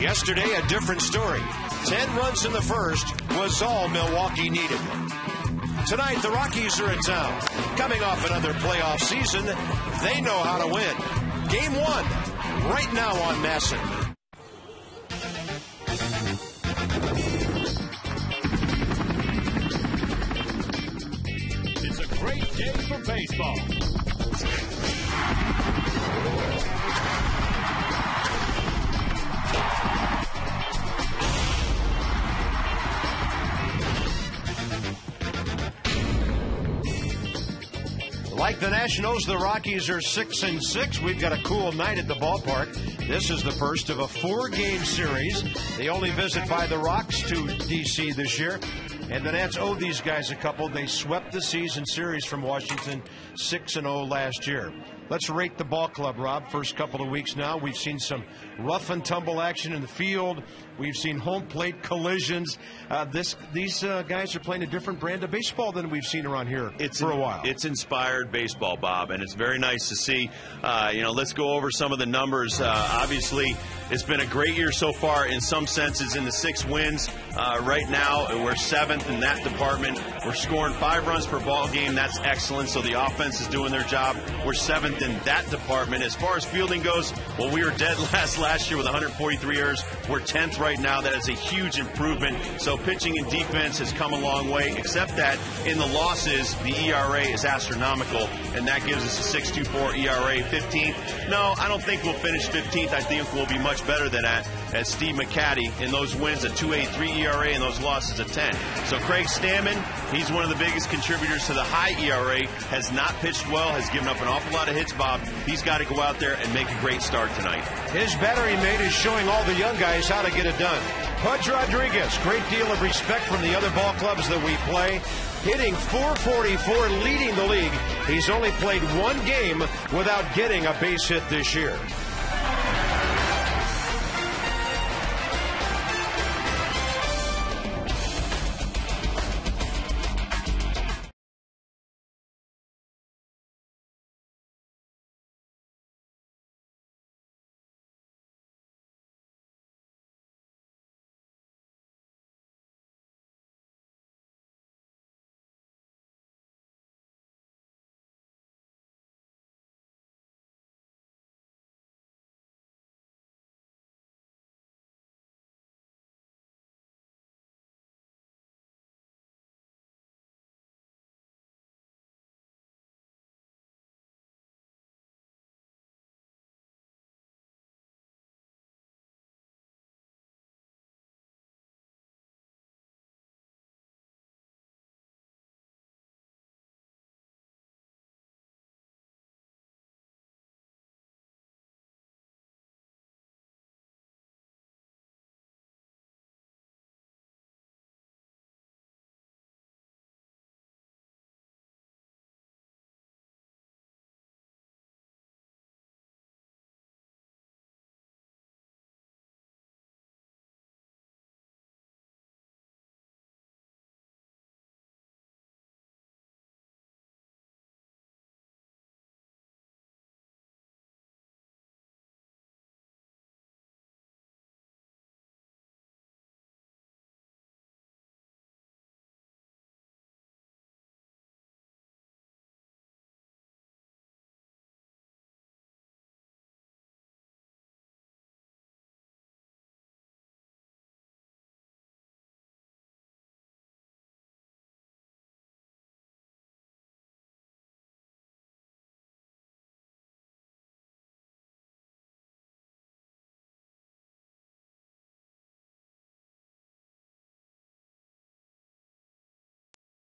Yesterday, a different story. 10 runs in the first was all Milwaukee needed. Tonight, the Rockies are in town. Coming off another playoff season, they know how to win. Game 1, right now on Masson. It's a great day for baseball. Like the Nationals, the Rockies are 6-6. We've got a cool night at the ballpark. This is the first of a 4-game series. They only visit by the Rocks to D.C. this year. And the Nats owe these guys a couple. They swept the season series from Washington 6-0 last year. Let's rate the ball club, Rob. First couple of weeks now, we've seen some rough and tumble action in the field. We've seen home plate collisions. These guys are playing a different brand of baseball than we've seen around here for a while. It's inspired baseball, Bob, and it's very nice to see. Let's go over some of the numbers. Obviously, it's been a great year so far in some senses in the 6 wins. Right now, we're 7th in that department. We're scoring 5 runs per ball game. That's excellent. So the offense is doing their job. We're 7th in that department. As far as fielding goes, well, we were dead last year with 143 errors. We're 10th right now. That is a huge improvement. So pitching and defense has come a long way, except that in the losses, the ERA is astronomical, and that gives us a 6.24 ERA. 15th. No, I don't think we'll finish 15th. I think we'll be much better than that, as Steve McCatty in those wins a 2.83 ERA and those losses a 10. So Craig Stammen, he's one of the biggest contributors to the high ERA, has not pitched well, has given up an awful lot of hits, Bob. He's got to go out there and make a great start tonight. His battery mate is showing all the young guys how to get it done. Pudge Rodriguez, great deal of respect from the other ball clubs that we play. Hitting .444, leading the league. He's only played 1 game without getting a base hit this year.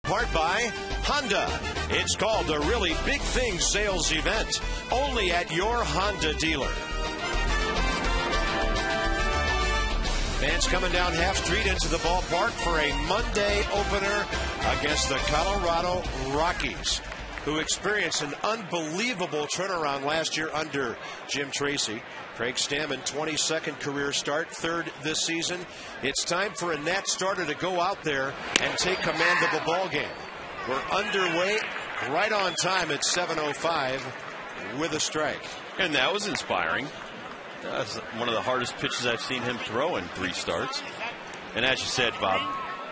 Part by Honda. It's called the Really Big Thing Sales Event, only at your Honda dealer. Fans coming down Half Street into the ballpark for a Monday opener against the Colorado Rockies, who experienced an unbelievable turnaround last year under Jim Tracy. Craig Stammen, 22nd career start, 3rd this season. It's time for a Nat starter to go out there and take command of the ball game. We're underway, right on time at 7:05 with a strike. And that was inspiring. That's one of the hardest pitches I've seen him throw in 3 starts. And as you said, Bob,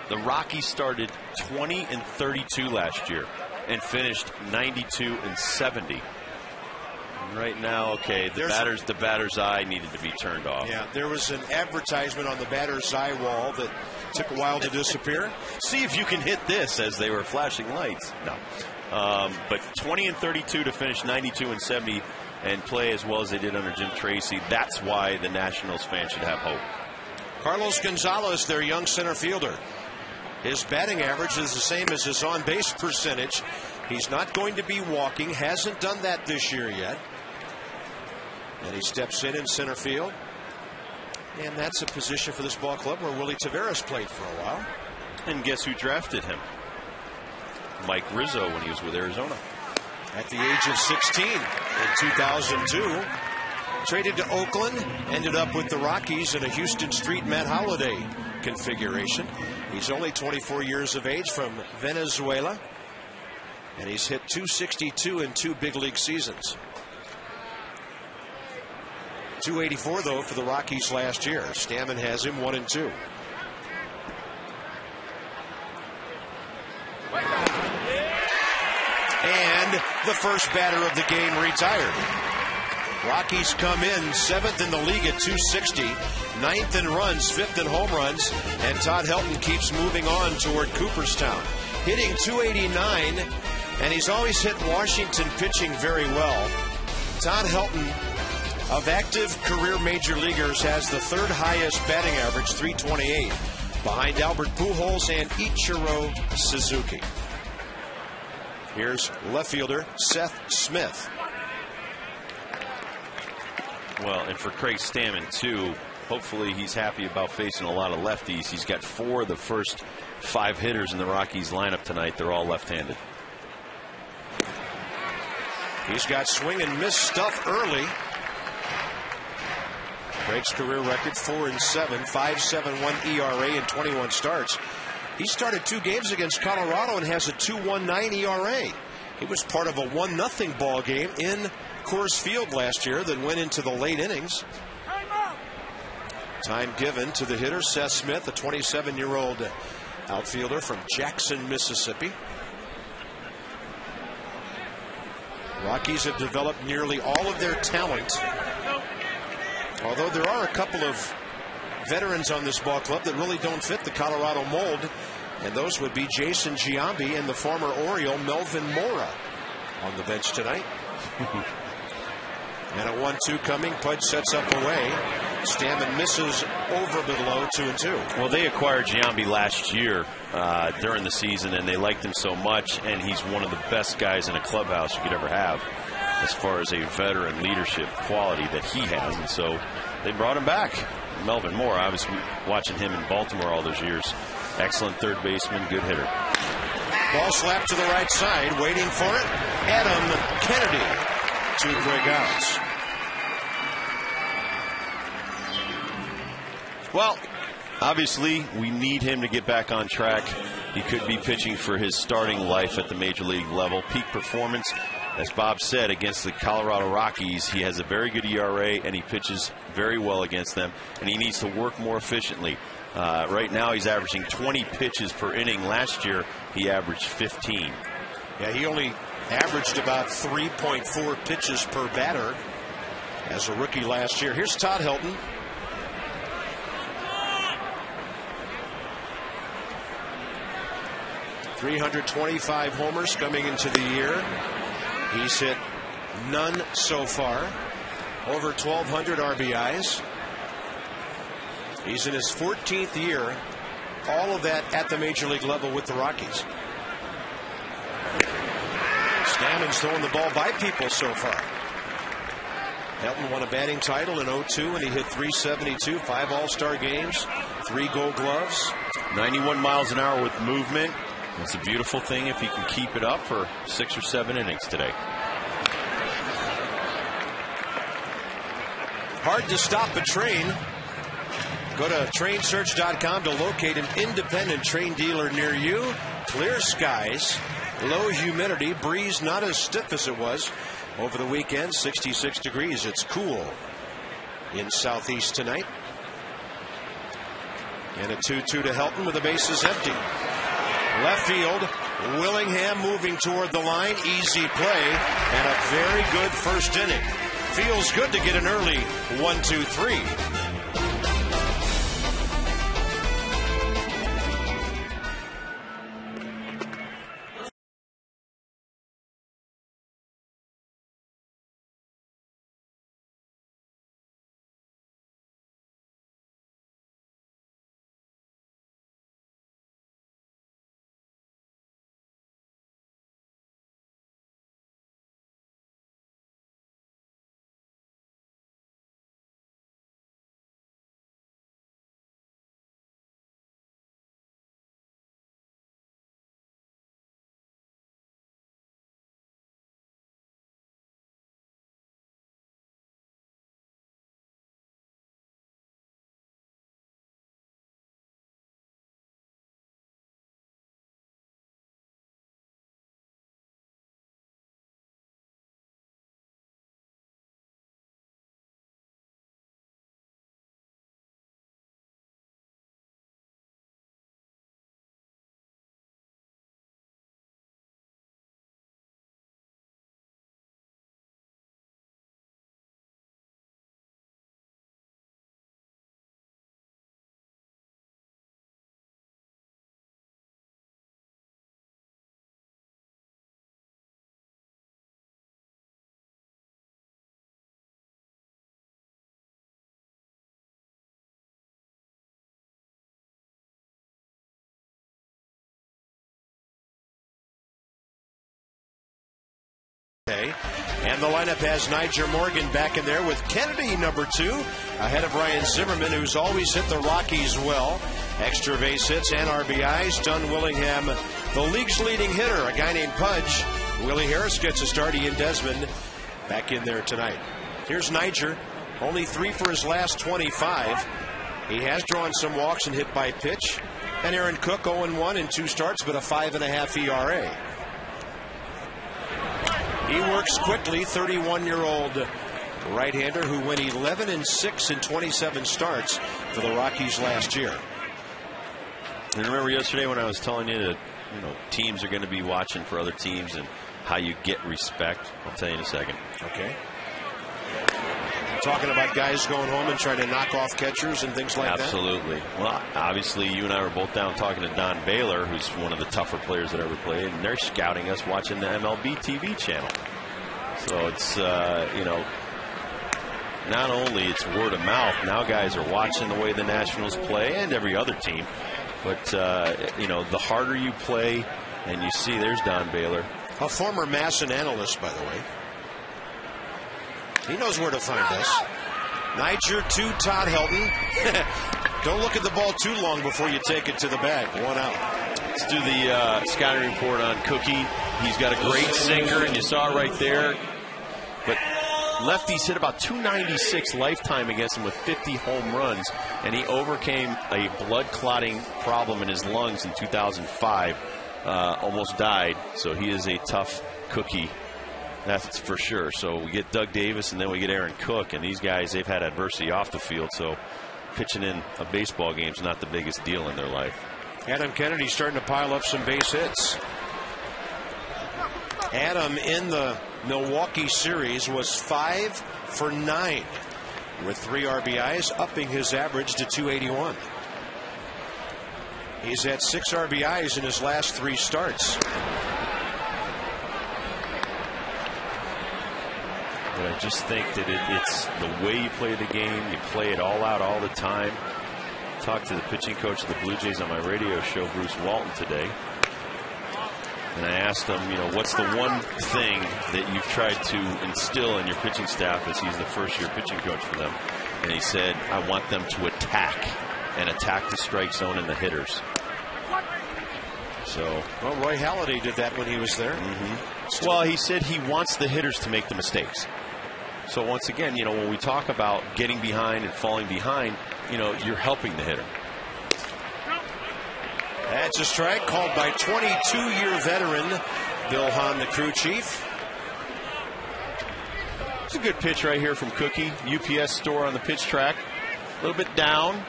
the Rockies started 20-32 last year and finished 92-70. Right now, okay, the batter's eye needed to be turned off. Yeah, there was an advertisement on the batter's eye wall that took a while to disappear. See if you can hit this, as they were flashing lights. No. But 20-32 to finish 92-70 and play as well as they did under Jim Tracy. That's why the Nationals fans should have hope. Carlos Gonzalez, their young center fielder. His batting average is the same as his on-base percentage. He's not going to be walking, hasn't done that this year yet. And he steps in center field. And that's a position for this ball club where Willie Taveras played for a while. And guess who drafted him? Mike Rizzo when he was with Arizona. At the age of 16 in 2002. Traded to Oakland, ended up with the Rockies in a Houston Street Matt Holliday configuration. He's only 24 years of age, from Venezuela. And he's hit .262 in 2 big league seasons. .284 though for the Rockies last year. Stammen has him 1-2. And the first batter of the game retired. Rockies come in 7th in the league at .260, 9th in runs, 5th in home runs, and Todd Helton keeps moving on toward Cooperstown, hitting .289, and he's always hit Washington pitching very well. Todd Helton, of active career major leaguers, has the 3rd highest batting average, .328, behind Albert Pujols and Ichiro Suzuki. Here's left fielder Seth Smith. Well, and for Craig Stammen, too, hopefully he's happy about facing a lot of lefties. He's got 4 of the first 5 hitters in the Rockies lineup tonight. They're all left-handed. He's got swing and miss stuff early. Craig's career record 4-7, 5.71 ERA in 21 starts. He started 2 games against Colorado and has a 2.19 ERA. He was part of a 1-0 ball game in Coors Field last year that went into the late innings. Time given to the hitter Seth Smith, a 27-year-old outfielder from Jackson, Mississippi. Rockies have developed nearly all of their talent, although there are a couple of veterans on this ball club that really don't fit the Colorado mold, and those would be Jason Giambi and the former Oriole Melvin Mora on the bench tonight. And a 1-2 coming. Pudge sets up away. Stammen misses over below 2-2. Well, they acquired Giambi last year during the season, and they liked him so much, and he's one of the best guys in a clubhouse you could ever have as far as a veteran leadership quality that he has. And so they brought him back. Melvin Moore, obviously watching him in Baltimore all those years. Excellent third baseman, good hitter. Ball slapped to the right side, waiting for it. Adam Kennedy to Greg outs. Well, obviously, we need him to get back on track. He could be pitching for his starting life at the major league level. Peak performance, as Bob said, against the Colorado Rockies. He has a very good ERA, and he pitches very well against them, and he needs to work more efficiently. Right now, he's averaging 20 pitches per inning. Last year, he averaged 15. Yeah, he only averaged about 3.4 pitches per batter as a rookie last year. Here's Todd Helton. .325 homers coming into the year. He's hit none so far. Over 1,200 RBIs. He's in his 14th year. All of that at the major league level with the Rockies. Stammen's throwing the ball by people so far. Helton won a batting title in 2002 and he hit .372, 5 All-Star games, 3 Gold Gloves. 91 miles an hour with movement. It's a beautiful thing if he can keep it up for 6 or 7 innings today. Hard to stop a train. Go to trainsearch.com to locate an independent train dealer near you. Clear skies, low humidity, breeze not as stiff as it was over the weekend, 66 degrees. It's cool in Southeast tonight. And a 2-2 to Helton with the bases empty. Left field, Willingham moving toward the line. Easy play and a very good first inning. Feels good to get an early 1-2-3. And the lineup has Niger Morgan back in there with Kennedy, number 2, ahead of Ryan Zimmerman, who's always hit the Rockies well. Extra base hits and RBIs. Dunn Willingham, the league's leading hitter, a guy named Pudge. Willie Harris gets a start. Ian Desmond back in there tonight. Here's Niger, only 3 for his last 25. He has drawn some walks and hit by pitch. And Aaron Cook, 0-1 in 2 starts, but a 5.5 ERA. He works quickly, 31-year-old right-hander who went 11-6 in 27 starts for the Rockies last year. And remember yesterday when I was telling you that teams are going to be watching for other teams and how you get respect? I'll tell you in a second. Okay. Talking about guys going home and trying to knock off catchers and things like Absolutely. Well, obviously, you and I were both down talking to Don Baylor, who's one of the tougher players that ever played, and they're scouting us watching the MLB TV channel. So it's, not only it's word of mouth, now guys are watching the way the Nationals play and every other team, but, the harder you play, and you see there's Don Baylor. A former Masson analyst, by the way. He knows where to find us. Niger to Todd Helton. Don't look at the ball too long before you take it to the bag. 1 out. Let's do the scouting report on Cookie. He's got a great sinker, and you saw it right there. But lefties hit about 296 lifetime against him with 50 home runs, and he overcame a blood clotting problem in his lungs in 2005. Almost died, so he is a tough cookie. That's for sure. So we get Doug Davis and then we get Aaron Cook, and these guys, they've had adversity off the field, so pitching in a baseball game is not the biggest deal in their life. Adam Kennedy starting to pile up some base hits. Adam in the Milwaukee series was 5 for 9 with 3 RBIs, upping his average to 281. He's had 6 RBIs in his last 3 starts. But I just think that it's the way you play the game. You play it all out all the time. Talked to the pitching coach of the Blue Jays on my radio show, Bruce Walton, today. And I asked him, what's the one thing that you've tried to instill in your pitching staff as he's the first-year pitching coach for them? And he said, I want them to attack the strike zone and the hitters. So, well, Roy Halladay did that when he was there. Well, he said he wants the hitters to make the mistakes. So once again, when we talk about getting behind and falling behind, you're helping the hitter. That's a strike called by 22-year veteran Bill Hahn, the crew chief. It's a good pitch right here from Cookie. UPS store on the pitch track. A little bit down.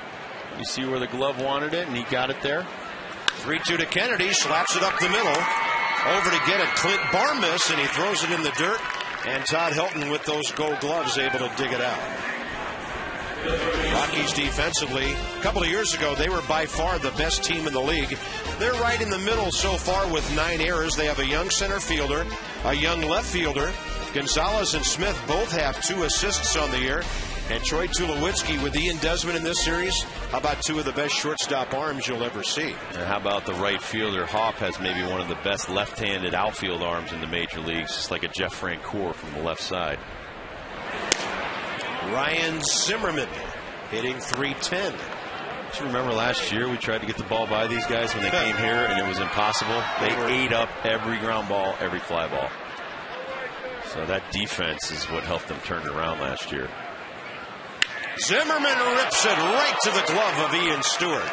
You see where the glove wanted it, and he got it there. 3-2 to Kennedy. Slaps it up the middle. Over to get it. Clint Barmis, and he throws it in the dirt. And Todd Helton with those gold gloves able to dig it out. Rockies defensively, a couple of years ago, they were by far the best team in the league. They're right in the middle so far with 9 errors. They have a young center fielder, a young left fielder. Gonzalez and Smith both have 2 assists on the year. And Troy Tulowitzki with Ian Desmond in this series. How about 2 of the best shortstop arms you'll ever see? And how about the right fielder? Hopp has maybe one of the best left-handed outfield arms in the major leagues, just like a Jeff Francoeur from the left side. Ryan Zimmerman hitting .310. Do you remember last year we tried to get the ball by these guys when they came here, and it was impossible? They ate up every ground ball, every fly ball. So that defense is what helped them turn it around last year. Zimmerman rips it right to the glove of Ian Stewart.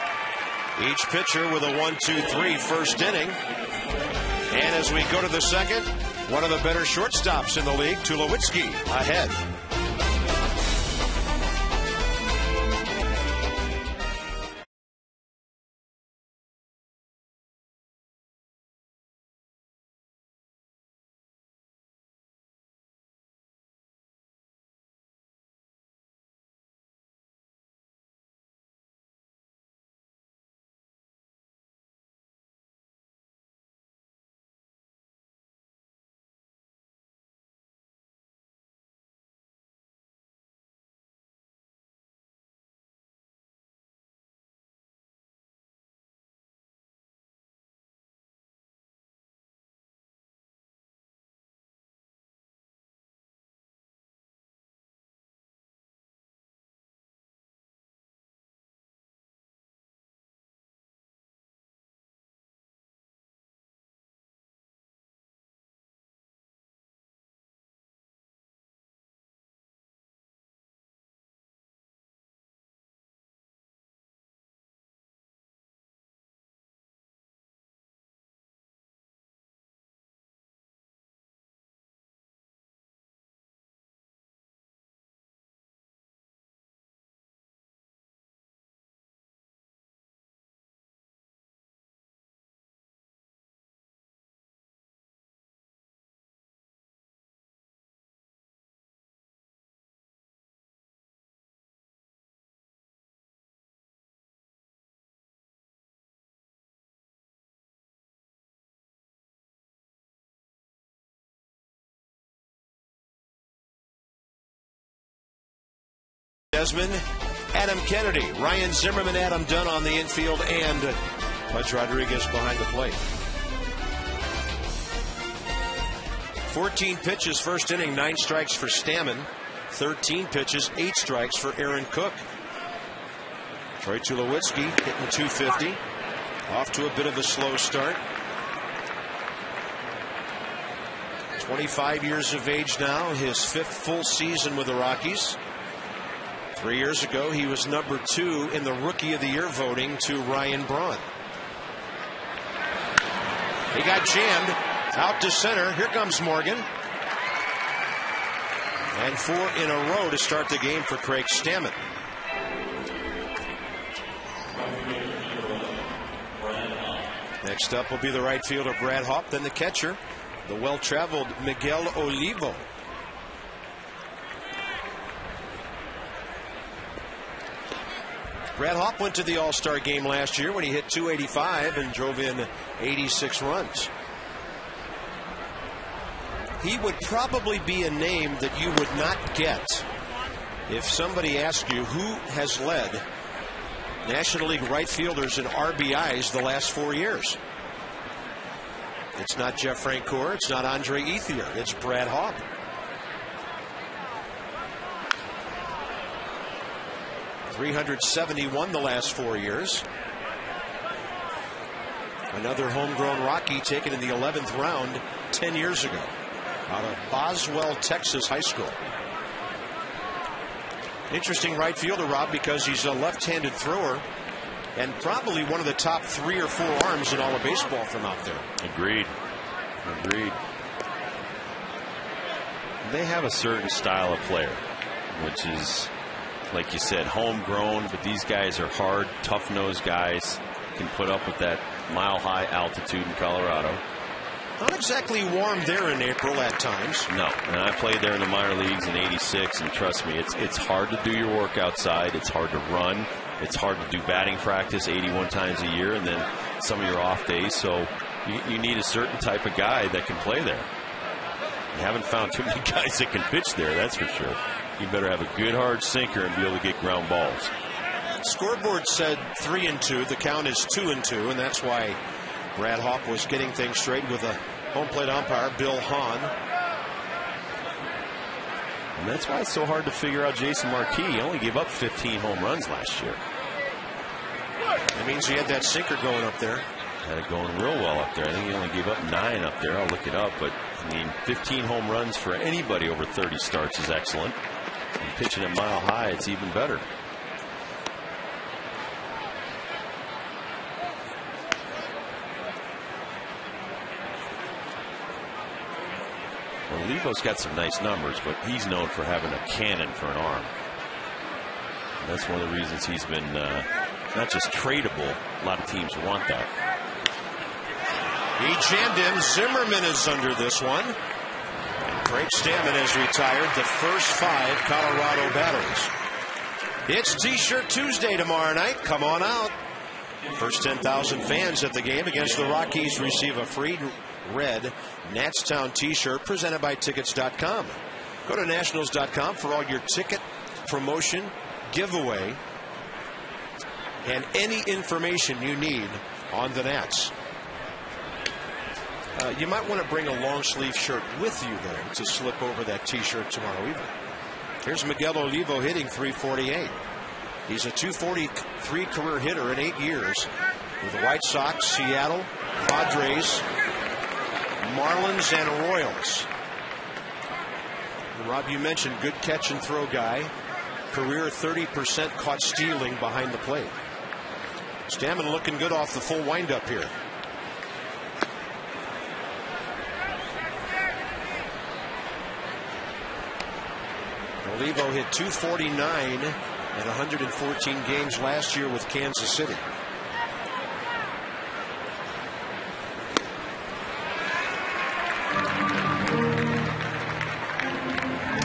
Each pitcher with a 1-2-3 first inning. And as we go to the second, one of the better shortstops in the league, Tulowitzki, ahead. Desmond, Adam Kennedy, Ryan Zimmerman, Adam Dunn on the infield, and Pudge Rodriguez behind the plate. 14 pitches first inning, 9 strikes for Stammen. 13 pitches, 8 strikes for Aaron Cook. Troy Tulowitzki hitting .250. Off to a bit of a slow start. 25 years of age now, his 5th full season with the Rockies. 3 years ago, he was number 2 in the Rookie of the Year voting to Ryan Braun. He got jammed out to center. Here comes Morgan. And 4 in a row to start the game for Craig Stammen. Next up will be the right fielder, Brad Hopp, then the catcher, the well-traveled Miguel Olivo. Brad Hopp went to the All-Star game last year when he hit .285 and drove in 86 runs. He would probably be a name that you would not get if somebody asked you who has led National League right fielders in RBIs the last 4 years. It's not Jeff Francoeur, it's not Andre Ethier, it's Brad Hopp. .371 the last 4 years. Another homegrown Rocky taken in the 11th round 10 years ago out of Boswell, Texas High School. Interesting right fielder, Rob, because he's a left-handed thrower and probably one of the top 3 or 4 arms in all of baseball from out there. Agreed. they have a certain style of player, which is, like you said, homegrown, but these guys are hard, tough-nosed guys, can put up with that mile-high altitude in Colorado. Not exactly warm there in April at times. No, and I played there in the minor leagues in '86, and trust me, it's hard to do your work outside. It's hard to run. It's hard to do batting practice 81 times a year, and then some of your off days. So you need a certain type of guy that can play there. You haven't found too many guys that can pitch there, that's for sure. You better have a good hard sinker and be able to get ground balls. Scoreboard said 3-2. The count is 2-2, and that's why Brad Hawk was getting things straight with a home plate umpire, Bill Hahn. And that's why it's so hard to figure out Jason Marquis. He only gave up 15 home runs last year. That means he had that sinker going up there. Had it going real well up there. I think he only gave up 9 up there. I'll look it up. But, I mean, 15 home runs for anybody over 30 starts is excellent. And pitching at mile high, it's even better. Well, Levo's got some nice numbers, but he's known for having a cannon for an arm. And that's one of the reasons he's been not just tradable. A lot of teams want that. He jammed him. Zimmerman is under this one. Craig Stammen has retired the first 5 Colorado batters. It's T-Shirt Tuesday tomorrow night. Come on out. First 10,000 fans at the game against the Rockies receive a free red Natstown T-shirt presented by Tickets.com. Go to Nationals.com for all your ticket promotion, giveaway, and any information you need on the Nats. You might want to bring a long sleeve shirt with you though to slip over that T-shirt tomorrow evening. Here's Miguel Olivo hitting .348. He's a .243 career hitter in 8 years with the White Sox, Seattle, Padres, Marlins, and Royals. And Rob, you mentioned good catch and throw guy. Career 30% caught stealing behind the plate. Stammen looking good off the full windup here. Olivo hit .249 at 114 games last year with Kansas City.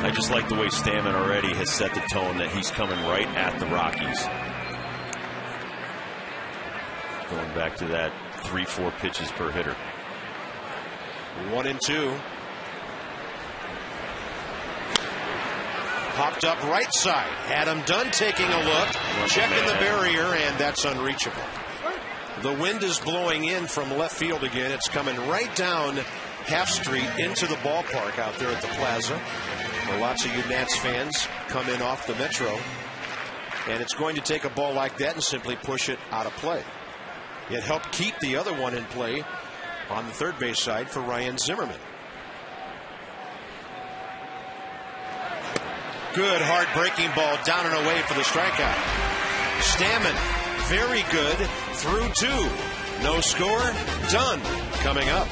I just like the way Stammen already has set the tone that he's coming right at the Rockies. Going back to that 3-4 pitches per hitter. 1-2. Popped up right side. Adam Dunn taking a look, checking the barrier, and that's unreachable. The wind is blowing in from left field again. It's coming right down Half Street into the ballpark out there at the Plaza, where lots of you Nats fans come in off the Metro. And it's going to take a ball like that and simply push it out of play. It helped keep the other one in play on the third base side for Ryan Zimmerman. Good hard breaking ball down and away for the strikeout. Stammen, very good, through 2. No score, done. Coming up.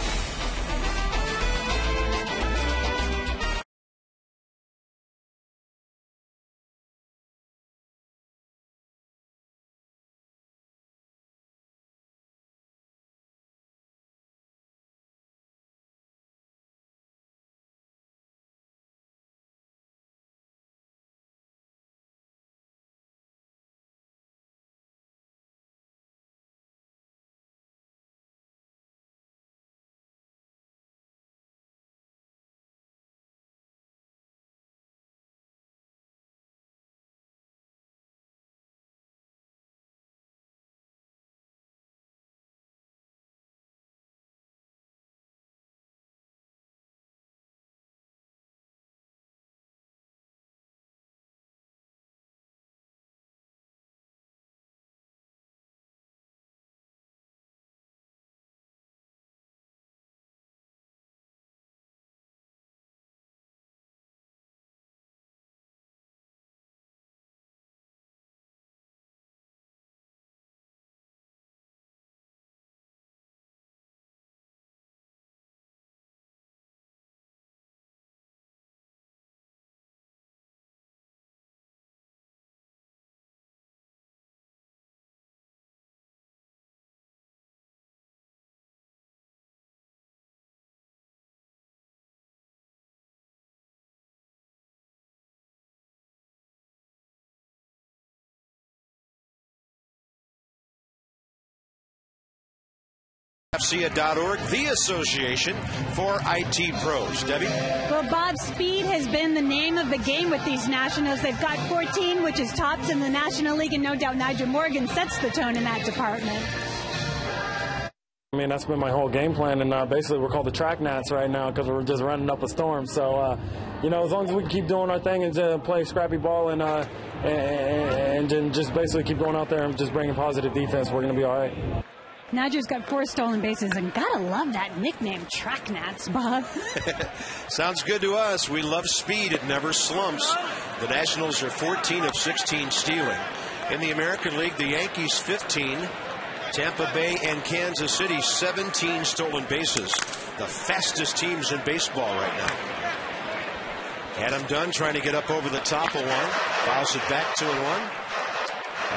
AFCA.org, the association for IT pros. Debbie? Well, Bob, speed has been the name of the game with these Nationals. They've got 14, which is tops in the National League, and no doubt Nigel Morgan sets the tone in that department. I mean, that's been my whole game plan, and basically we're called the track gnats right now because we're just running up a storm. So, you know, as long as we keep doing our thing and play scrappy ball and just basically keep going out there and just bringing positive defense, we're going to be all right. Nigel's got 4 stolen bases, and gotta love that nickname, track gnats, Bob. Sounds good to us. We love speed. It never slumps. The Nationals are 14 of 16 stealing. In the American League, the Yankees 15. Tampa Bay and Kansas City, 17 stolen bases. The fastest teams in baseball right now. Adam Dunn trying to get up over the top of one. Fouls it back 2-1.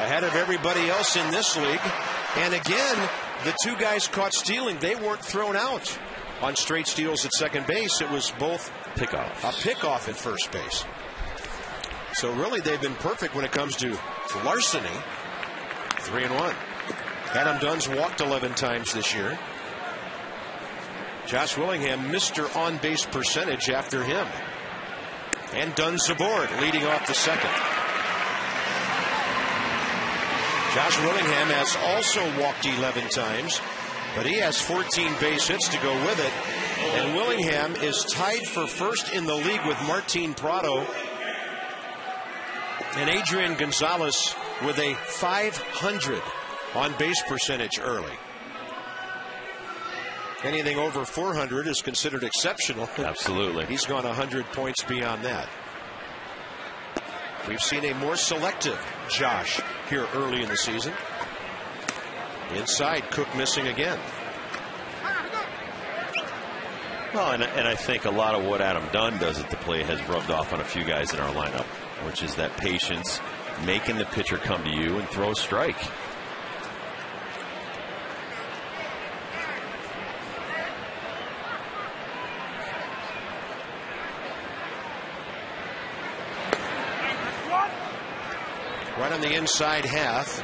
Ahead of everybody else in this league. And again, the 2 guys caught stealing, they weren't thrown out on straight steals at second base. It was both pickoffs. A pickoff at first base. So really they've been perfect when it comes to larceny. 3-1. Adam Dunn's walked 11 times this year. Josh Willingham, Mr. On-base percentage after him. And Dunn's aboard, leading off the second. Josh Willingham has also walked 11 times, but he has 14 base hits to go with it. And Willingham is tied for first in the league with Martin Prado and Adrian Gonzalez with a .500 on-base percentage early. Anything over 400 is considered exceptional. Absolutely. He's gone 100 points beyond that. We've seen a more selective Josh here early in the season. Inside, Cook missing again. Well, and I think a lot of what Adam Dunn does at the plate has rubbed off on a few guys in our lineup, which is that patience, making the pitcher come to you and throw a strike. Right on the inside half.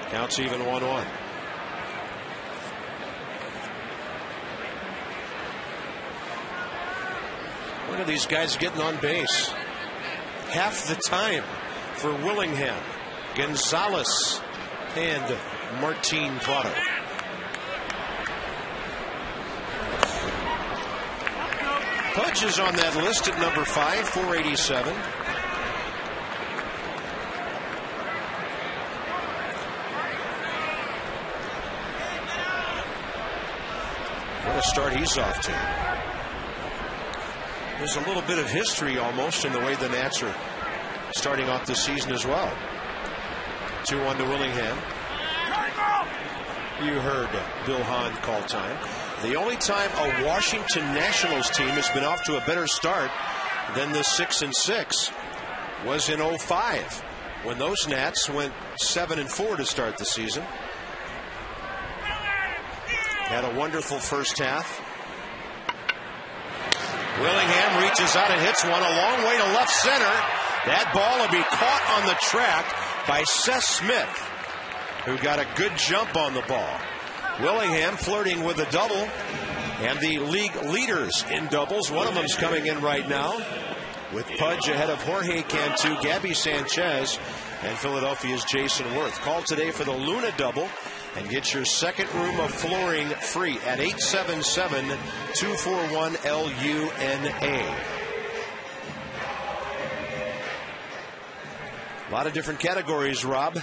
Counts even 1-1. Look at these guys getting on base. Half the time for Willingham, Gonzalez, and Martin Prado. Pudge is on that list at number 5, 487. What a start he's off to. There's a little bit of history almost in the way the Nats are starting off this season as well. 2-1 to Willingham. You heard Bill Hahn call time. The only time a Washington Nationals team has been off to a better start than the 6-6 was in 05, when those Nats went 7-4 to start the season. Had a wonderful first half. Willingham reaches out and hits one a long way to left center. That ball will be caught on the track by Seth Smith, who got a good jump on the ball. Willingham flirting with a double, and the league leaders in doubles. One of them's coming in right now, with Pudge ahead of Jorge Cantu, Gabby Sanchez, and Philadelphia's Jason Worth. Call today for the Luna double and get your second room of flooring free at 877-241-LUNA. A lot of different categories, Rob.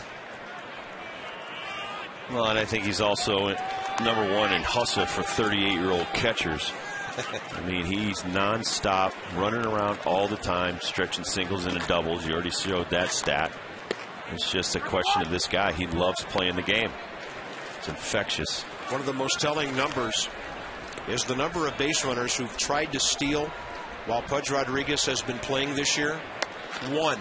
Well, and I think he's also number 1 in hustle for 38-year-old catchers. I mean, he's nonstop, running around all the time, stretching singles into doubles. You already showed that stat. It's just a question of this guy. He loves playing the game. It's infectious. One of the most telling numbers is the number of base runners who've tried to steal while Pudge Rodriguez has been playing this year. 1.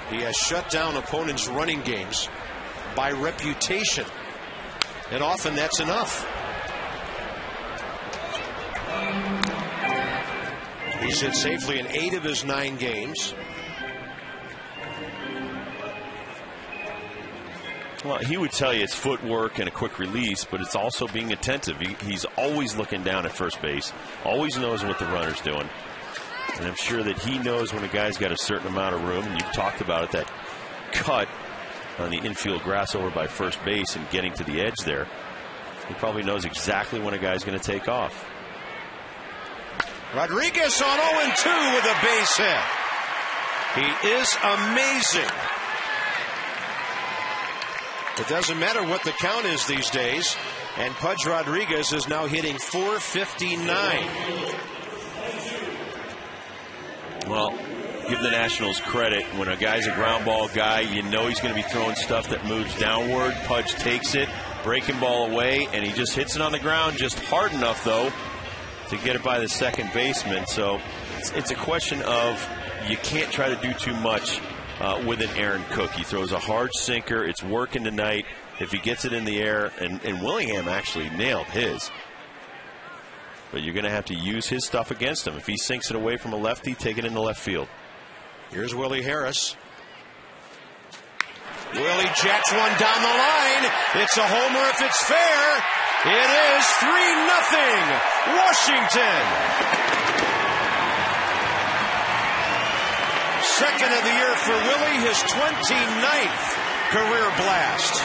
He has shut down opponents' running games by reputation, and often that's enough. He's hit safely in 8 of his 9 games. Well, he would tell you it's footwork and a quick release, but it's also being attentive. He's always looking down at first base, always knows what the runner's doing. And I'm sure that he knows when a guy's got a certain amount of room, and you've talked about it, that cut on the infield grass over by first base and getting to the edge there. He probably knows exactly when a guy's going to take off. Rodriguez on 0-2 with a base hit. He is amazing. It doesn't matter what the count is these days. And Pudge Rodriguez is now hitting .459. Well, give the Nationals credit. When a guy's a ground ball guy, you know he's going to be throwing stuff that moves downward. Pudge takes it, breaking ball away, and he just hits it on the ground just hard enough, though, to get it by the second baseman. So it's a question of you can't try to do too much with an Aaron Cook. He throws a hard sinker. It's working tonight. If he gets it in the air, and Willingham actually nailed his. But you're going to have to use his stuff against him. If he sinks it away from a lefty, take it into left field. Here's Willie Harris. Willie jets one down the line. It's a homer if it's fair. It is 3-0 Washington. Second of the year for Willie, his 29th career blast.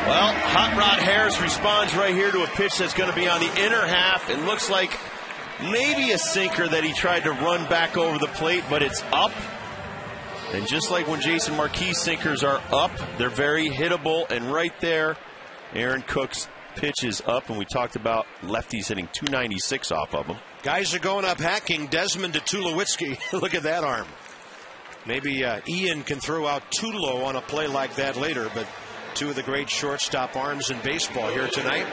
Well, Hot Rod Harris responds right here to a pitch that's going to be on the inner half. It looks like maybe a sinker that he tried to run back over the plate, but it's up. And just like when Jason Marquis sinkers are up, they're very hittable. And right there, Aaron Cook's pitch is up, and we talked about lefties hitting .296 off of him. Guys are going up hacking. Desmond to Tulowitzki. Look at that arm. Maybe Ian can throw out Tulo on a play like that later, but two of the great shortstop arms in baseball here tonight.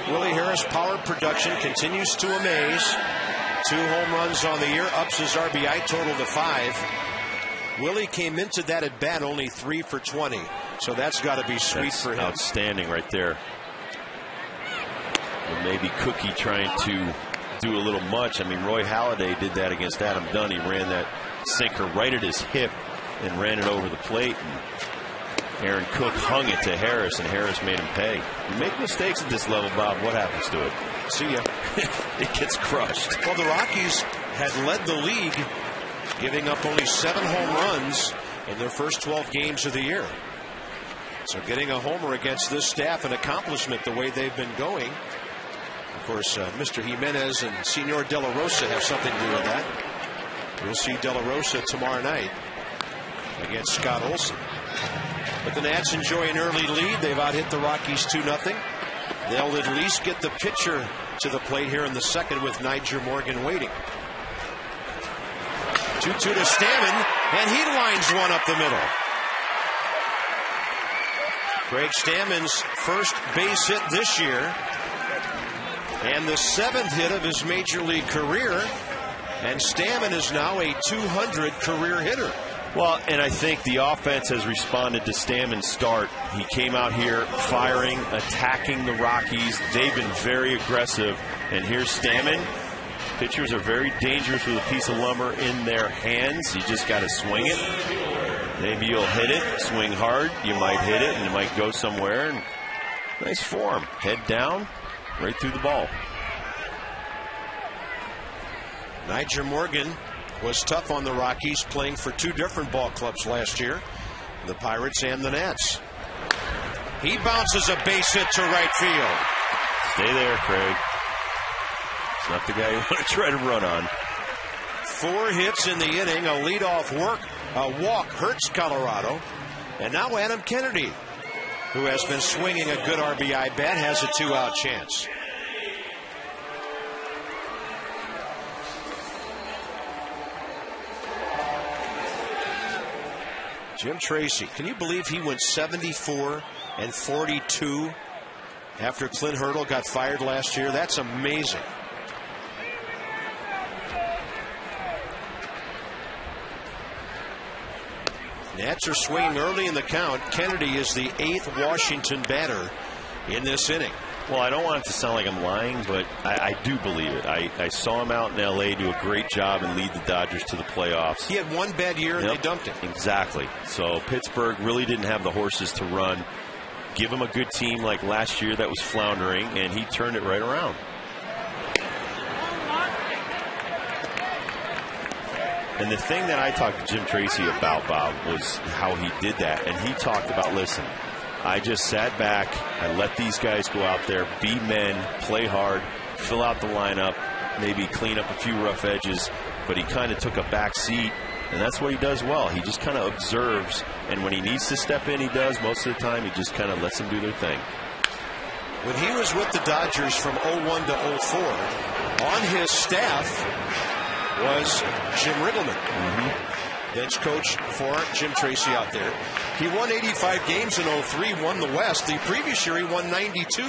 Willie Harris' power production continues to amaze. 2 home runs on the year, ups his RBI total to 5. Willie came into that at bat only 3 for 20, so that's got to be sweet for him. Outstanding right there. And maybe Cookie trying to do a little much. I mean, Roy Halladay did that against Adam Dunn. He ran that sinker right at his hip and ran it over the plate. And Aaron Cook hung it to Harris, and Harris made him pay. You make mistakes at this level, Bob, what happens to it? See ya. It gets crushed. Well, the Rockies had led the league, giving up only 7 home runs in their first 12 games of the year. So getting a homer against this staff, an accomplishment the way they've been going. Of course, Mr. Jimenez and Senor De La Rosa have something to do with that. We'll see De La Rosa tomorrow night against Scott Olsen. But the Nats enjoy an early lead. They've out-hit the Rockies 2-0. They'll at least get the pitcher to the plate here in the second with Nyjer Morgan waiting. 2-2 to Stammen, and he lines one up the middle. Craig Stammen's first base hit this year, and the 7th hit of his major league career. And Stammen is now a .200 career hitter. Well, and I think the offense has responded to Stammen's start. He came out here firing, attacking the Rockies. They've been very aggressive. And here's Stammen. Pitchers are very dangerous with a piece of lumber in their hands. You just got to swing it. Maybe you'll hit it, swing hard. You might hit it, and it might go somewhere. And nice form. Head down, right through the ball. Nyjer Morgan was tough on the Rockies, playing for 2 different ball clubs last year, the Pirates and the Nats. He bounces a base hit to right field. Stay there, Craig. It's not the guy you want to try to run on. 4 hits in the inning, a leadoff walk hurts Colorado. And now Adam Kennedy, who has been swinging a good RBI bat, has a 2-out chance. Jim Tracy, can you believe he went 74-42 after Clint Hurdle got fired last year? That's amazing. Nats are swinging early in the count. Kennedy is the 8th Washington batter in this inning. Well, I don't want it to sound like I'm lying, but I do believe it. I saw him out in L.A. do a great job and lead the Dodgers to the playoffs. He had one bad year and they dumped him. Exactly. So Pittsburgh really didn't have the horses to run. Give him a good team like last year that was floundering, and he turned it right around. And the thing that I talked to Jim Tracy about, Bob, was how he did that. And he talked about, listen, I just sat back, I let these guys go out there, be men, play hard, fill out the lineup, maybe clean up a few rough edges, but he kind of took a back seat, and that's what he does well. He just kind of observes, and when he needs to step in, he does. Most of the time, he just kind of lets them do their thing. When he was with the Dodgers from 01 to 04, on his staff was Jim Riggleman, bench coach for Jim Tracy out there. He won 85 games in 03, won the West. The previous year he won 92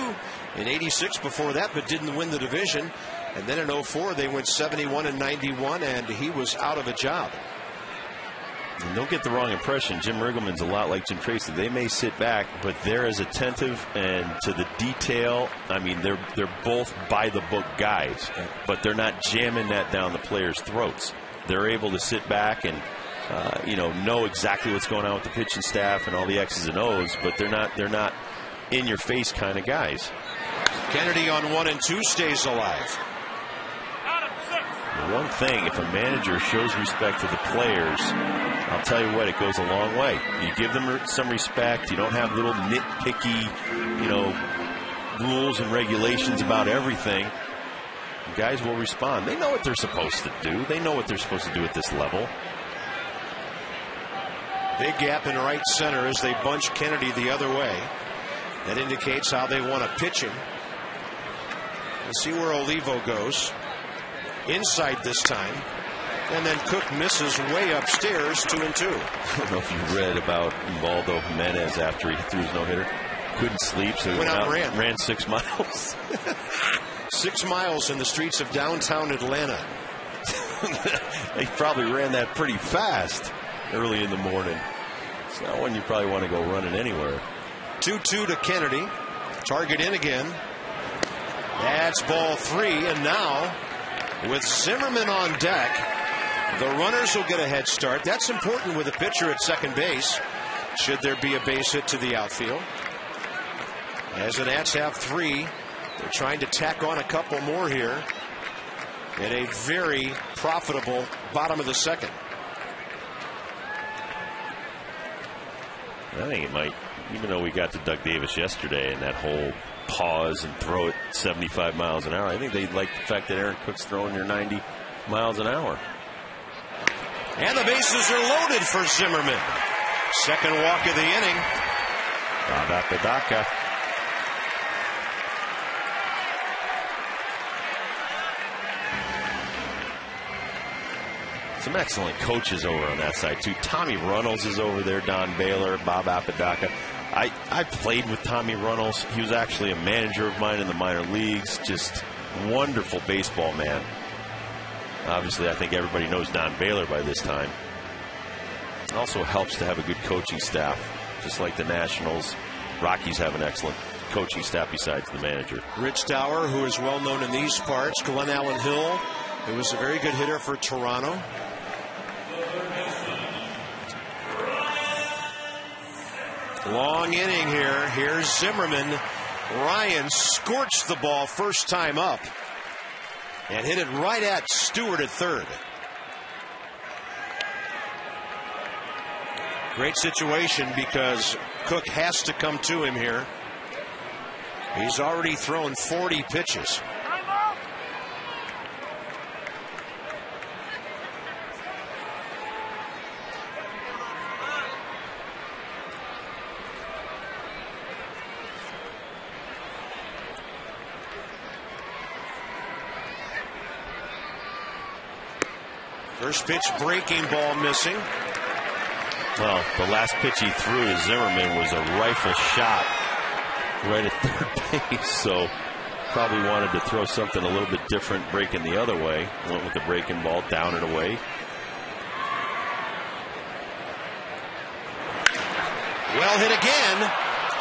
in 86 before that, but didn't win the division. And then in 04 they went 71 and 91, and he was out of a job. And don't get the wrong impression. Jim Riggleman's a lot like Jim Tracy. They may sit back, but they're as attentive and to the detail. I mean, they're both by-the-book guys, but they're not jamming that down the players' throats. They're able to sit back and know exactly what's going on with the pitching staff and all the X's and O's, but they're not in-your-face kind of guys. Kennedy on 1 and 2 stays alive. The one thing, if a manager shows respect to the players, I'll tell you what, it goes a long way. You give them some respect. You don't have little nitpicky, rules and regulations about everything. The guys will respond. They know what they're supposed to do. They know what they're supposed to do at this level. Big gap in right center as they bunch Kennedy the other way. That indicates how they want to pitch him. Let's see where Olivo goes. Inside this time. And then Cook misses way upstairs, 2-2. I don't know if you read about Ubaldo Jimenez after he threw his no-hitter. Couldn't sleep, so he went out and ran 6 miles. 6 miles in the streets of downtown Atlanta. They probably ran that pretty fast early in the morning. It's not one you probably want to go running anywhere. 2-2 to Kennedy. Target in again. That's ball 3, and now with Zimmerman on deck, the runners will get a head start. That's important with a pitcher at second base, should there be a base hit to the outfield. As the Nats have 3, they're trying to tack on a couple more here in a very profitable bottom of the second. I think it might, even though we got to Doug Davis yesterday and that whole pause and throw it 75 miles an hour, I think they like the fact that Aaron Cook's throwing near 90 miles an hour. And the bases are loaded for Zimmerman. Second walk of the inning. Badaka. Some excellent coaches over on that side, too. Tommy Runnels is over there, Don Baylor, Bob Apodaca. I played with Tommy Runnels. He was actually a manager of mine in the minor leagues. Just wonderful baseball man. Obviously, I think everybody knows Don Baylor by this time. It also helps to have a good coaching staff, just like the Nationals. Rockies have an excellent coaching staff besides the manager. Rich Dower, who is well known in these parts. Glenn Allen Hill, who was a very good hitter for Toronto. Long inning here. Here's Zimmerman. Ryan scorched the ball first time up and hit it right at Stewart at third. Great situation because Cook has to come to him here. He's already thrown 40 pitches. First pitch breaking ball missing. Well, the last pitch he threw to Zimmerman was a rifle shot right at third base, so probably wanted to throw something a little bit different, breaking the other way. Went with the breaking ball down and away. Well hit again.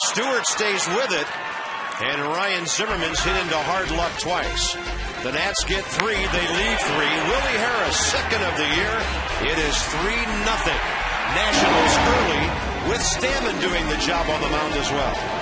Stewart stays with it. And Ryan Zimmerman's hit into hard luck twice. The Nats get 3. They lead 3. Willie Harris, second of the year. It is 3-0. Nationals early with Stammen doing the job on the mound as well.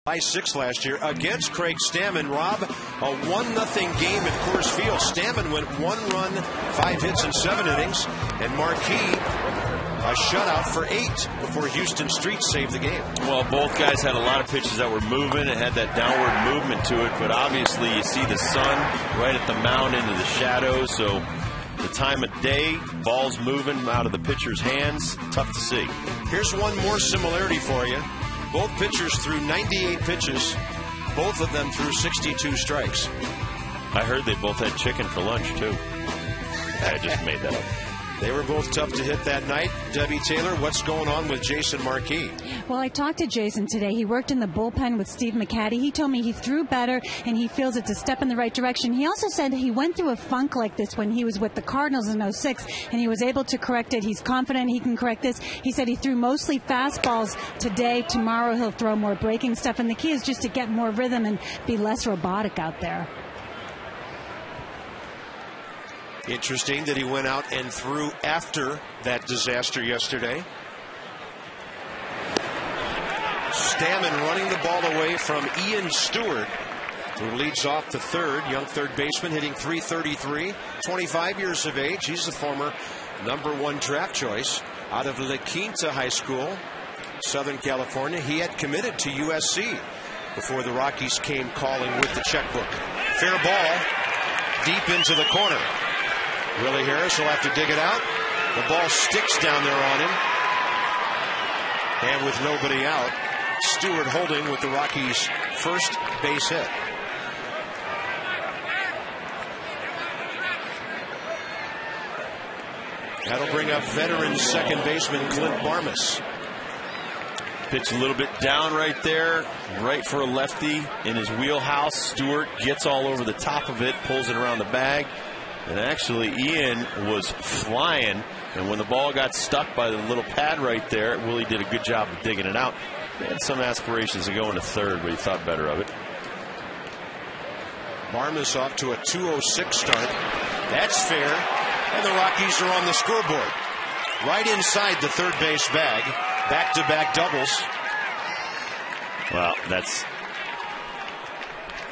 By 6 last year against Craig Stammen. Rob, a 1-0 game at Coors Field. Stammen went 1 run, 5 hits in 7 innings, and Marquis a shutout for 8 before Houston Street saved the game. Well, both guys had a lot of pitches that were moving. It had that downward movement to it, but obviously you see the sun right at the mound into the shadows, so the time of day, balls moving out of the pitcher's hands, tough to see. Here's one more similarity for you. Both pitchers threw 98 pitches. Both of them threw 62 strikes. I heard they both had chicken for lunch, too. I just made that up. They were both tough to hit that night. Debbie Taylor, what's going on with Jason Marquis? Well, I talked to Jason today. He worked in the bullpen with Steve McCaddy. He told me he threw better, and he feels it's a step in the right direction. He also said he went through a funk like this when he was with the Cardinals in 06, and he was able to correct it. He's confident he can correct this. He said he threw mostly fastballs today. Tomorrow he'll throw more breaking stuff, and the key is just to get more rhythm and be less robotic out there. Interesting that he went out and threw after that disaster yesterday. Stammen running the ball away from Ian Stewart, who leads off the third. Young third baseman hitting .333, 25 years of age. He's the former #1 draft choice out of La Quinta High School, Southern California. He had committed to USC before the Rockies came calling with the checkbook. Fair ball deep into the corner. Willie Harris will have to dig it out. The ball sticks down there on him. And with nobody out, Stewart holding with the Rockies' first base hit. That'll bring up veteran second baseman Clint Barmas. Pitch a little bit down right there, right for a lefty in his wheelhouse. Stewart gets all over the top of it, pulls it around the bag. And actually, Ian was flying, and when the ball got stuck by the little pad right there, Willie did a good job of digging it out. He had some aspirations to go into third, but he thought better of it. Barmas off to a 2:06 start. That's fair, and the Rockies are on the scoreboard. Right inside the third base bag, back-to-back doubles. Well, that's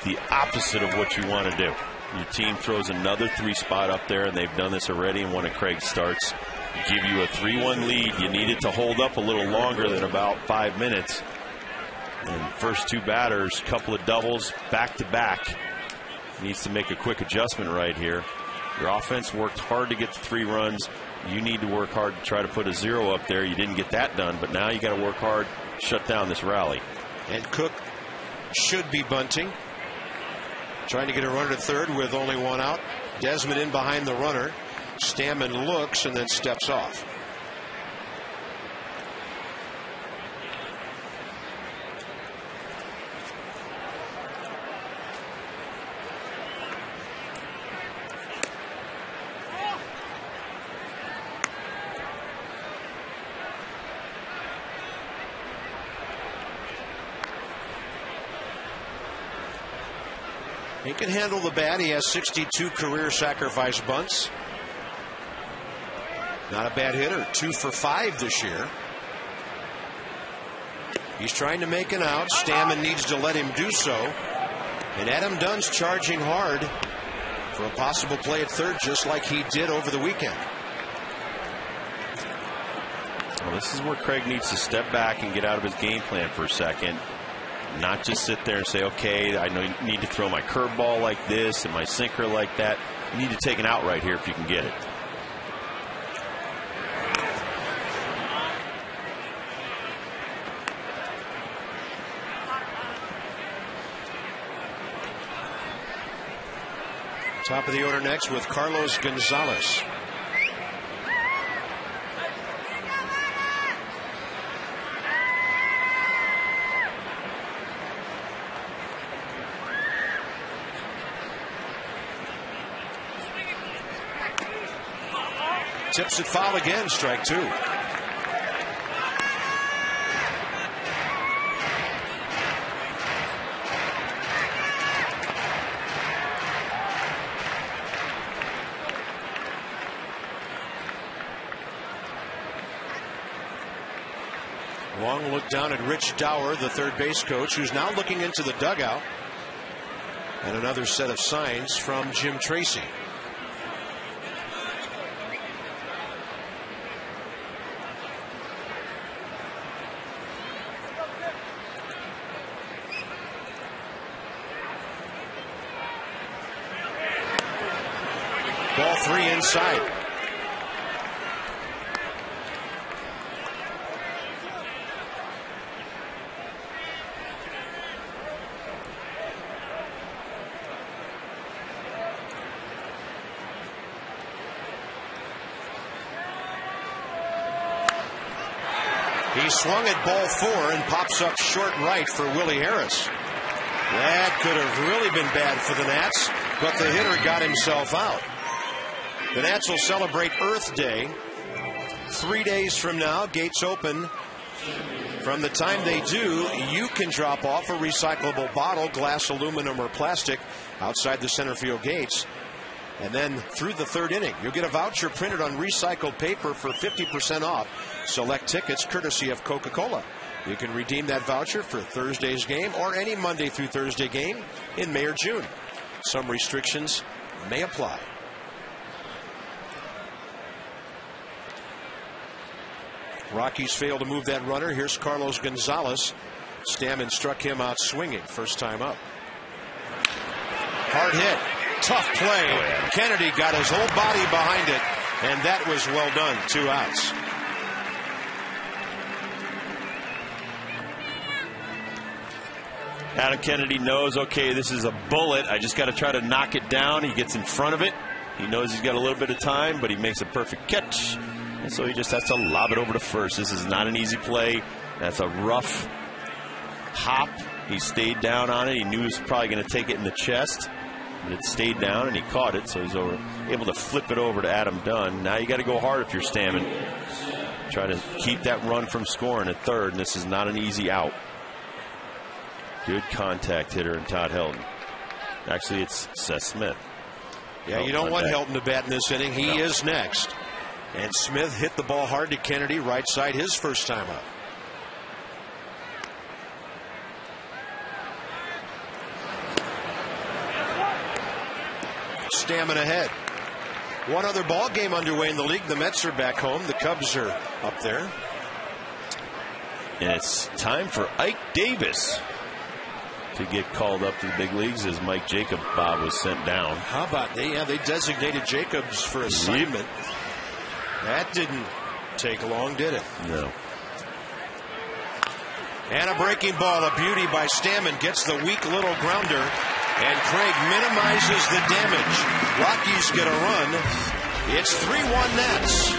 the opposite of what you want to do. Your team throws another 3 spot up there, and they've done this already in one of Craig's starts. Give you a 3-1 lead. You need it to hold up a little longer than about 5 minutes. And first 2 batters, couple of doubles, back-to-back. Needs to make a quick adjustment right here. Your offense worked hard to get the 3 runs. You need to work hard to try to put a 0 up there. You didn't get that done, but now you got to work hard to shut down this rally. And Cook should be bunting. Trying to get a runner to third with only 1 out. Desmond in behind the runner. Stammen looks and then steps off. He can handle the bat. He has 62 career sacrifice bunts. Not a bad hitter. 2 for 5 this year. He's trying to make an out. Stammen needs to let him do so. And Adam Dunn's charging hard for a possible play at third, just like he did over the weekend. Well, this is where Craig needs to step back and get out of his game plan for a second. Not just sit there and say, okay, I know you need to throw my curveball like this and my sinker like that. You need to take an out right here if you can get it. Top of the order next with Carlos Gonzalez. Tips it foul again, strike 2. Long look down at Rich Dower, the third base coach, who's now looking into the dugout. And another set of signs from Jim Tracy. Ball 3 inside. He swung at ball 4 and pops up short right for Willie Harris. That could have really been bad for the Nats, but the hitter got himself out. The Nats will celebrate Earth Day 3 days from now. Gates open. From the time they do, you can drop off a recyclable bottle, glass, aluminum, or plastic outside the center field gates. And then through the third inning, you'll get a voucher printed on recycled paper for 50% off select tickets courtesy of Coca-Cola. You can redeem that voucher for Thursday's game or any Monday through Thursday game in May or June. Some restrictions may apply. Rockies fail to move that runner. Here's Carlos Gonzalez. Stammen struck him out swinging first time up. Hard hit. Tough play. Kennedy got his whole body behind it, and that was well done. 2 outs. Adam Kennedy knows, okay, this is a bullet. I just got to try to knock it down. He gets in front of it. He knows he's got a little bit of time, but he makes a perfect catch. And so he just has to lob it over to first. This is not an easy play. That's a rough hop. He stayed down on it. He knew he was probably going to take it in the chest. But it stayed down, and he caught it, so he's able to flip it over to Adam Dunn. Now you got to go hard if you're Stammen. Try to keep that run from scoring at third, and this is not an easy out. Good contact hitter in Todd Helton. Actually, it's Seth Smith. Yeah, you don't want Helton to bat in this inning. He is next. And Smith hit the ball hard to Kennedy, right side, his first time up. Stammen ahead. One other ball game underway in the league. The Mets are back home. The Cubs are up there. And it's time for Ike Davis to get called up to the big leagues as Mike Jacob Bob was sent down. How about they designated Jacobs for assignment. That didn't take long, did it? No. And a breaking ball, a beauty by Stammen, gets the weak little grounder, and Craig minimizes the damage. Rockies get a run It's 3-1 Nats.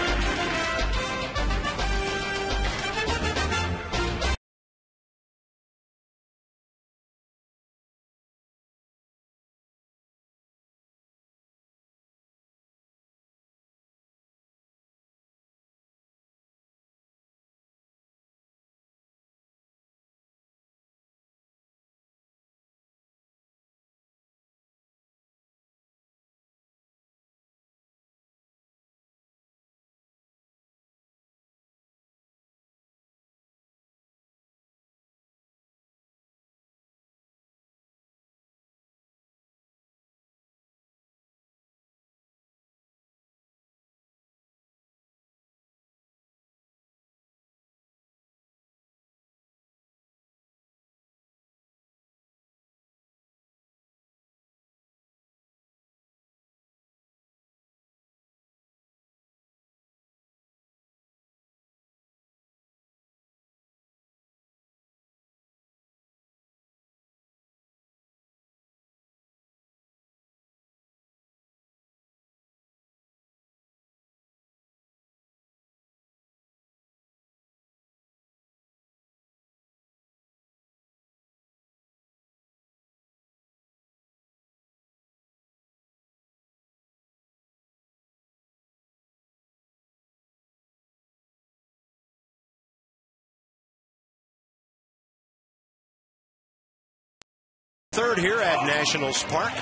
Third here at Nationals Park.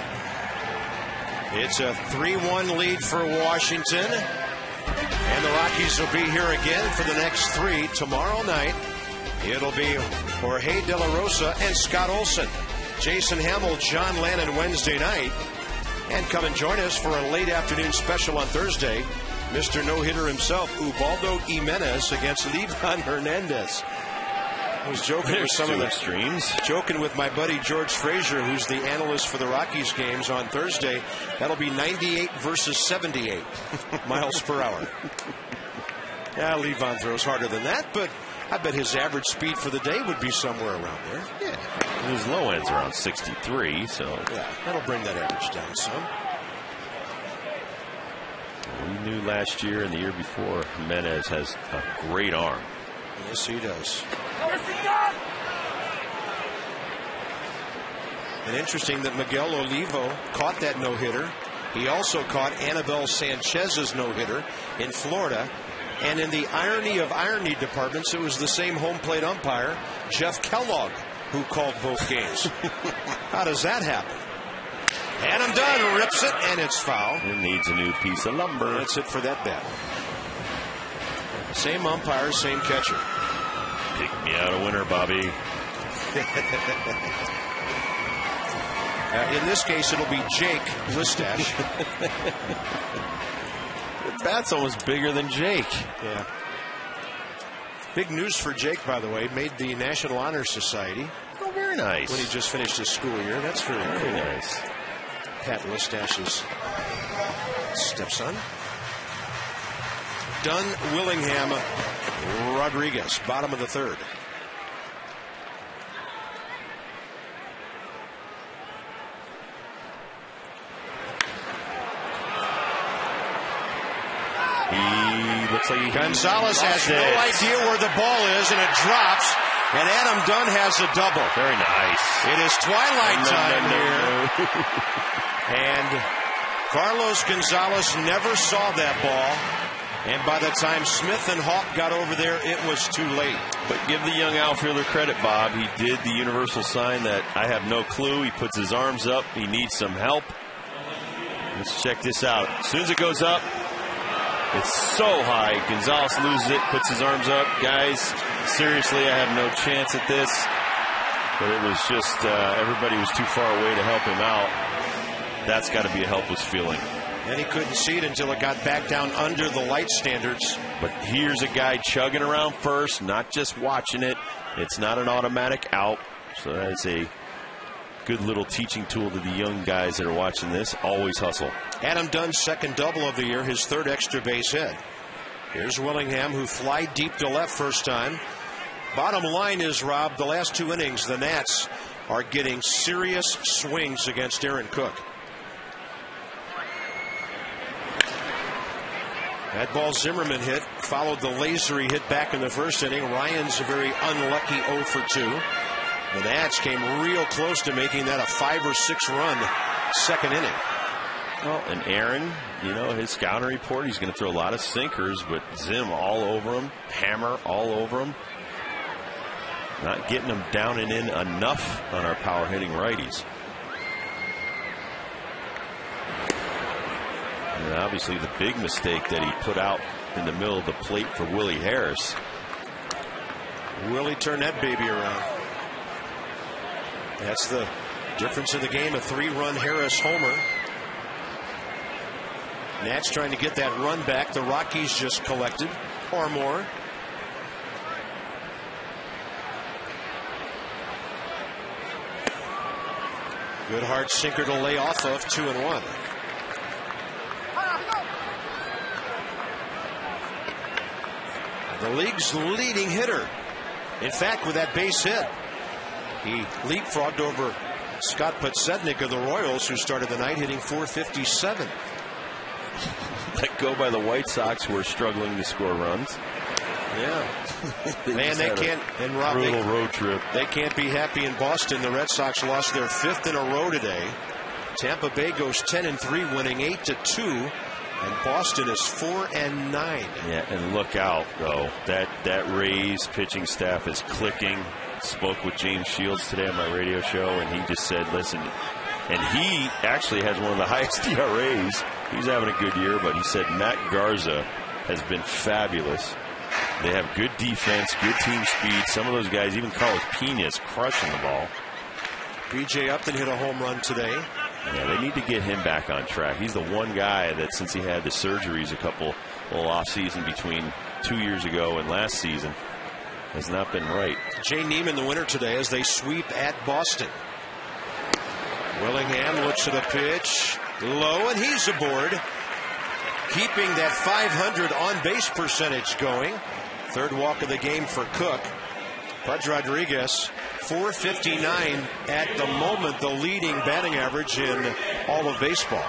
It's a 3-1 lead for Washington. And the Rockies will be here again for the next three tomorrow night. It'll be Jorge De La Rosa and Scott Olson. Jason Hamill, John Lannon Wednesday night. And come and join us for a late afternoon special on Thursday. Mr. No-hitter himself, Ubaldo Jimenez against Livan Hernandez. I was joking with some of the extremes. Joking with my buddy George Frazier, who's the analyst for the Rockies games on Thursday. That'll be 98 versus 78 miles per hour. Yeah, Livan throws harder than that, but I bet his average speed for the day would be somewhere around there. Yeah. His low end's around 63, so yeah, that'll bring that average down some. We knew last year and the year before, Jimenez has a great arm. Yes, he does. And interesting that Miguel Olivo caught that no-hitter. He also caught Anibal Sanchez's no-hitter in Florida. And in the irony of irony departments, it was the same home plate umpire, Jeff Kellogg, who called both games. How does that happen? Adam Dunn rips it, and it's foul. It needs a new piece of lumber. That's it for that bat. Same umpire, same catcher. Pick me out a winner, Bobby. In this case, it'll be Jake Listash. The bat's almost bigger than Jake. Yeah. Big news for Jake, by the way. Made the National Honor Society. Oh, very nice. When he just finished his school year. That's very cool. Very nice. Pat Listash's stepson. Dunn, Willingham, Rodriguez, bottom of the third. He looks like Gonzalez has no idea where the ball is, and it drops. And Adam Dunn has a double. Very nice. It is twilight time here. And Carlos Gonzalez never saw that ball. And by the time Smith and Hawk got over there, it was too late. But give the young outfielder credit, Bob. He did the universal sign that I have no clue. He puts his arms up. He needs some help. Let's check this out. As soon as it goes up, it's so high. Gonzalez loses it, puts his arms up. Guys, seriously, I have no chance at this. But it was just everybody was too far away to help him out. That's got to be a helpless feeling. And he couldn't see it until it got back down under the light standards. But here's a guy chugging around first, not just watching it. It's not an automatic out. So that's a good little teaching tool to the young guys that are watching this. Always hustle. Adam Dunn's second double of the year, his third extra base hit. Here's Willingham, who fly deep to left first time. Bottom line is, Rob, the last two innings, the Nats are getting serious swings against Aaron Cook. That ball Zimmerman hit followed the laser he hit back in the first inning. Ryan's a very unlucky 0 for 2. The Nats came real close to making that a 5 or 6 run second inning. Well, and Aaron, you know, his scouting report, he's going to throw a lot of sinkers, but Zim all over him, Hammer all over him. Not getting them down and in enough on our power hitting righties. And obviously the big mistake that he put out in the middle of the plate for Willie Harris. Willie turned that baby around. That's the difference in the game. A 3-run Harris homer. Nats trying to get that run back. The Rockies just collected or more. Good hard sinker to lay off of. 2-1. The league's leading hitter. In fact, with that base hit, he leapfrogged over Scott Podsednik of the Royals, who started the night hitting .457. Let go by the White Sox, who are struggling to score runs. Yeah. Man, they can't. And Rob, brutal road trip. They can't be happy in Boston. The Red Sox lost their 5th in a row today. Tampa Bay goes 10-3, winning 8-2. And Boston is 4-9. Yeah, and look out, though. That Rays pitching staff is clicking. Spoke with James Shields today on my radio show, and he just said, listen, and he actually has one of the highest ERAs. He's having a good year, but he said Matt Garza has been fabulous. They have good defense, good team speed. Some of those guys, even Carlos Pena, is crushing the ball. B.J. Upton hit a home run today. Yeah, they need to get him back on track. He's the one guy that, since he had the surgeries a little off season between 2 years ago and last season, has not been right. Jay Neiman the winner today as they sweep at Boston. Willingham looks at a pitch low, and he's aboard, keeping that .500 on base percentage going. Third walk of the game for Cook. Pudge Rodriguez, .459 at the moment, the leading batting average in all of baseball.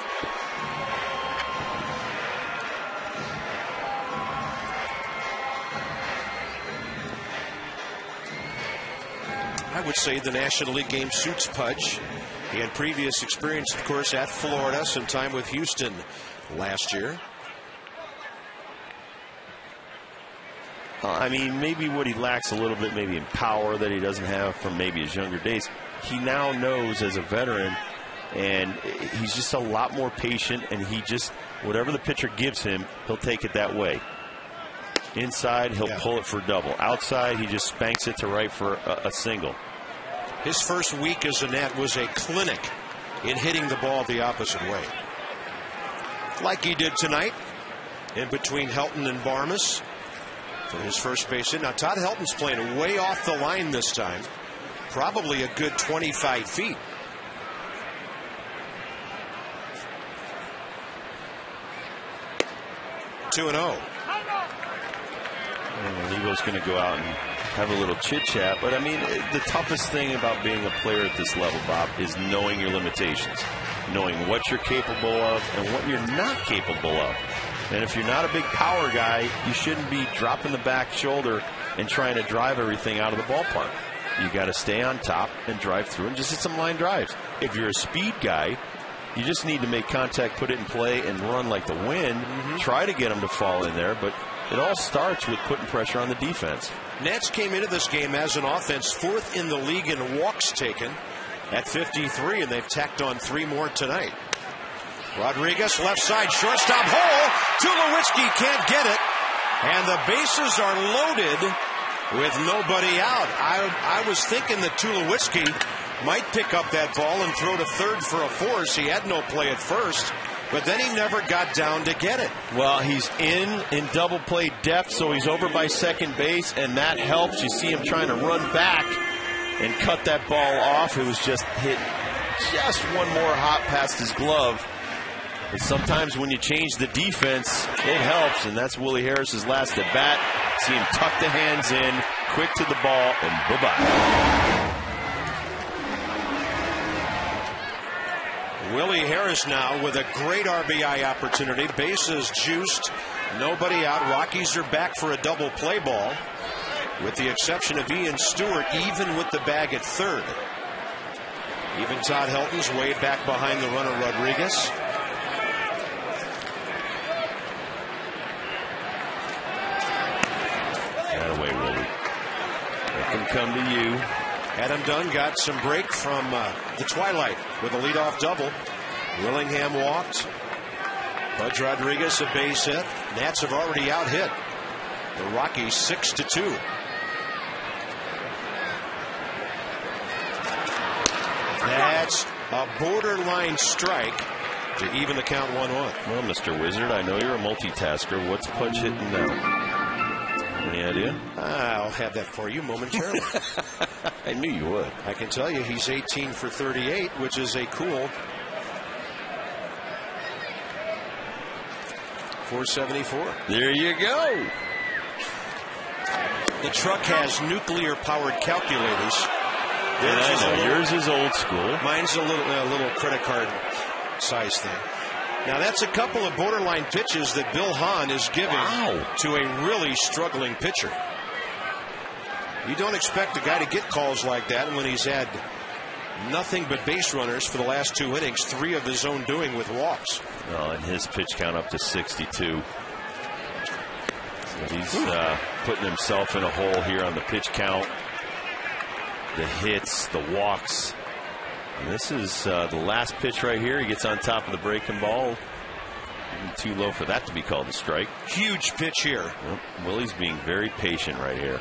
I would say the National League game suits Pudge. He had previous experience, of course, at Florida, some time with Houston last year. I mean, maybe what he lacks a little bit, maybe in power that he doesn't have from maybe his younger days. He now knows as a veteran, and he's just a lot more patient, and he just, whatever the pitcher gives him, he'll take it that way. Inside, he'll pull it for double. Outside, he just spanks it to right for a single. His first week as a Nat was a clinic in hitting the ball the opposite way. Like he did tonight, in between Helton and Barmes for his first base hit. Now, Todd Helton's playing way off the line this time. Probably a good 25 feet. (2-0). Levo's going to go out and have a little chit-chat. But, I mean, the toughest thing about being a player at this level, Bob, is knowing your limitations, knowing what you're capable of and what you're not capable of. And if you're not a big power guy, you shouldn't be dropping the back shoulder and trying to drive everything out of the ballpark. You got to stay on top and drive through and just hit some line drives. If you're a speed guy, you just need to make contact, put it in play, and run like the wind. Try to get them to fall in there, but it all starts with putting pressure on the defense. Nats came into this game as an offense, 4th in the league in walks taken at 53, and they've tacked on 3 more tonight. Rodriguez, left side, shortstop hole. Tulowitzki can't get it, and the bases are loaded with nobody out. I was thinking that Tulowitzki might pick up that ball and throw to third for a force. He had no play at first, but then he never got down to get it. Well, he's in double play depth, so he's over by second base, and that helps. You see him trying to run back and cut that ball off. It was just hit just one more hop past his glove. But sometimes when you change the defense, it helps, and that's Willie Harris's last at bat. See him tuck the hands in, quick to the ball, and bye-bye. Willie Harris now with a great RBI opportunity. Bases juiced Nobody out. Rockies are back for a double play ball, with the exception of Ian Stewart, even with the bag at third. Even Todd Helton's way back behind the runner Rodriguez. That away, Willie. Let them come to you. Adam Dunn got some break from the twilight with a leadoff double. Willingham walked. Pudge Rodriguez a base hit. Nats have already out hit the Rockies 6-2. That's a borderline strike to even the count 1-1. Well, Mr. Wizard, I know you're a multitasker. What's Pudge hitting now? Any idea? I'll have that for you momentarily. I knew you would. I can tell you he's 18 for 38, which is a cool 474. There you go. The truck has nuclear-powered calculators. Yours is old school. Mine's a little credit card size thing. Now that's a couple of borderline pitches that Bill Hahn is giving to a really struggling pitcher. You don't expect a guy to get calls like that when he's had nothing but base runners for the last 2 innings, 3 of his own doing with walks. Well, and his pitch count up to 62. So he's putting himself in a hole here on the pitch count. The hits, the walks. And this is the last pitch right here. He gets on top of the breaking ball. Even too low for that to be called a strike. Huge pitch here. Well, Willie's being very patient right here.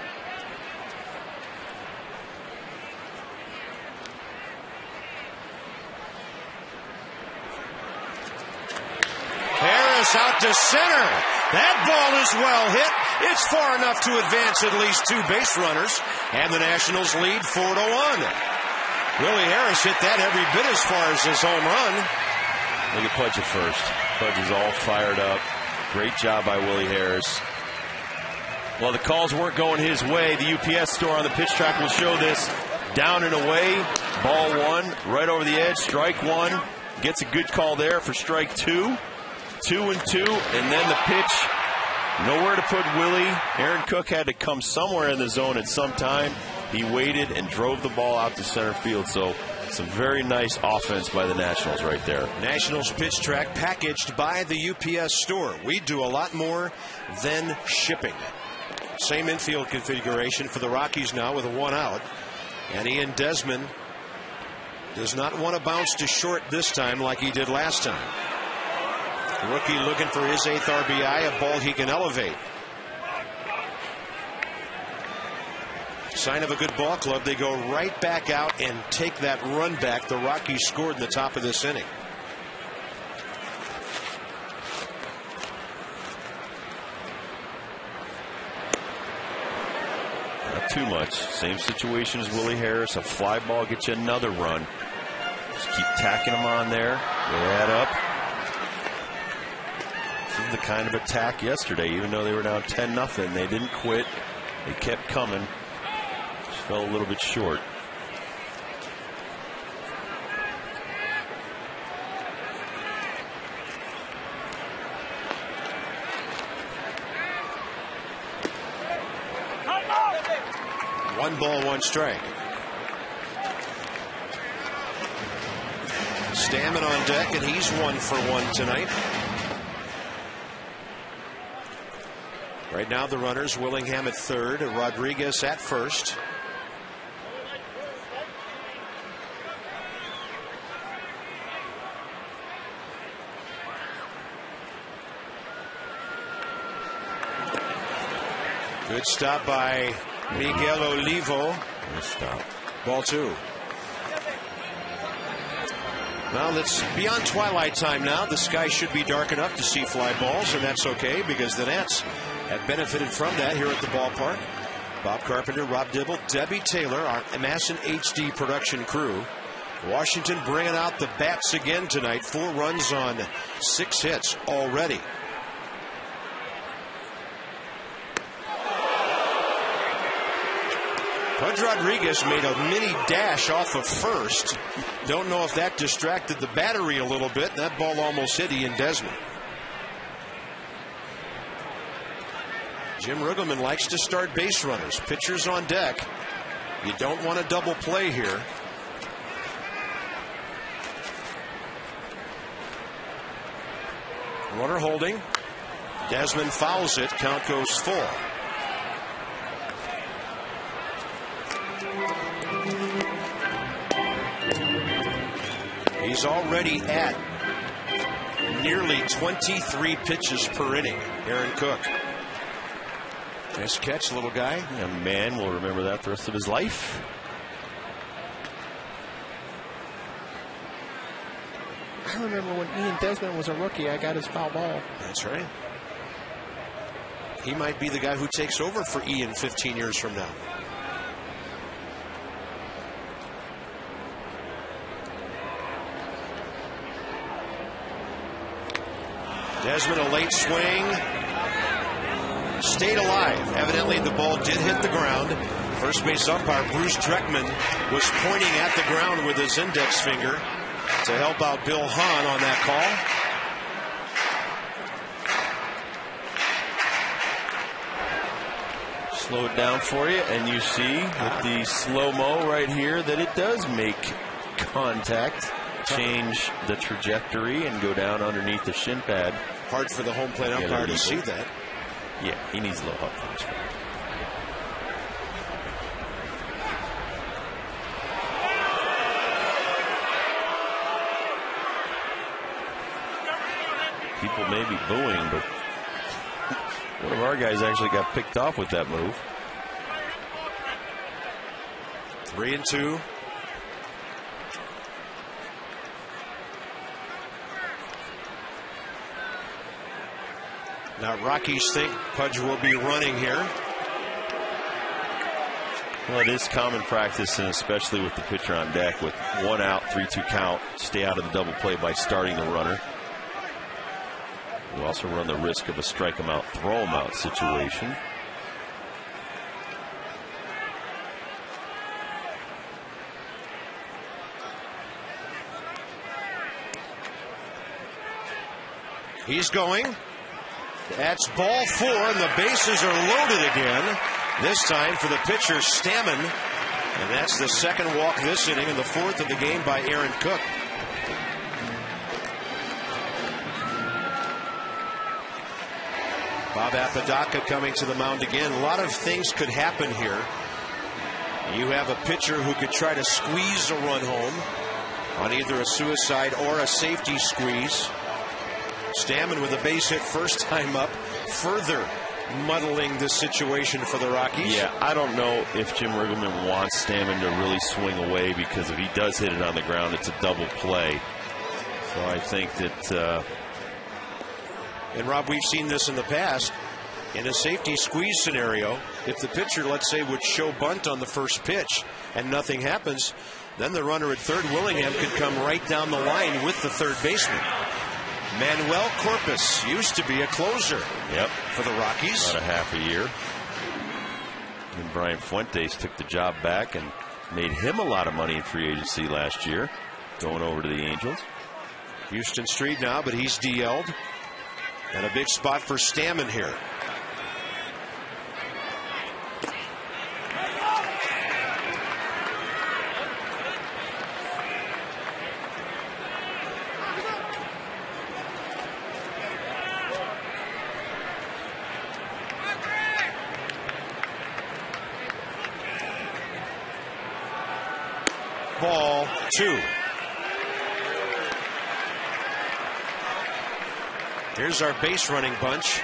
Harris out to center. That ball is well hit. It's far enough to advance at least 2 base runners. And the Nationals lead 4-1. Willie Harris hit that every bit as far as his home run. Look at Pudge at first. Pudge is all fired up. Great job by Willie Harris. Well, the calls weren't going his way. The UPS store on the pitch track will show this. Down and away. Ball 1. Right over the edge. Strike 1. Gets a good call there for strike 2. 2-2. And then the pitch. Nowhere to put Willie. Aaron Cook had to come somewhere in the zone at some time. He waited and drove the ball out to center field. So some very nice offense by the Nationals right there. Nationals pitch track packaged by the UPS store. We do a lot more than shipping. Same infield configuration for the Rockies now with a 1 out. And Ian Desmond does not want to bounce to short this time like he did last time. Rookie looking for his 8th RBI, a ball he can elevate. Sign of a good ball club. They go right back out and take that run back the Rockies scored in the top of this inning. Not too much. Same situation as Willie Harris. A fly ball gets you another run. Just keep tacking them on there. They add up. This is the kind of attack yesterday. Even though they were down 10-0, they didn't quit. They kept coming. Just fell a little bit short. One ball, 1 strike. Stammen on deck, and he's 1 for 1 tonight. Right now the runners, Willingham at third, Rodriguez at first. Good stop by Miguel Olivo. Nice stop. Ball 2. Well, it's beyond twilight time now. The sky should be dark enough to see fly balls, and that's okay because the Nats have benefited from that here at the ballpark. Bob Carpenter, Rob Dibble, Debbie Taylor, our Masson HD production crew. Washington bringing out the bats again tonight. 4 runs on 6 hits already. Pudge Rodriguez made a mini dash off of first. Don't know if that distracted the battery a little bit. That ball almost hit Ian Desmond. Jim Riggleman likes to start base runners. Pitchers on deck. You don't want a double play here. Runner holding. Desmond fouls it. Count goes full. He's already at nearly 23 pitches per inning. Aaron Cook. Nice catch, little guy. A man will remember that the rest of his life. I remember when Ian Desmond was a rookie, I got his foul ball. That's right. He might be the guy who takes over for Ian 15 years from now. Desmond, a late swing. Stayed alive. Evidently, the ball did hit the ground. First base umpire Bruce Dreckman was pointing at the ground with his index finger to help out Bill Hahn on that call. Slow it down for you, and you see with the slow-mo right here that it does make contact, change the trajectory, and go down underneath the shin pad. Hard for the home plate umpire to see that. Yeah, he needs a little help from his friend. People may be booing, but one of our guys actually got picked off with that move. 3-2. Now Rockies think Pudge will be running here. Well, it is common practice, and especially with the pitcher on deck, with 1 out, 3-2 count, stay out of the double play by starting the runner. You also run the risk of a strike him out, throw him out situation. He's going. That's ball 4, and the bases are loaded again. This time for the pitcher, Stammen. And that's the second walk this inning and the 4th of the game by Aaron Cook. Bob Apodaca coming to the mound again. A lot of things could happen here. You have a pitcher who could try to squeeze a run home on either a suicide or a safety squeeze. Stammen with a base hit first time up, further muddling the situation for the Rockies. Yeah, I don't know if Jim Riggleman wants Stammen to really swing away, because if he does hit it on the ground, it's a double play. So I think that... And Rob, we've seen this in the past. In a safety squeeze scenario, if the pitcher, let's say, would show bunt on the first pitch and nothing happens, then the runner at third, Willingham, could come right down the line with the third baseman. Manuel Corpus used to be a closer for the Rockies. About a half a year. And Brian Fuentes took the job back and made him a lot of money in free agency last year, going over to the Angels. Houston Street now, but he's DL'd. And a big spot for Stammen here. Ball 2. Here's our base running bunch.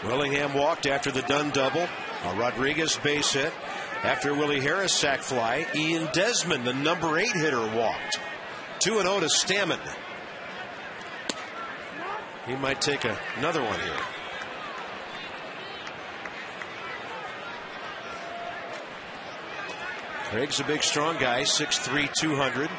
Willingham walked after the Dunn double. A Rodriguez base hit. After Willie Harris sac fly, Ian Desmond, the number 8 hitter, walked. 2-0 to Stammen. He might take another one here. Craig's a big, strong guy, 6'3", 200.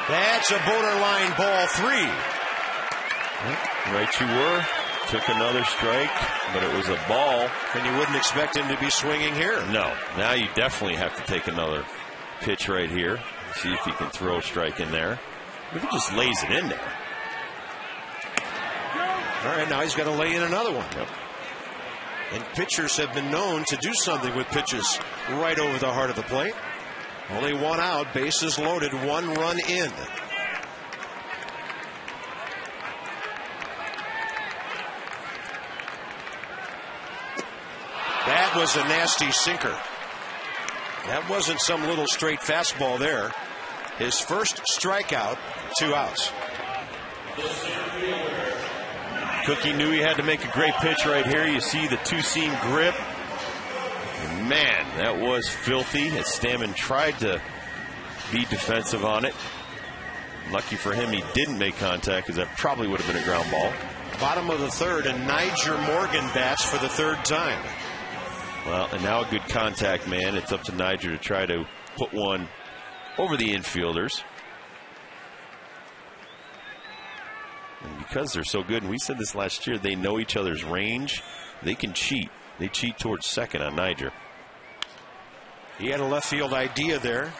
That's a borderline ball 3. Right you were. Took another strike, but it was a ball. And you wouldn't expect him to be swinging here. No. Now you definitely have to take another pitch right here. See if he can throw a strike in there. If he just lays it in there. All right, now he's got to lay in another one. Yep. And pitchers have been known to do something with pitches right over the heart of the plate. Only one out, bases loaded, 1 run in. That was a nasty sinker. That wasn't some little straight fastball there. His first strikeout, 2 outs. Cookie knew he had to make a great pitch right here. You see the two-seam grip. And man, that was filthy. As Stammen tried to be defensive on it. Lucky for him, he didn't make contact because that probably would have been a ground ball. Bottom of the third, and Niger Morgan bats for the 3rd time. Well, and now a good contact man. It's up to Niger to try to put one over the infielders. And because they're so good, and we said this last year, they know each other's range. They can cheat. They cheat towards second on Niger. He had a left field idea there.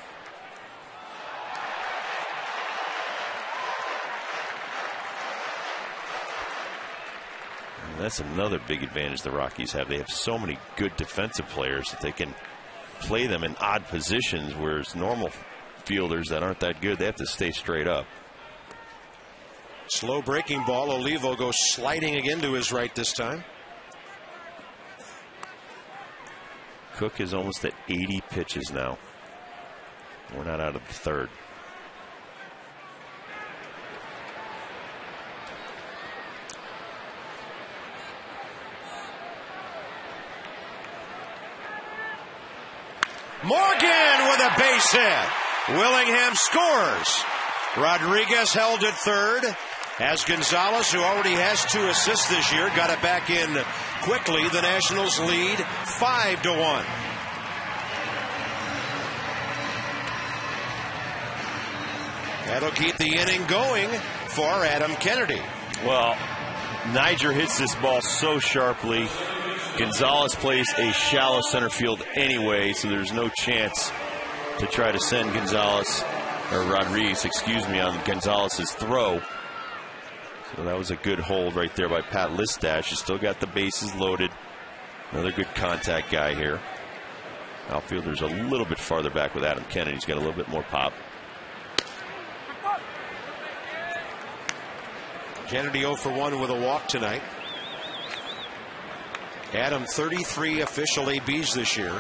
And that's another big advantage the Rockies have. They have so many good defensive players that they can play them in odd positions, whereas normal fielders that aren't that good, they have to stay straight up. Slow breaking ball. Olivo goes sliding again to his right this time. Cook is almost at 80 pitches now. We're not out of the 3rd. Morgan with a base hit. Willingham scores. Rodriguez held at 3rd. As Gonzalez, who already has 2 assists this year, got it back in quickly. The Nationals lead 5-1. That'll keep the inning going for Adam Kennedy. Well, Niger hits this ball so sharply. Gonzalez plays a shallow center field anyway, so there's no chance to try to send Gonzalez, or Rodriguez, excuse me, on Gonzalez's throw. So that was a good hold right there by Pat Listash. You still got the bases loaded. Another good contact guy here. Outfielder's a little bit farther back with Adam Kennedy. He's got a little bit more pop. Kennedy 0 for 1 with a walk tonight. Adam 33 official ABs this year.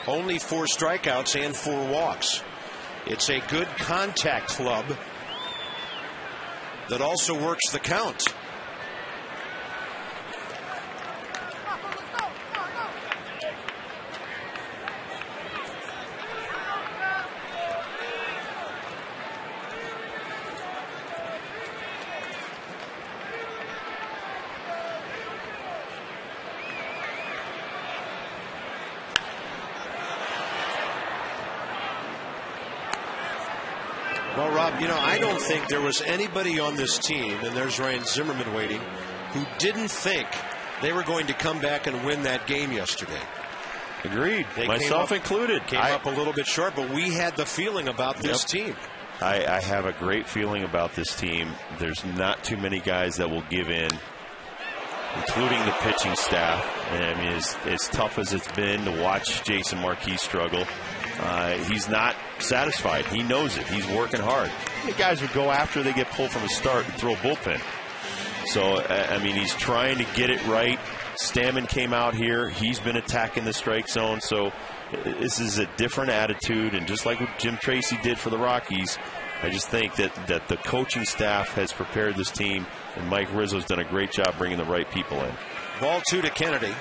Only 4 strikeouts and 4 walks. It's a good contact club that also works the count. Well, Rob, you know, I don't think there was anybody on this team, and there's Ryan Zimmerman waiting, who didn't think they were going to come back and win that game yesterday. Agreed. Myself included. Came up a little bit short, but we had the feeling about this team. I have a great feeling about this team. There's not too many guys that will give in, including the pitching staff. And I mean, as tough as it's been to watch Jason Marquis struggle, he's not satisfied. He knows it. He's working hard. The guys would go after they get pulled from a start and throw a bullpen. So, I mean, he's trying to get it right. Stammen came out here. He's been attacking the strike zone. So this is a different attitude. And just like what Jim Tracy did for the Rockies, I just think that the coaching staff has prepared this team, and Mike Rizzo's done a great job bringing the right people in. Ball 2 to Kennedy.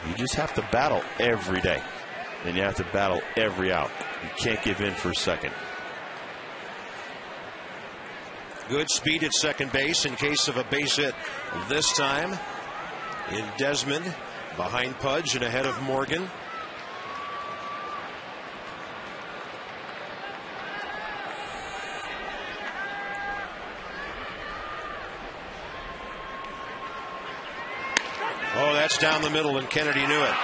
You just have to battle every day, and you have to battle every out. You can't give in for a second. Good speed at second base in case of a base hit this time. In Desmond, behind Pudge and ahead of Morgan. that's down the middle, and Kennedy knew it.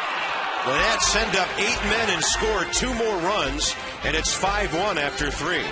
The Nats send up 8 men and score 2 more runs, and it's 5-1 after 3.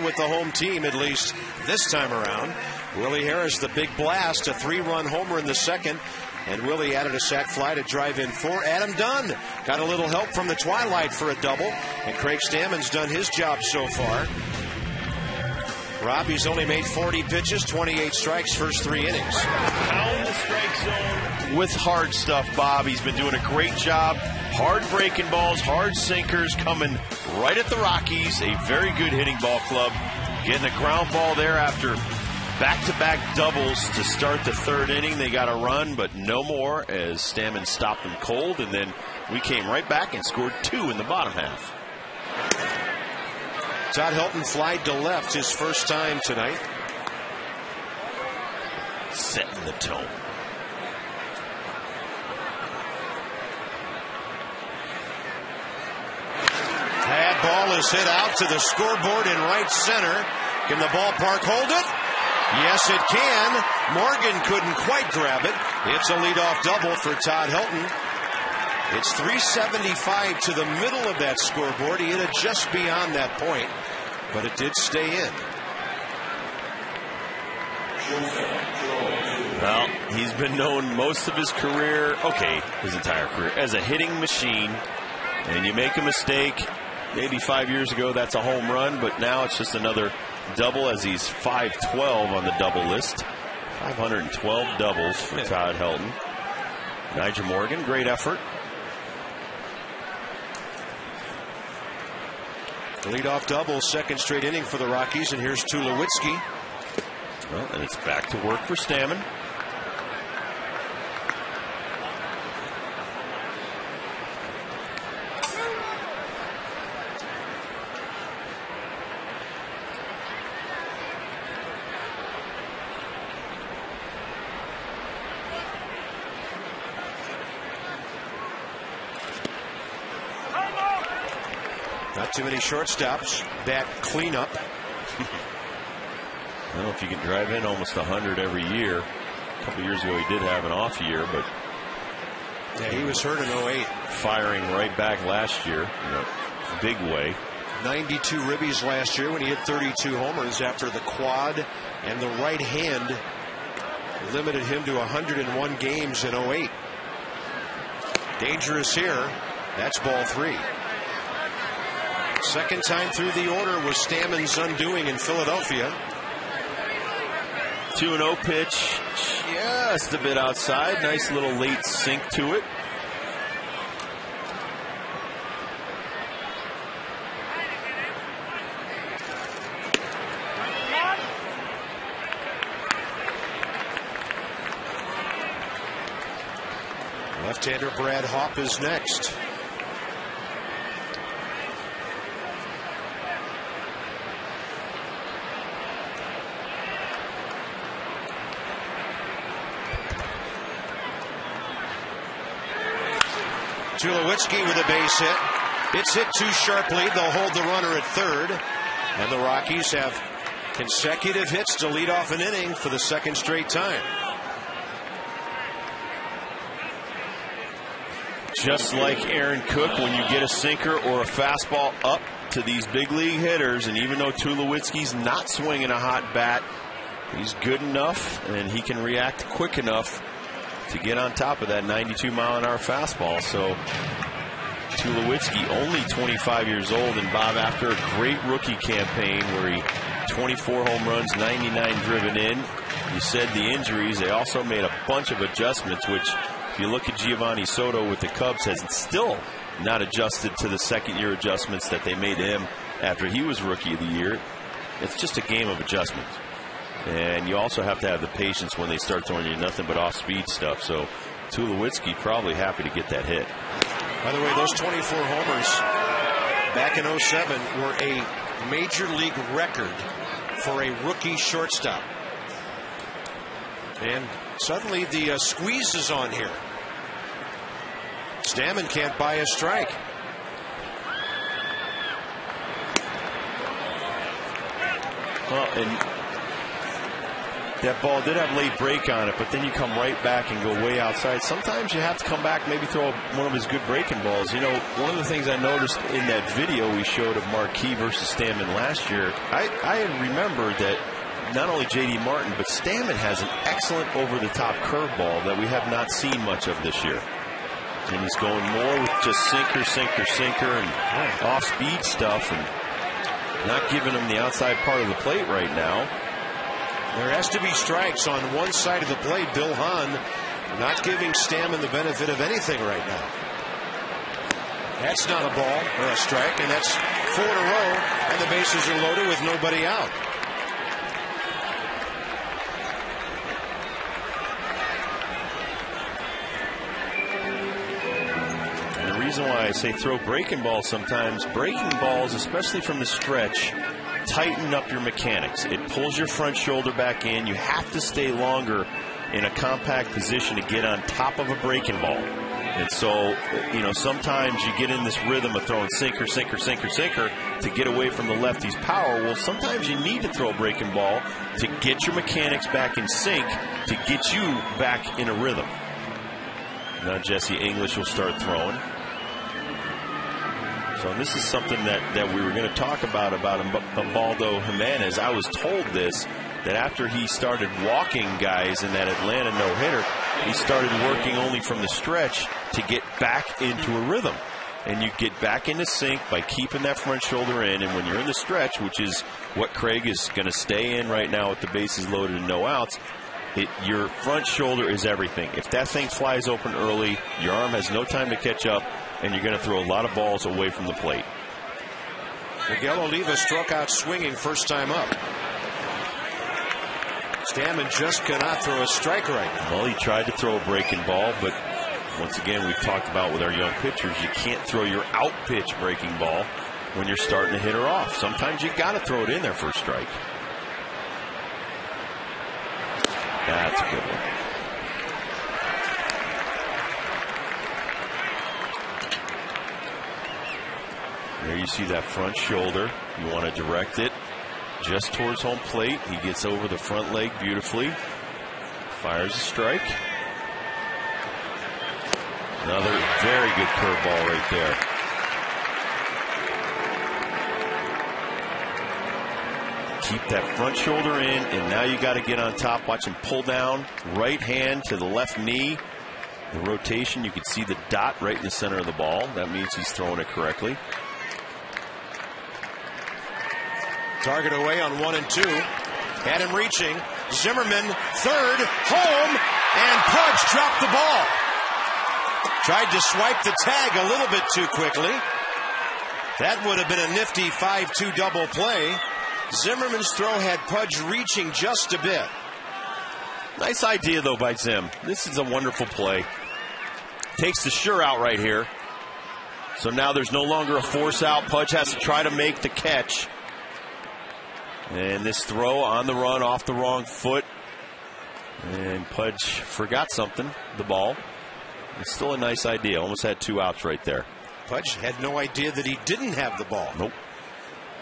With the home team, at least this time around. Willie Harris, the big blast, a 3-run homer in the second, and Willie added a sac fly to drive in 4. Adam Dunn got a little help from the twilight for a double, and Craig Stammen's done his job so far. Robbie's only made 40 pitches, 28 strikes, first 3 innings. Pound the strike zone with hard stuff, Bob. He's been doing a great job. Hard breaking balls, hard sinkers coming right at the Rockies. A very good hitting ball club. Getting a ground ball there after back-to-back doubles to start the 3rd inning. They got a run, but no more as Stammen stopped them cold. And then we came right back and scored 2 in the bottom half. Todd Helton flied to left his first time tonight. Setting the tone. That ball is hit out to the scoreboard in right center. Can the ballpark hold it? Yes, it can. Morgan couldn't quite grab it. It's a leadoff double for Todd Helton. It's 375 to the middle of that scoreboard. He hit it just beyond that point, but it did stay in. Well, he's been known most of his career, his entire career, as a hitting machine. And you make a mistake, maybe 5 years ago, that's a home run, but now it's just another double as he's 512 on the double list. 512 doubles for Todd Helton. Nigel Morgan, great effort. Leadoff double, second straight inning for the Rockies, and here's Tulowitzki. Well, and it's back to work for Stammen. Not too many shortstops. Bat cleanup. I don't know if you can drive in almost 100 every year. A couple years ago, he did have an off year, but yeah, he was hurt in 08. Firing right back last year in a big way. 92 ribbies last year when he hit 32 homers after the quad and the right hand limited him to 101 games in 08. Dangerous here. That's ball 3. Second time through the order was Stammen's undoing in Philadelphia. 2-0 pitch, just a bit outside. Nice little late sink to it. Left-hander Brad Hopp is next. Tulowitzki with a base hit. It's hit too sharply. They'll hold the runner at third. And the Rockies have consecutive hits to lead off an inning for the second straight time. Just like Aaron Cook, when you get a sinker or a fastball up to these big league hitters, and even though Tulowitzki's not swinging a hot bat, he's good enough and he can react quick enough to get on top of that 92-mile-an-hour fastball. So Tulowitzki, only 25 years old, and Bob, after a great rookie campaign where he 24 home runs, 99 driven in. You said the injuries. They also made a bunch of adjustments, which, if you look at Giovanni Soto with the Cubs, has still not adjusted to the second-year adjustments that they made to him after he was Rookie of the Year. It's just a game of adjustments. And you also have to have the patience when they start throwing you nothing but off-speed stuff. So Tulowitzki probably happy to get that hit. By the way, those 24 homers back in 07 were a major league record for a rookie shortstop. And suddenly the squeeze is on here. Stammen can't buy a strike. Well, and that ball did have late break on it, but then you come right back and go way outside. Sometimes you have to come back, maybe throw one of his good breaking balls. You know, one of the things I noticed in that video we showed of Marquis versus Stammen last year, I remember that not only J.D. Martin, but Stammen has an excellent over-the-top curveball that we have not seen much of this year. And he's going more with just sinker, and off-speed stuff, and not giving him the outside part of the plate right now. There has to be strikes on one side of the plate. Bill Hahn not giving Stammen the benefit of anything right now. That's not a ball or a strike, and that's 4 in a row, and the bases are loaded with nobody out. And the reason why I say throw breaking balls sometimes, breaking balls, especially from the stretch, tighten up your mechanics. It pulls your front shoulder back in. You have to stay longer in a compact position to get on top of a breaking ball. And so, you know, sometimes you get in this rhythm of throwing sinker to get away from the lefty's power. Well, sometimes you need to throw a breaking ball to get your mechanics back in sync, to get you back in a rhythm. Now Jesse English will start throwing. So this is something that we were going to talk about Ubaldo Jimenez. I was told this, that after he started walking guys in that Atlanta no-hitter, he started working only from the stretch to get back into a rhythm. And you get back into sync by keeping that front shoulder in. And when you're in the stretch, which is what Craig is going to stay in right now with the bases loaded and no outs, your front shoulder is everything. If that thing flies open early, your arm has no time to catch up, and you're going to throw a lot of balls away from the plate. Miguel Oliva struck out swinging first time up. Stammen just cannot throw a strike right now. Well, he tried to throw a breaking ball, but once again, we've talked about with our young pitchers, you can't throw your out pitch breaking ball when you're starting to hit her off. Sometimes you got to throw it in there for a strike. That's a good one. There you see that front shoulder. You want to direct it just towards home plate. He gets over the front leg beautifully. Fires a strike. Another very good curveball right there. Keep that front shoulder in, and now you got to get on top. Watch him pull down, right hand to the left knee. The rotation, you can see the dot right in the center of the ball. That means he's throwing it correctly. Target away on 1 and 2. Had him reaching. Zimmerman, third, home, and Pudge dropped the ball. Tried to swipe the tag a little bit too quickly. That would have been a nifty 5-2 double play. Zimmerman's throw had Pudge reaching just a bit. Nice idea, though, by Zim. This is a wonderful play. Takes the sure out right here. So now there's no longer a force out. Pudge has to try to make the catch. And this throw on the run off the wrong foot. And Pudge forgot something, the ball. It's still a nice idea. Almost had 2 outs right there. Pudge had no idea that he didn't have the ball. Nope.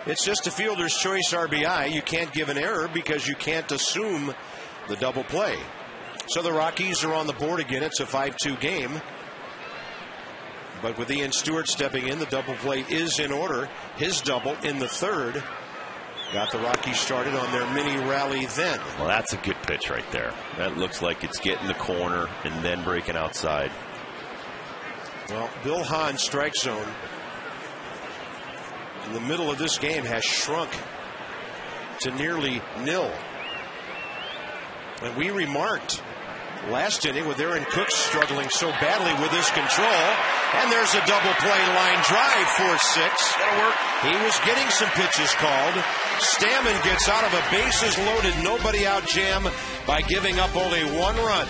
It's just a fielder's choice RBI. You can't give an error because you can't assume the double play. So the Rockies are on the board again. It's a 5-2 game. But with Ian Stewart stepping in, the double play is in order. His double in the third got the Rockies started on their mini rally then. Well, that's a good pitch right there. That looks like it's getting the corner and then breaking outside. Well, Bill Hahn's strike zone in the middle of this game has shrunk to nearly nil. And we remarked last inning with Aaron Cook struggling so badly with his control. And there's a double play line drive for 6. That'll work. He was getting some pitches called. Stammen gets out of a bases loaded, nobody out jam by giving up only 1 run.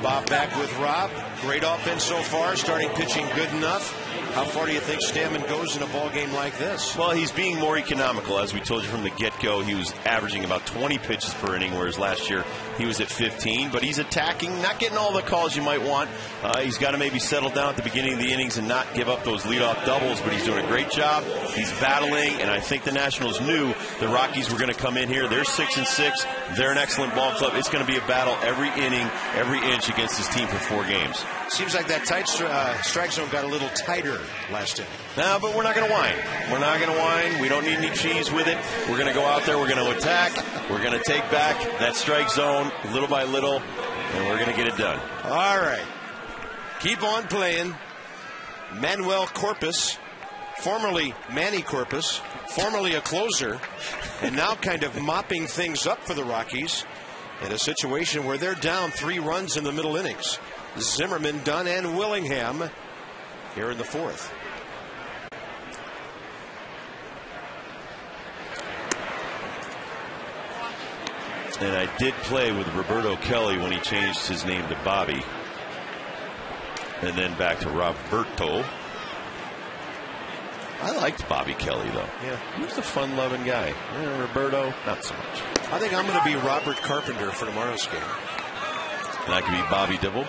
Bob back with Rob. Great offense so far. Starting pitching good enough. How far do you think Stammen goes in a ball game like this? Well, he's being more economical. As we told you from the get-go, he was averaging about 20 pitches per inning, whereas last year he was at 15. But he's attacking, not getting all the calls you might want. He's got to maybe settle down at the beginning of the innings and not give up those leadoff doubles, but he's doing a great job. He's battling, and I think the Nationals knew the Rockies were going to come in here. They're 6-6. They're an excellent ball club. It's going to be a battle every inning, every inch against this team for 4 games. Seems like that tight strike zone got a little tighter last inning. No, but we're not going to whine. We're not going to whine. We don't need any cheese with it. We're going to go out there. We're going to attack. We're going to take back that strike zone little by little, and we're going to get it done. All right. Keep on playing. Manuel Corpus, formerly Manny Corpus, formerly a closer, and now kind of mopping things up for the Rockies in a situation where they're down 3 runs in the middle innings. Zimmerman, Dunn, and Willingham here in the 4th. And I did play with Roberto Kelly when he changed his name to Bobby. And then back to Roberto. I liked Bobby Kelly, though. Yeah. He was a fun-loving guy. Roberto, not so much. I think I'm going to be Robert Carpenter for tomorrow's game. And I could be Bobby Dibble.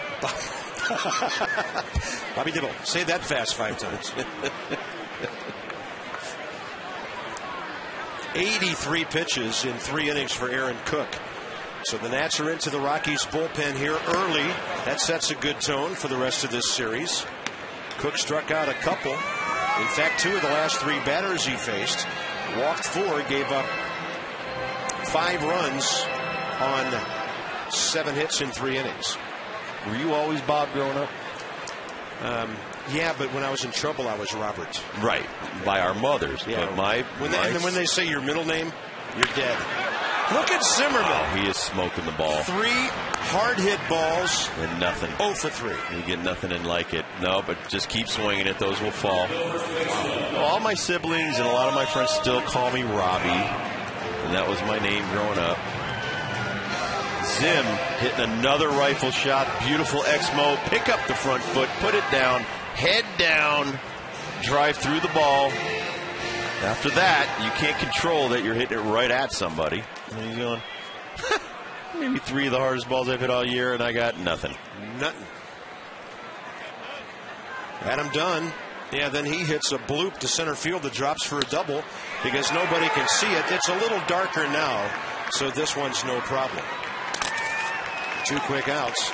Bobby Dibble. Say that fast 5 times. 83 pitches in 3 innings for Aaron Cook. So the Nats are into the Rockies bullpen here early. That sets a good tone for the rest of this series. Cook struck out a couple. In fact, 2 of the last 3 batters he faced walked 4, gave up 5 runs on 7 hits in 3 innings. Were you always Bob growing up? Yeah, but when I was in trouble, I was Robert. Right, by our mothers. Yeah. But when they say your middle name, you're dead. Look at Zimmerman. Oh, he is smoking the ball. 3 Hard hit balls. And nothing. 0 for 3. You get nothing and like it. No, but just keep swinging it. Those will fall. All my siblings and a lot of my friends still call me Robbie. And that was my name growing up. Zim hitting another rifle shot. Beautiful Exmo. Pick up the front foot. Put it down. Head down. Drive through the ball. After that, you can't control that you're hitting it right at somebody. And he's going, maybe 3 of the hardest balls I've hit all year, and I got nothing. Nothing. Adam Dunn. Yeah, then he hits a bloop to center field that drops for a double because nobody can see it. It's a little darker now, so this one's no problem. 2 quick outs.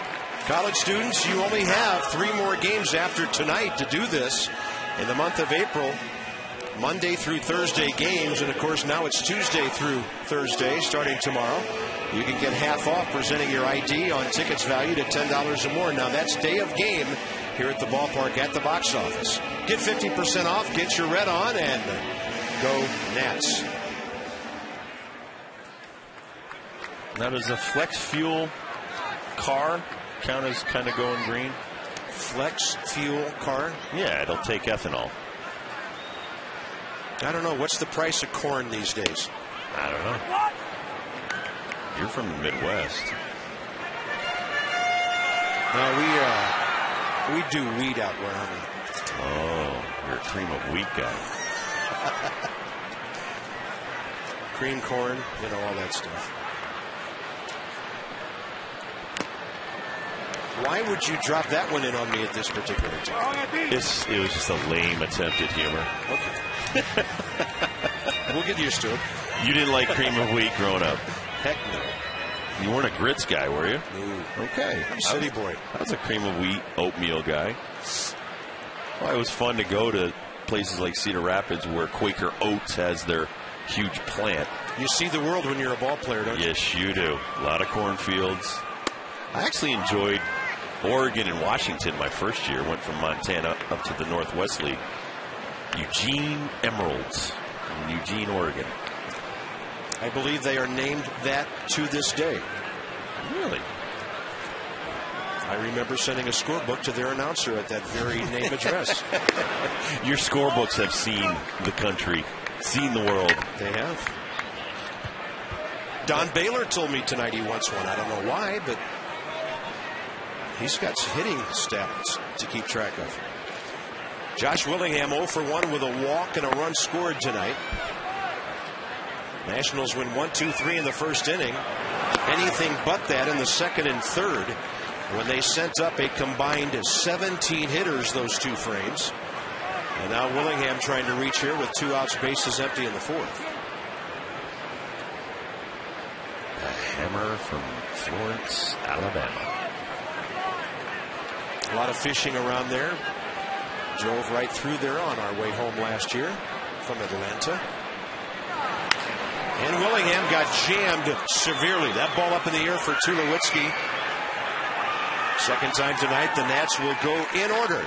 College students, you only have 3 more games after tonight to do this in the month of April. Monday through Thursday games, and of course now it's Tuesday through Thursday starting tomorrow. You can get half off presenting your ID on tickets valued at $10 or more. Now that's day of game here at the ballpark at the box office. Get 50% off, get your red on, and go Nats. Now does a flex fuel car count as kind of going green? Flex fuel car? Yeah, it'll take ethanol. I don't know. What's the price of corn these days? I don't know. You're from the Midwest. No, we do wheat out where I'm at. Oh, you're a cream of wheat guy. Cream corn, you know, all that stuff. Why would you drop that one in on me at this particular time? It was just a lame attempt at humor. Okay. We'll get used to it. You didn't like cream of wheat growing up? Heck no. You weren't a grits guy, were you? No. Okay. I'm a city boy. I was a cream of wheat oatmeal guy. Well, it was fun to go to places like Cedar Rapids where Quaker Oats has their huge plant. You see the world when you're a ball player, don't you? Yes, you do. A lot of cornfields. I actually enjoyed Oregon and Washington my first year. Went from Montana up to the Northwest League. Eugene Emeralds in Eugene, Oregon. I believe they are named that to this day. Really? I remember sending a scorebook to their announcer at that very name address. Your scorebooks have seen the country, seen the world. They have. Don Baylor told me tonight he wants one. I don't know why, but he's got hitting stats to keep track of. Josh Willingham 0 for 1 with a walk and a run scored tonight. Nationals win 1-2-3 in the first inning. Anything but that in the second and third when they sent up a combined 17 hitters those 2 frames. And now Willingham trying to reach here with 2 outs, bases empty in the 4th. A hammer from Florence, Alabama. A lot of fishing around there. Drove right through there on our way home last year from Atlanta. And Willingham got jammed severely. That ball up in the air for Tulowitzki. Second time tonight, the Nats will go in order.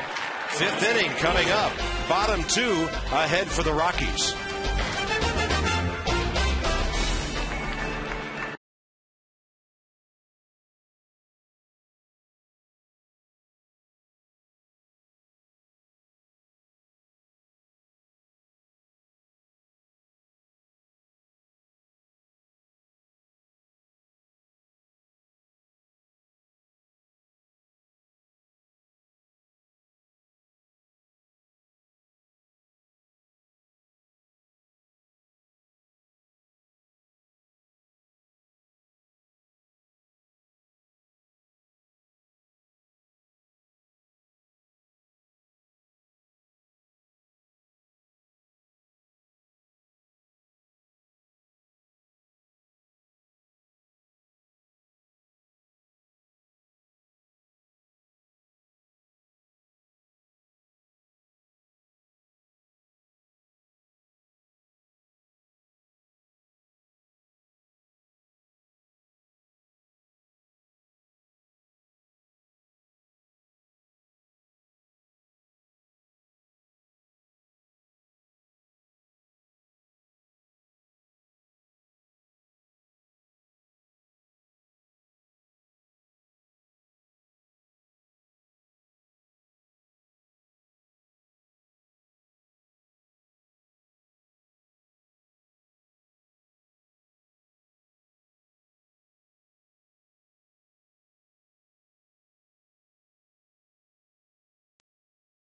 5th inning coming up. Bottom 2 ahead for the Rockies.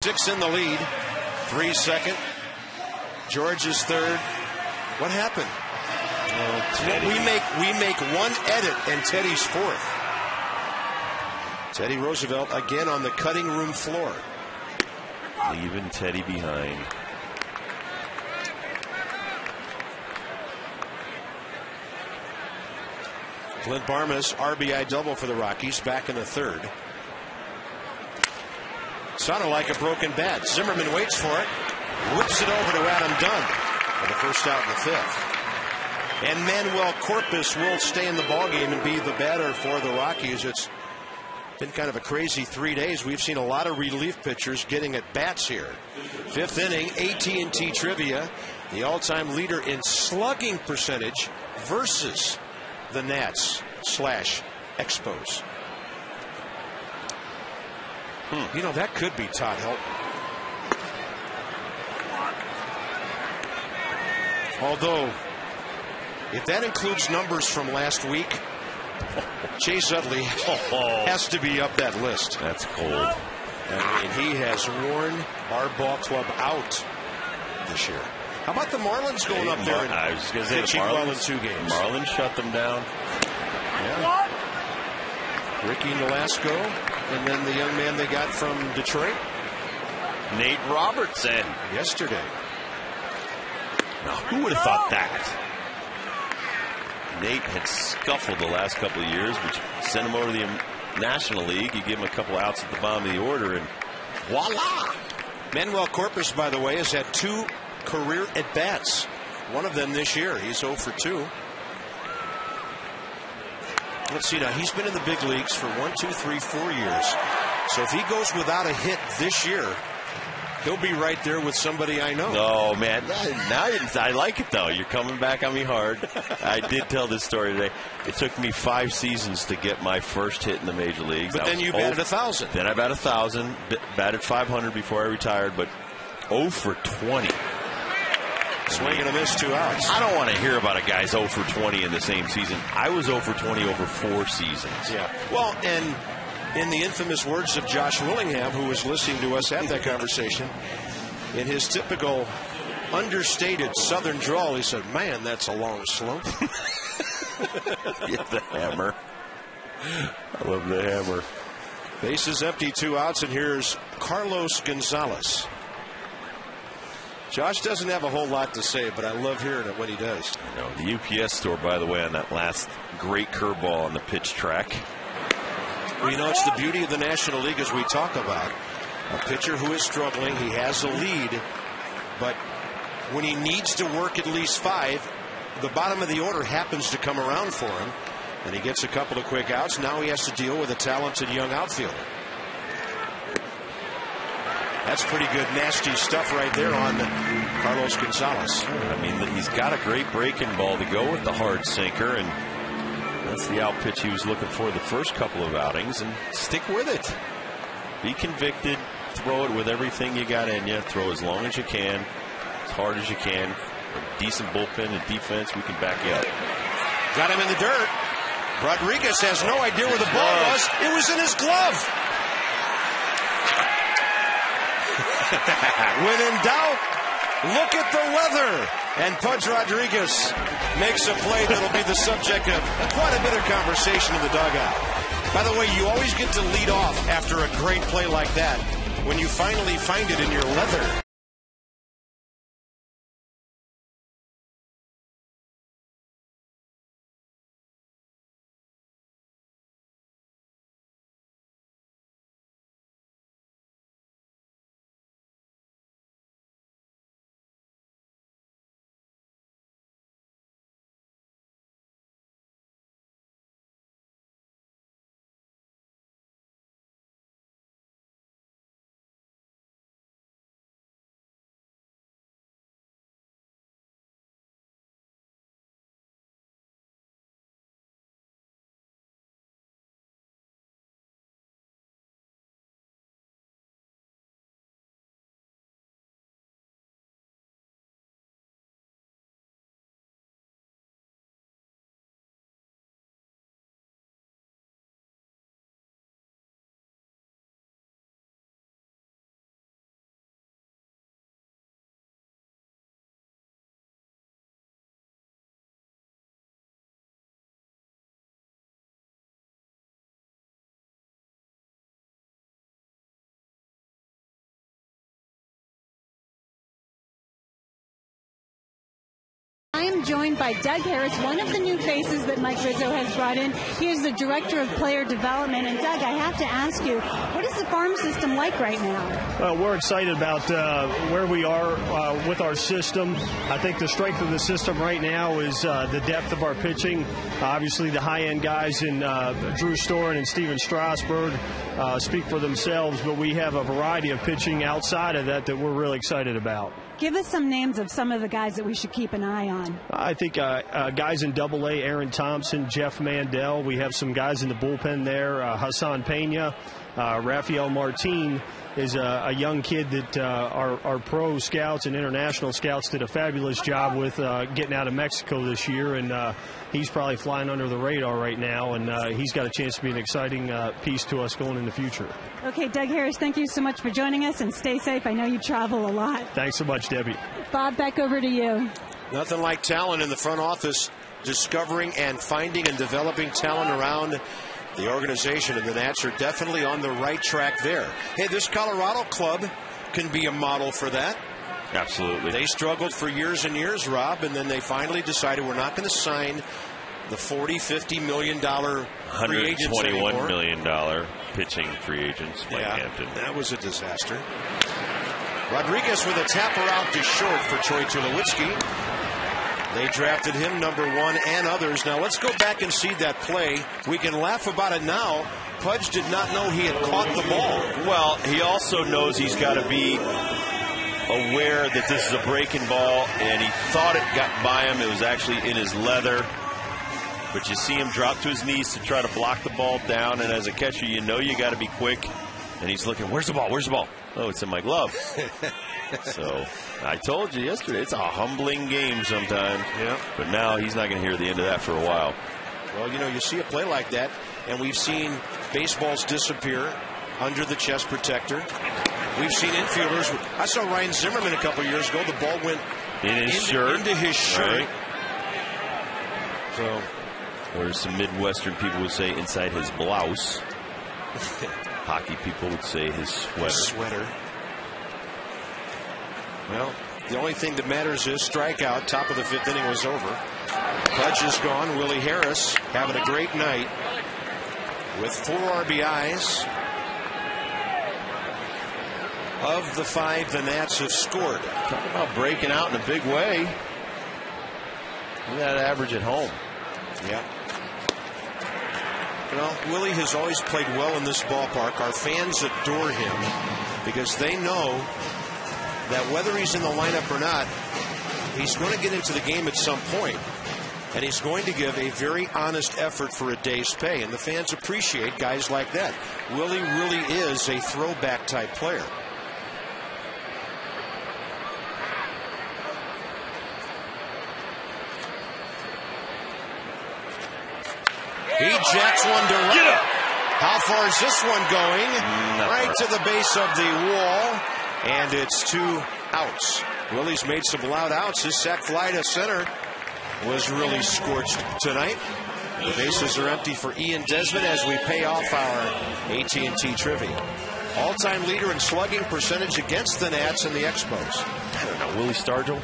6 in the lead. 3 second. George is third. What happened? We make one edit and Teddy's fourth. Teddy Roosevelt again on the cutting room floor. Leaving Teddy behind. Clint Barmas, RBI double for the Rockies, back in the third. Sounded like a broken bat. Zimmerman waits for it. Whips it over to Adam Dunn for the first out in the fifth. And Manuel Corpus will stay in the ballgame and be the batter for the Rockies. It's been kind of a crazy 3 days. We've seen a lot of relief pitchers getting at bats here. Fifth inning, AT&T trivia. The all-time leader in slugging percentage versus the Nats / Expos. You know, that could be Todd Helton. Although, if that includes numbers from last week, Chase Utley has to be up that list. That's cold. I mean, he has worn our ball club out this year. How about the Marlins going up there and I was going to say pitching well in 2 games? Marlins shut them down. Yeah. Ricky Nolasco, and then the young man they got from Detroit, Nate Robertson, yesterday. Now, who would have thought that? Nate had scuffled the last couple of years, which sent him over to the National League. You give him a couple of outs at the bottom of the order, and voila! Manuel Corpus, by the way, has had 2 career at-bats. One of them this year. He's 0 for 2. Let's see now. He's been in the big leagues for 1, 2, 3, 4 years. So if he goes without a hit this year, he'll be right there with somebody I know. Oh, man. Now I like it, though. You're coming back on me hard. I did tell this story today. It took me 5 seasons to get my first hit in the major leagues. But then you batted 1,000. Then I batted 1,000, batted 500 before I retired, but 0 for 20. Swing and a miss, 2 outs. I don't want to hear about a guy's 0 for 20 in the same season. I was 0 for 20 over 4 seasons. Yeah. Well, and in the infamous words of Josh Willingham, who was listening to us have that conversation, in his typical understated southern drawl, he said, "Man, that's a long slope." Get the hammer. I love the hammer. Bases empty, 2 outs, and here's Carlos Gonzalez. Josh doesn't have a whole lot to say, but I love hearing it when he does. The UPS store, by the way, on that last great curveball on the pitch track. Well, you know, it's the beauty of the National League, as we talk about. A pitcher who is struggling, he has a lead, but when he needs to work at least 5, the bottom of the order happens to come around for him, and he gets a couple of quick outs. Now he has to deal with a talented young outfielder. That's pretty good, nasty stuff right there on Carlos Gonzalez. I mean, he's got a great breaking ball to go with the hard sinker, and that's the out pitch he was looking for the first couple of outings, and stick with it. Be convicted. Throw it with everything you got in you. Throw as long as you can, as hard as you can. A decent bullpen and defense, we can back you up. Got him in the dirt. Rodriguez has no idea where the ball was. It was in his glove. When in doubt, look at the weather. And Pudge Rodriguez makes a play that'll be the subject of quite a bit of conversation in the dugout. By the way, you always get to lead off after a great play like that when you finally find it in your leather. I'm joined by Doug Harris, one of the new faces that Mike Rizzo has brought in. He is the Director of Player Development. And Doug, I have to ask you, what is the farm system like right now? We're excited about where we are with our system. I think the strength of the system right now is the depth of our pitching. Obviously, the high-end guys in Drew Storen and Steven Strasburg speak for themselves, but we have a variety of pitching outside of that we're really excited about. Give us some names of some of the guys that we should keep an eye on. I think guys in Double-A, Aaron Thompson, Jeff Mandel. We have some guys in the bullpen there, Hassan Pena, Rafael Martin is a young kid that our pro scouts and international scouts did a fabulous job with getting out of Mexico this year, and he's probably flying under the radar right now, and he's got a chance to be an exciting piece to us going in the future. Okay, Doug Harris, thank you so much for joining us, and stay safe. I know you travel a lot. Thanks so much, Debbie. Bob, back over to you. Nothing like talent in the front office, discovering and finding and developing talent around the organization, and the Nats are definitely on the right track there. Hey, this Colorado club can be a model for that. Absolutely. They struggled for years and years, Rob, and then they finally decided we're not going to sign the $40-50 million free agents anymore. $121 million pitching free agents. Yeah, that was a disaster. Rodriguez with a tapper out to short for Troy Tulowitzki. They drafted him number 1 and others. Now let's go back and see that play. We can laugh about it now. Pudge did not know he had caught the ball. Well, he also knows he's got to be aware that this is a breaking ball, and he thought it got by him. It was actually in his leather. But you see him drop to his knees to try to block the ball down, and as a catcher, you know you got to be quick. And he's looking, where's the ball? Where's the ball? Oh, it's in my glove. So I told you yesterday, it's a humbling game sometimes. Yeah. But now he's not going to hear the end of that for a while. Well, you know, you see a play like that, and we've seen baseballs disappear under the chest protector. We've seen infielders. I saw Ryan Zimmerman a couple years ago. The ball went into his shirt. Right. So, or some Midwestern people would say inside his blouse. Hockey people would say his sweater. Well, the only thing that matters is strikeout. Top of the 5th inning was over. Pudge is gone. Willie Harris having a great night with 4 RBIs. Of the 5 the Nats have scored. Talk about breaking out in a big way. Look at that average at home. Yeah. Well, Willie has always played well in this ballpark. Our fans adore him because they know that whether he's in the lineup or not, he's going to get into the game at some point, and he's going to give a very honest effort for a day's pay, and the fans appreciate guys like that. Willie really is a throwback type player. He jacks one to right. How far is this one going? Right to the base of the wall. And it's 2 outs. Willie's made some loud outs. His sac fly to center was really scorched tonight. The bases are empty for Ian Desmond as we pay off our AT&T trivia. All-time leader in slugging percentage against the Nats and the Expos. I don't know. Willie Stargell?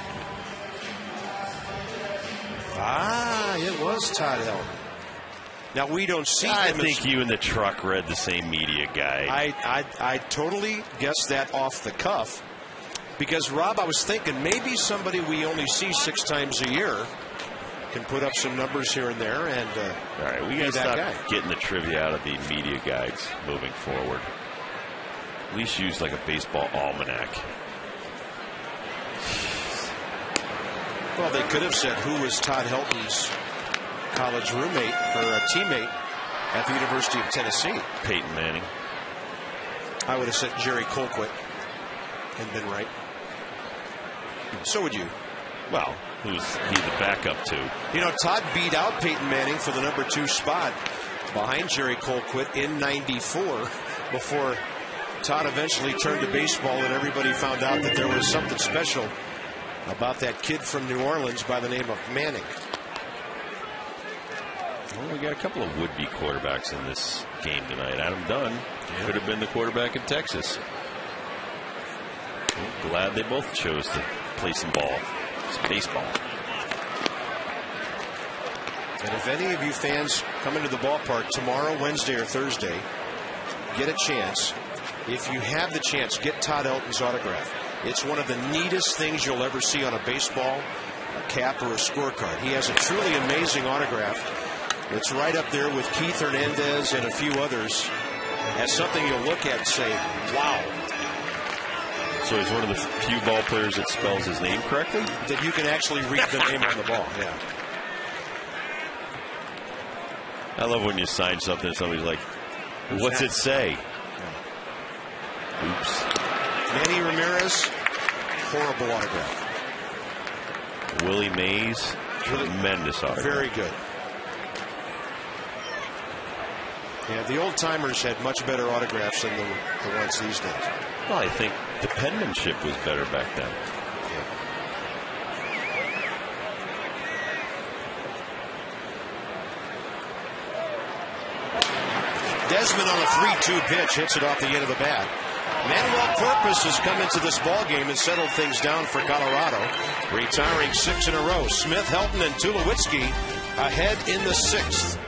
It was Todd Helton. Now, we don't see I him. think you and the truck read the same media guide. I totally guessed that off the cuff. Because, Rob, I was thinking maybe somebody we only see 6 times a year can put up some numbers here and there. And all right, we got to stop getting the trivia out of the media guides moving forward. At least use like a baseball almanac. Well, they could have said who was Todd Helton's college roommate or a teammate at the University of Tennessee. Peyton Manning. I would have said Jerry Colquitt and been right. So would you. Well, who's he the backup to? You know, Todd beat out Peyton Manning for the number 2 spot behind Jerry Colquitt in '94 before Todd eventually turned to baseball and everybody found out that there was something special about that kid from New Orleans by the name of Manning. Well, we got a couple of would-be quarterbacks in this game tonight. Adam Dunn could have been the quarterback in Texas. I'm glad they both chose to play some ball. Some baseball. And if any of you fans come into the ballpark tomorrow, Wednesday, or Thursday, get a chance. If you have the chance, get Todd Helton's autograph. It's one of the neatest things you'll ever see on a baseball cap or a scorecard. He has a truly amazing autograph. It's right up there with Keith Hernandez and a few others. As something you'll look at and say, wow. So he's one of the few ball players that spells his name correctly? That you can actually read the name on the ball, yeah. I love when you sign something and somebody's like, what's it say? Yeah. Oops. Manny Ramirez, horrible autograph. Willie Mays, tremendous autograph. Very good. Yeah, the old timers had much better autographs than the ones these days. Well, I think the penmanship was better back then. Desmond on a 3-2 pitch hits it off the end of the bat. Manuel Corpus has come into this ball game and settled things down for Colorado, retiring 6 in a row. Smith, Helton, and Tulowitzki ahead in the 6th.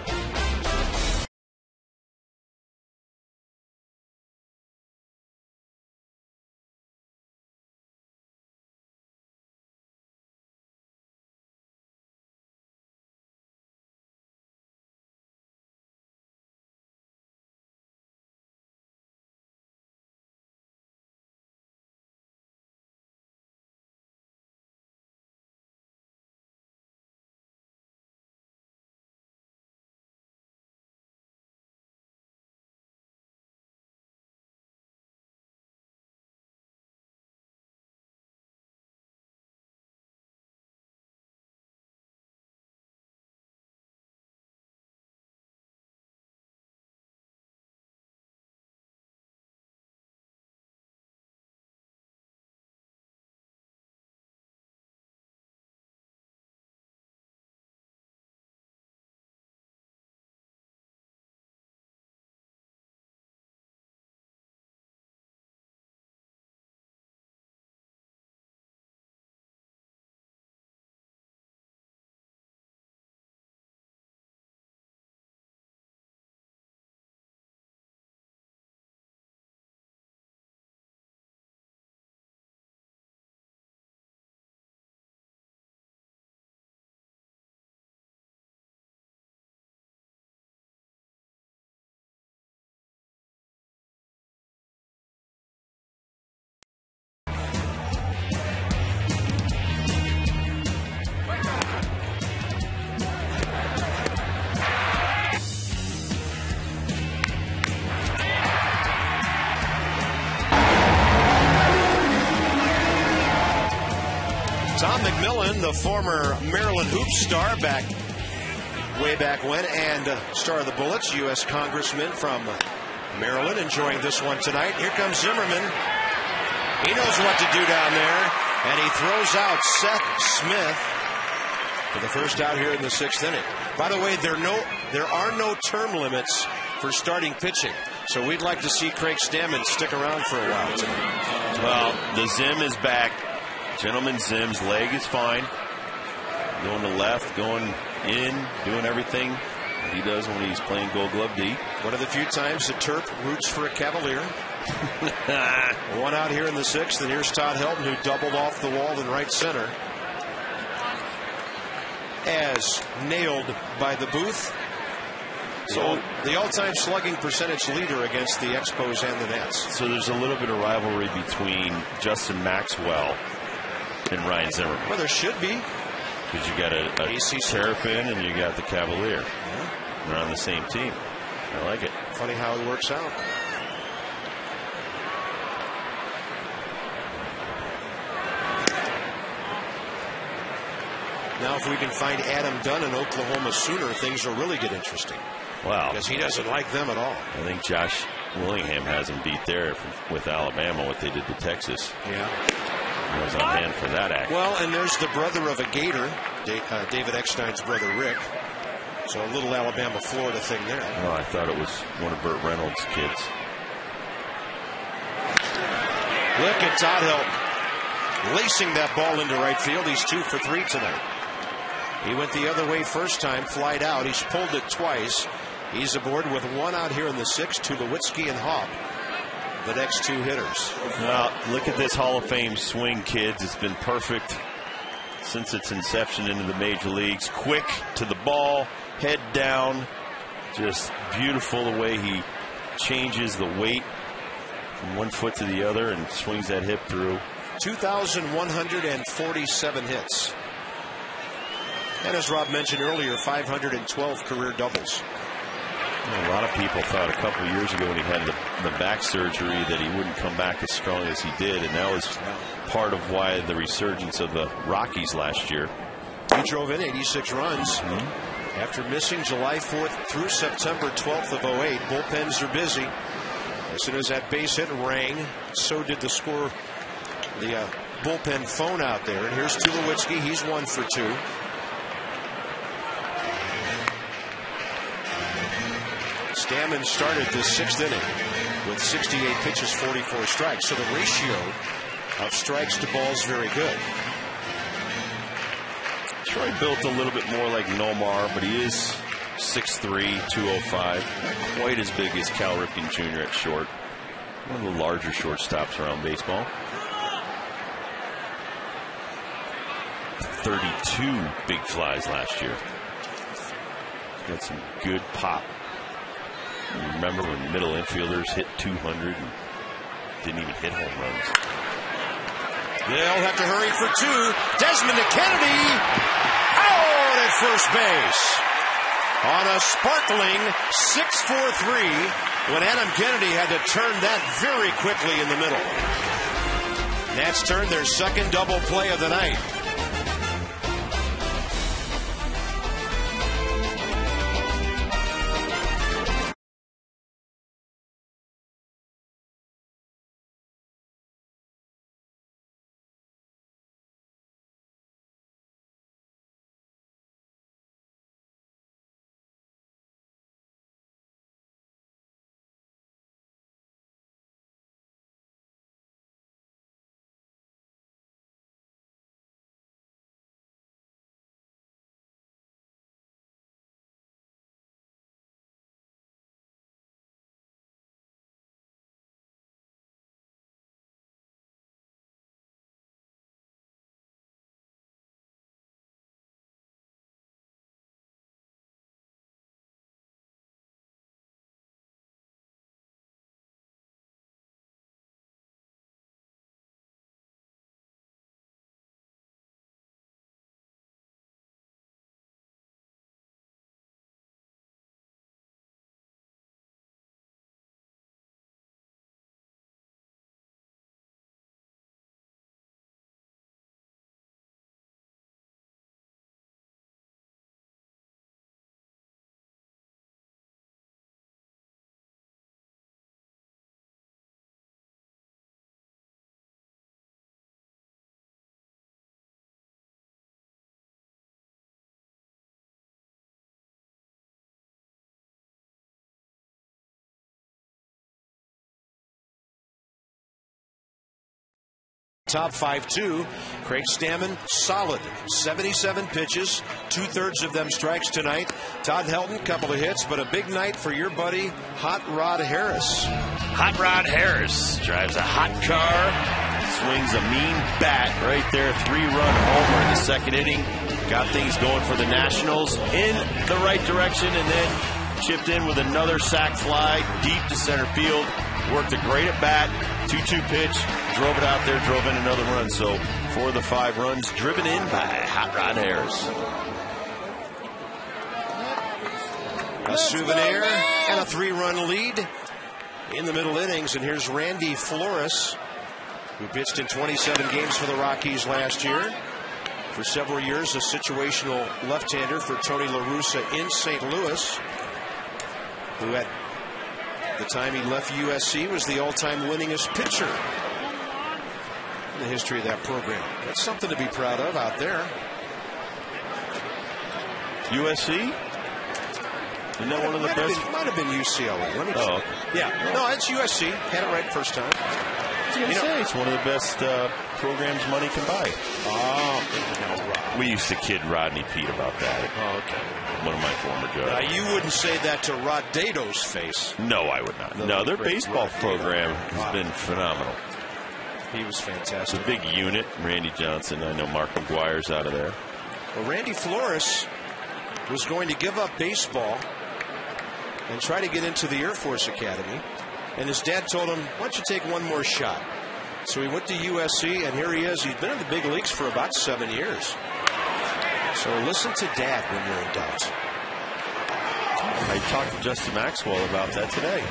Tom McMillan, the former Maryland Hoops star way back when, and star of the Bullets, U.S. Congressman from Maryland, enjoying this one tonight. Here comes Zimmerman. He knows what to do down there, and he throws out Seth Smith for the first out here in the 6th inning. By the way, there are no term limits for starting pitching, so we'd like to see Craig Stammen stick around for a while tonight. Well, the Zim is back. Gentleman Zim's leg is fine. Going to left, going in, doing everything he does when he's playing Gold Glove D. One of the few times the Terp roots for a Cavalier. One out here in the 6th, and here's Todd Helton, who doubled off the wall in right center. As nailed by the booth. So the all-time slugging percentage leader against the Expos and the Nats. So there's a little bit of rivalry between Justin Maxwell and Ryan Zimmerman. Well, there should be. Because you got a Terrapin and you got the Cavalier. Yeah. They're on the same team. I like it. Funny how it works out. Now, if we can find Adam Dunn in Oklahoma sooner, things will really get interesting. Wow. Because he doesn't like them at all. I think Josh Willingham has him beat there with Alabama, what they did to Texas. Yeah. He was on hand for that act. Well, and there's the brother of a Gator, David Eckstein's brother, Rick. So a little Alabama-Florida thing there. Oh, I thought it was one of Burt Reynolds' kids. Look at Todd Helton lacing that ball into right field. He's 2 for 3 tonight. He went the other way first time, flied out. He's pulled it twice. He's aboard with one out here in the 6th to Lewitsky and Haup, the next two hitters. Well, look at this Hall of Fame swing, kids. It's been perfect since its inception into the major leagues. Quick to the ball, head down. Just beautiful the way he changes the weight from one foot to the other and swings that hip through. 2,147 hits. And as Rob mentioned earlier, 512 career doubles. A lot of people thought a couple of years ago when he had the back surgery that he wouldn't come back as strong as he did, and that was part of why the resurgence of the Rockies last year. He drove in 86 runs after missing July 4th through September 12th of 08. Bullpens are busy. As soon as that base hit rang, so did the bullpen phone out there. And here's Tulowitzki. He's 1 for 2. Stammen started the 6th inning with 68 pitches, 44 strikes. So the ratio of strikes to balls very good. Troy built a little bit more like Nomar, but he is 6'3", 205. Not quite as big as Cal Ripken Jr. at short. One of the larger shortstops around baseball. 32 big flies last year. Got some good pop. You remember when middle infielders hit 200 and didn't even hit home runs. They'll have to hurry for 2. Desmond to Kennedy. Out at first base. On a sparkling 6-4-3 when Adam Kennedy had to turn that very quickly in the middle. Nats turned their second double play of the night. Top 5-2. Craig Stammen, solid. 77 pitches, 2/3 of them strikes tonight. Todd Helton, couple of hits, but a big night for your buddy, Hot Rod Harris. Hot Rod Harris drives a hot car, swings a mean bat right there. 3-run homer in the second inning. Got things going for the Nationals in the right direction, and then chipped in with another sac fly deep to center field. Worked a great at bat, 2-2 pitch, drove it out there, drove in another run. So 4 of the 5 runs driven in by Hot Rod Harris. A souvenir and a 3-run lead in the middle innings. And here's Randy Flores, who pitched in 27 games for the Rockies last year. For several years, a situational left-hander for Tony La Russa in St. Louis, who at the time he left USC was the all-time winningest pitcher in the history of that program. That's something to be proud of out there. USC? Isn't that one of the best? Might have been UCLA. Let me okay. Yeah. No, it's USC. Had it right first time. It's one of the best programs money can buy. We used to kid Rodney Pete about that. Oh, okay. One of my former judges. You wouldn't say that to Rod Dado's face. No, I would not. No, their baseball program has been phenomenal. He was fantastic. It's a big unit. Randy Johnson. I know Mark McGuire's out of there. Well, Randy Flores was going to give up baseball and try to get into the Air Force Academy. And his dad told him, why don't you take one more shot? So he went to USC, and here he is. He's been in the big leagues for about 7 years. So listen to Dad when you're in doubt. I talked to Justin Maxwell about that today.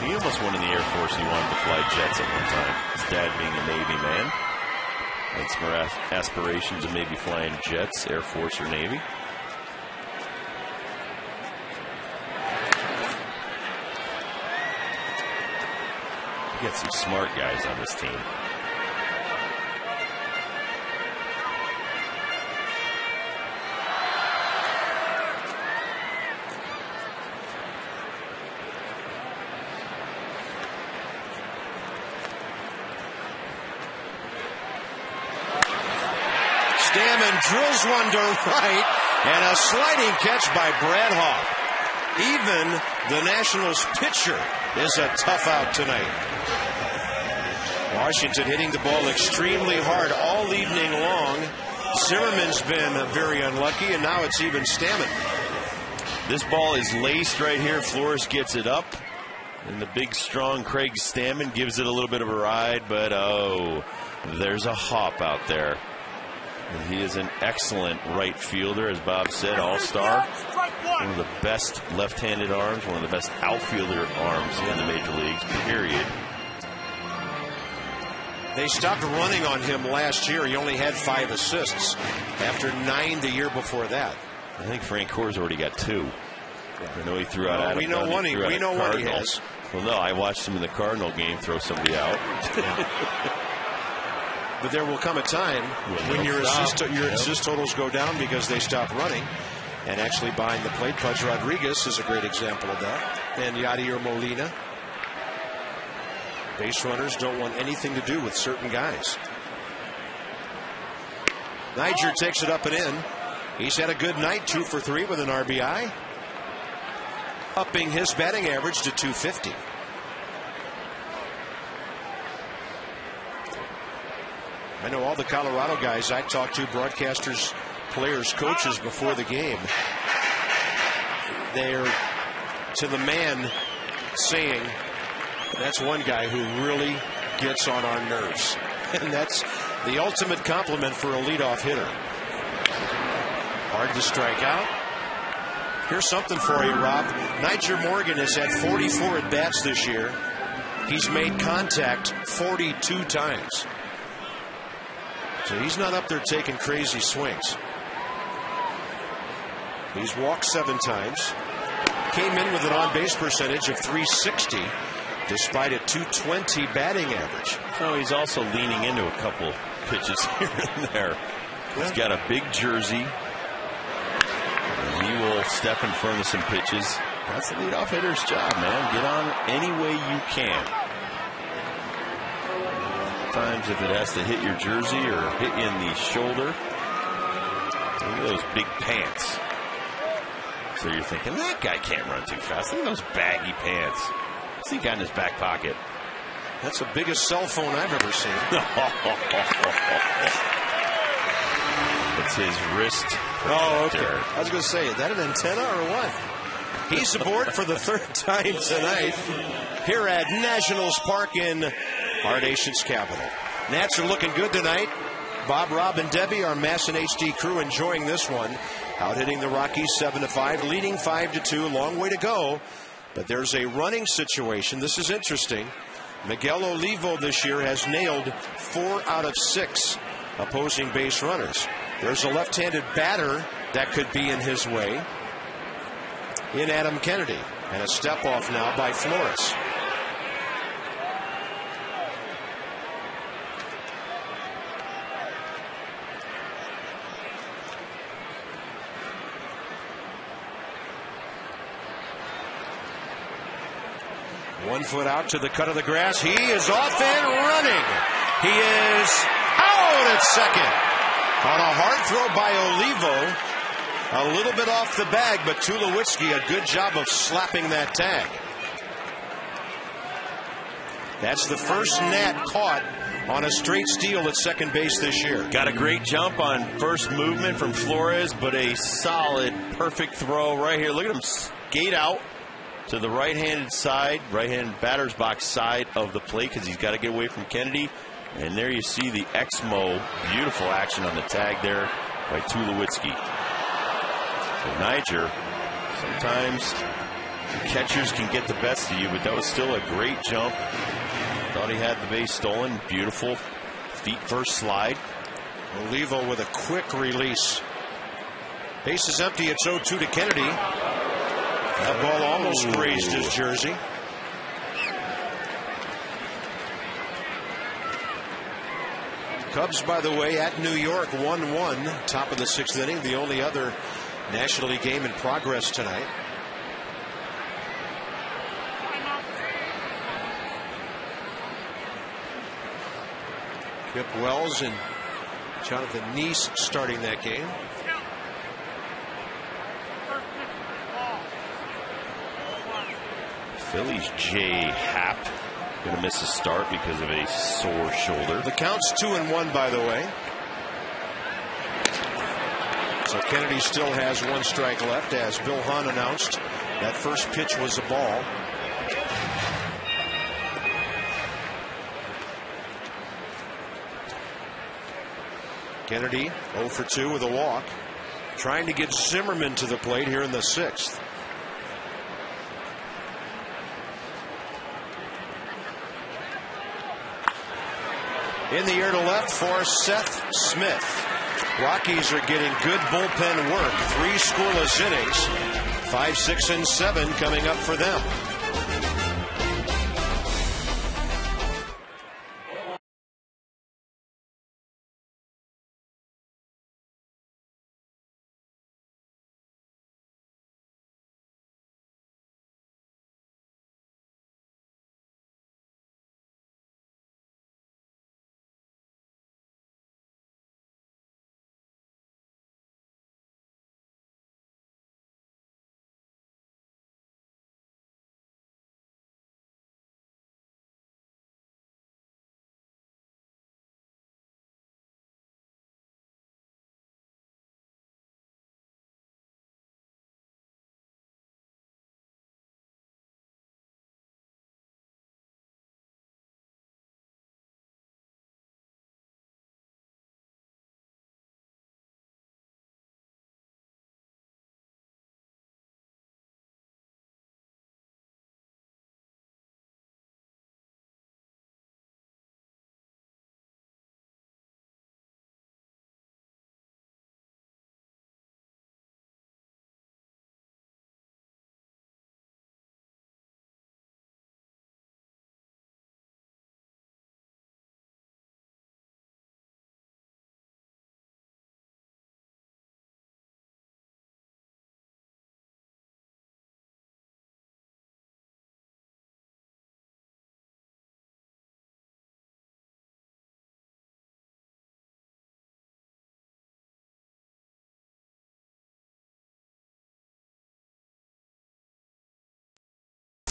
He almost went in the Air Force. He wanted to fly jets at one time. His dad being a Navy man. Had some aspirations of maybe flying jets, Air Force or Navy. You got some smart guys on this team. Stammen drills one to right, and a sliding catch by Brad Hawk. Even the Nationals pitcher is a tough out tonight. Washington hitting the ball extremely hard all evening long. Zimmerman's been very unlucky, and now it's even Stammen. This ball is laced right here. Flores gets it up, and the big, strong Craig Stammen gives it a little bit of a ride, but oh, there's a hop out there. And he is an excellent right fielder, as Bob said, all-star. One of the best left-handed arms, one of the best outfielder arms in the major leagues, period. They stopped running on him last year. He only had 5 assists after 9 the year before that. I think Frank Core's already got 2. I know he threw out Adam. We know one he has. Well, no, I watched him in the Cardinal game throw somebody out. But there will come a time when your assist totals go down because they stop running. And actually behind the plate, Pudge Rodriguez is a great example of that. And Yadier Molina. Base runners don't want anything to do with certain guys. Niger takes it up and in. He's had a good night, 2 for 3 with an RBI. Upping his batting average to .250. I know all the Colorado guys I talked to, broadcasters, players, coaches before the game. They're to the man saying, that's one guy who really gets on our nerves. And that's the ultimate compliment for a leadoff hitter. Hard to strike out. Here's something for you, Rob. Niger Morgan has had 44 at-bats this year. He's made contact 42 times. So he's not up there taking crazy swings. He's walked 7 times. Came in with an on-base percentage of .360, despite a .220 batting average. Oh, he's also leaning into a couple pitches here and there. He's got a big jersey. He will step in front of some pitches. That's the leadoff hitter's job, man. Get on any way you can. Sometimes if it has to hit your jersey or hit you in the shoulder. Look at those big pants. So you're thinking, that guy can't run too fast. Look at those baggy pants. What's he got in his back pocket? That's the biggest cell phone I've ever seen. It's his wrist. Oh, okay. I was going to say, is that an antenna or what? He's aboard for the 3rd time tonight here at Nationals Park in our nation's capital. Nats are looking good tonight. Bob, Rob, and Debbie, our Mass and HD crew, enjoying this one. Out hitting the Rockies 7-5, leading 5-2. Long way to go. But there's a running situation. This is interesting. Miguel Olivo this year has nailed 4 out of 6 opposing base runners. There's a left-handed batter that could be in his way in Adam Kennedy. And a step off now by Flores. 1 foot out to the cut of the grass. He is off and running. He is out at second. On a hard throw by Olivo. A little bit off the bag, but Tulowitzki, a good job of slapping that tag. That's the first Nat caught on a straight steal at second base this year. Got a great jump on first movement from Flores, but a solid, perfect throw right here. Look at him skate out to the right-handed side, right-hand batter's box side of the plate because he's got to get away from Kennedy. And there you see the Exmo. Beautiful action on the tag there by Tulowitzki. So Niger, sometimes catchers can get the best of you, but that was still a great jump. Thought he had the base stolen. Beautiful feet first slide. Olivo with a quick release. Base is empty. It's 0-2 to Kennedy. That ball almost grazed his jersey. Cubs, by the way, at New York, 1-1. Top of the 6th inning. The only other National League game in progress tonight. Kip Wells and Jonathan Neese starting that game. Phillies Jay Happ going to miss a start because of a sore shoulder. The count's 2-1, by the way. So Kennedy still has 1 strike left, as Bill Hahn announced. That first pitch was a ball. Kennedy 0 for 2 with a walk. Trying to get Zimmerman to the plate here in the 6th. In the air to left for Seth Smith. Rockies are getting good bullpen work. 3 scoreless innings. 5, 6, and 7 coming up for them.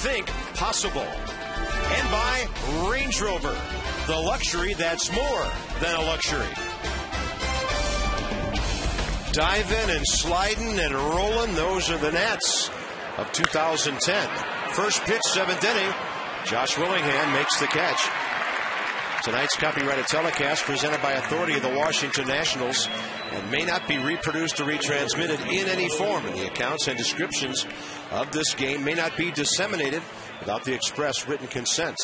Think possible. And by Range Rover, the luxury that's more than a luxury. Diving and sliding and rolling, those are the Nats of 2010. First pitch, 7th inning. Josh Willingham makes the catch. Tonight's copyrighted telecast presented by authority of the Washington Nationals and may not be reproduced or retransmitted in any form. And the accounts and descriptions of this game may not be disseminated without the express written consent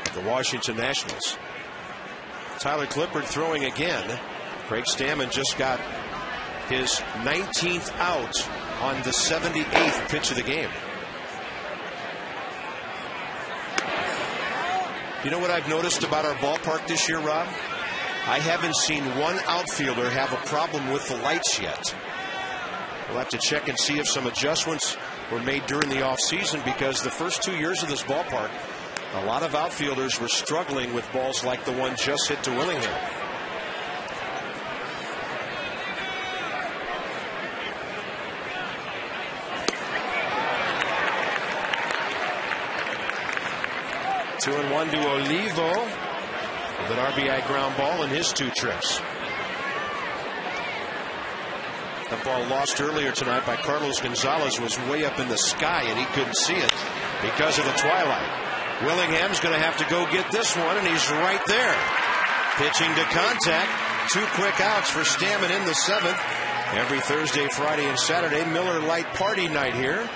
of the Washington Nationals. Tyler Clippard throwing again. Craig Stammen just got his 19th out on the 78th pitch of the game. You know what I've noticed about our ballpark this year, Rob? I haven't seen one outfielder have a problem with the lights yet. We'll have to check and see if some adjustments were made during the offseason, because the first 2 years of this ballpark, A lot of outfielders were struggling with balls like the one just hit to Willingham. Two and one to Olivo with an RBI ground ball in his 2 trips. That ball lost earlier tonight by Carlos Gonzalez was way up in the sky, and he couldn't see it because of the twilight. Willingham's going to have to go get this one, and he's right there. Pitching to contact. 2 quick outs for Stammen in the 7th. Every Thursday, Friday, and Saturday, Miller Lite Party Night here.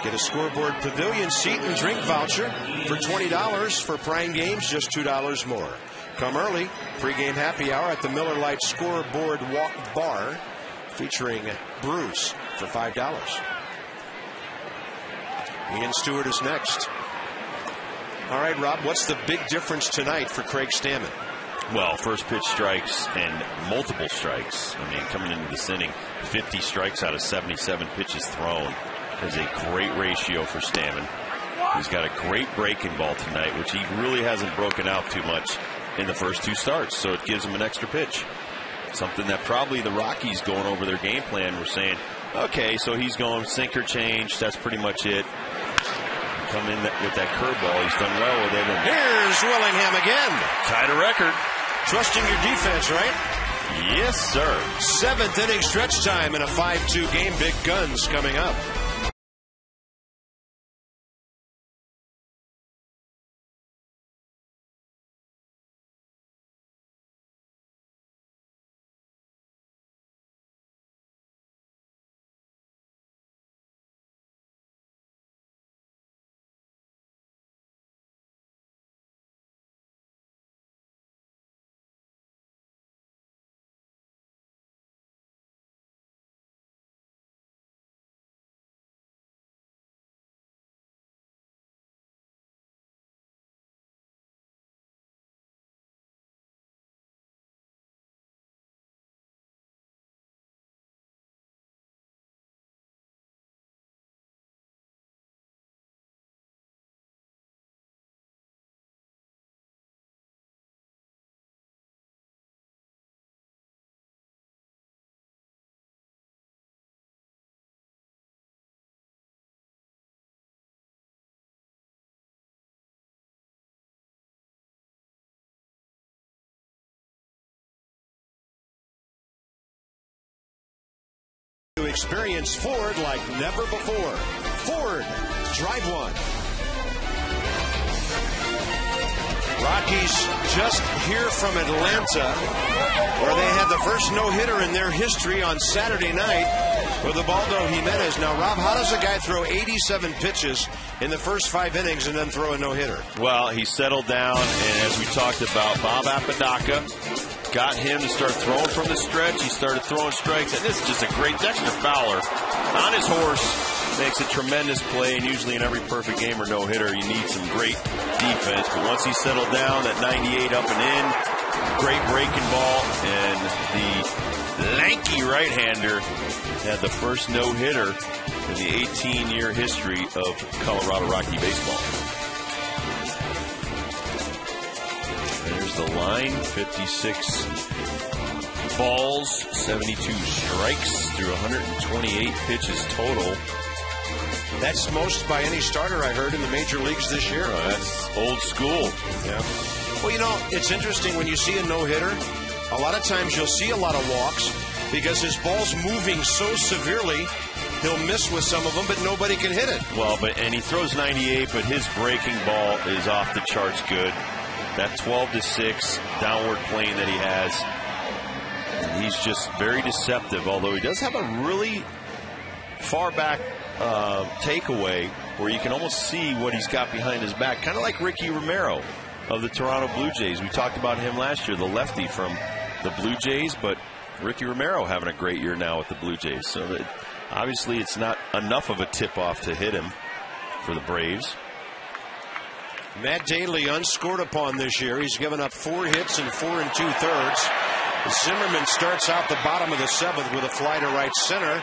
Get a Scoreboard Pavilion seat and drink voucher for $20. For Prime games, just $2 more. Come early. Pre-game happy hour at the Miller Lite Scoreboard Walk Bar, featuring brews for $5. Ian Stewart is next. All right, Rob, what's the big difference tonight for Craig Stammen? Well, first pitch strikes and multiple strikes. I mean, coming into this inning, 50 strikes out of 77 pitches thrown is a great ratio for Stammen. He's got a great breaking ball tonight, which he really hasn't broken out too much in the first 2 starts, so it gives him an extra pitch. Something that probably the Rockies going over their game plan were saying, okay, so he's going sinker change, that's pretty much it. Come in with that curveball, he's done well with it. And here's Willingham again. Tied a record. Trusting your defense, right? Yes, sir. 7th inning stretch time in a 5-2 game. Big guns coming up. To experience Ford like never before. Ford, drive one. Rockies just here from Atlanta, where they had the first no-hitter in their history on Saturday night with Ubaldo Jimenez. Now, Rob, how does a guy throw 87 pitches in the first 5 innings and then throw a no-hitter? Well, he settled down, and as we talked about, Bob Apodaca got him to start throwing from the stretch. He started throwing strikes, and this is just a great Dexter Fowler on his horse. Makes a tremendous play, and usually in every perfect game or no-hitter, you need some great defense. But once he settled down, that 98 up and in, great breaking ball, and the lanky right-hander had the first no-hitter in the 18-year history of Colorado Rocky baseball. There's the line, 56 balls, 72 strikes through 128 pitches total. That's most by any starter I heard in the major leagues this year. That's old school. Yeah. Well, you know, it's interesting when you see a no-hitter, a lot of times you'll see a lot of walks because his ball's moving so severely, he'll miss with some of them, but nobody can hit it. Well, and he throws 98, but his breaking ball is off the charts good. That 12-6 downward plane that he has, he's just very deceptive, although he does have a really far back takeaway where you can almost see what he's got behind his back, kind of like Ricky Romero of the Toronto Blue Jays. We talked about him last year, the lefty from the Blue Jays, but Ricky Romero having a great year now with the Blue Jays. So that obviously it's not enough of a tip-off to hit him for the Braves. Matt Daly unscored upon this year. He's given up 4 hits in 4 2/3. Zimmerman starts out the bottom of the 7th with a fly to right center.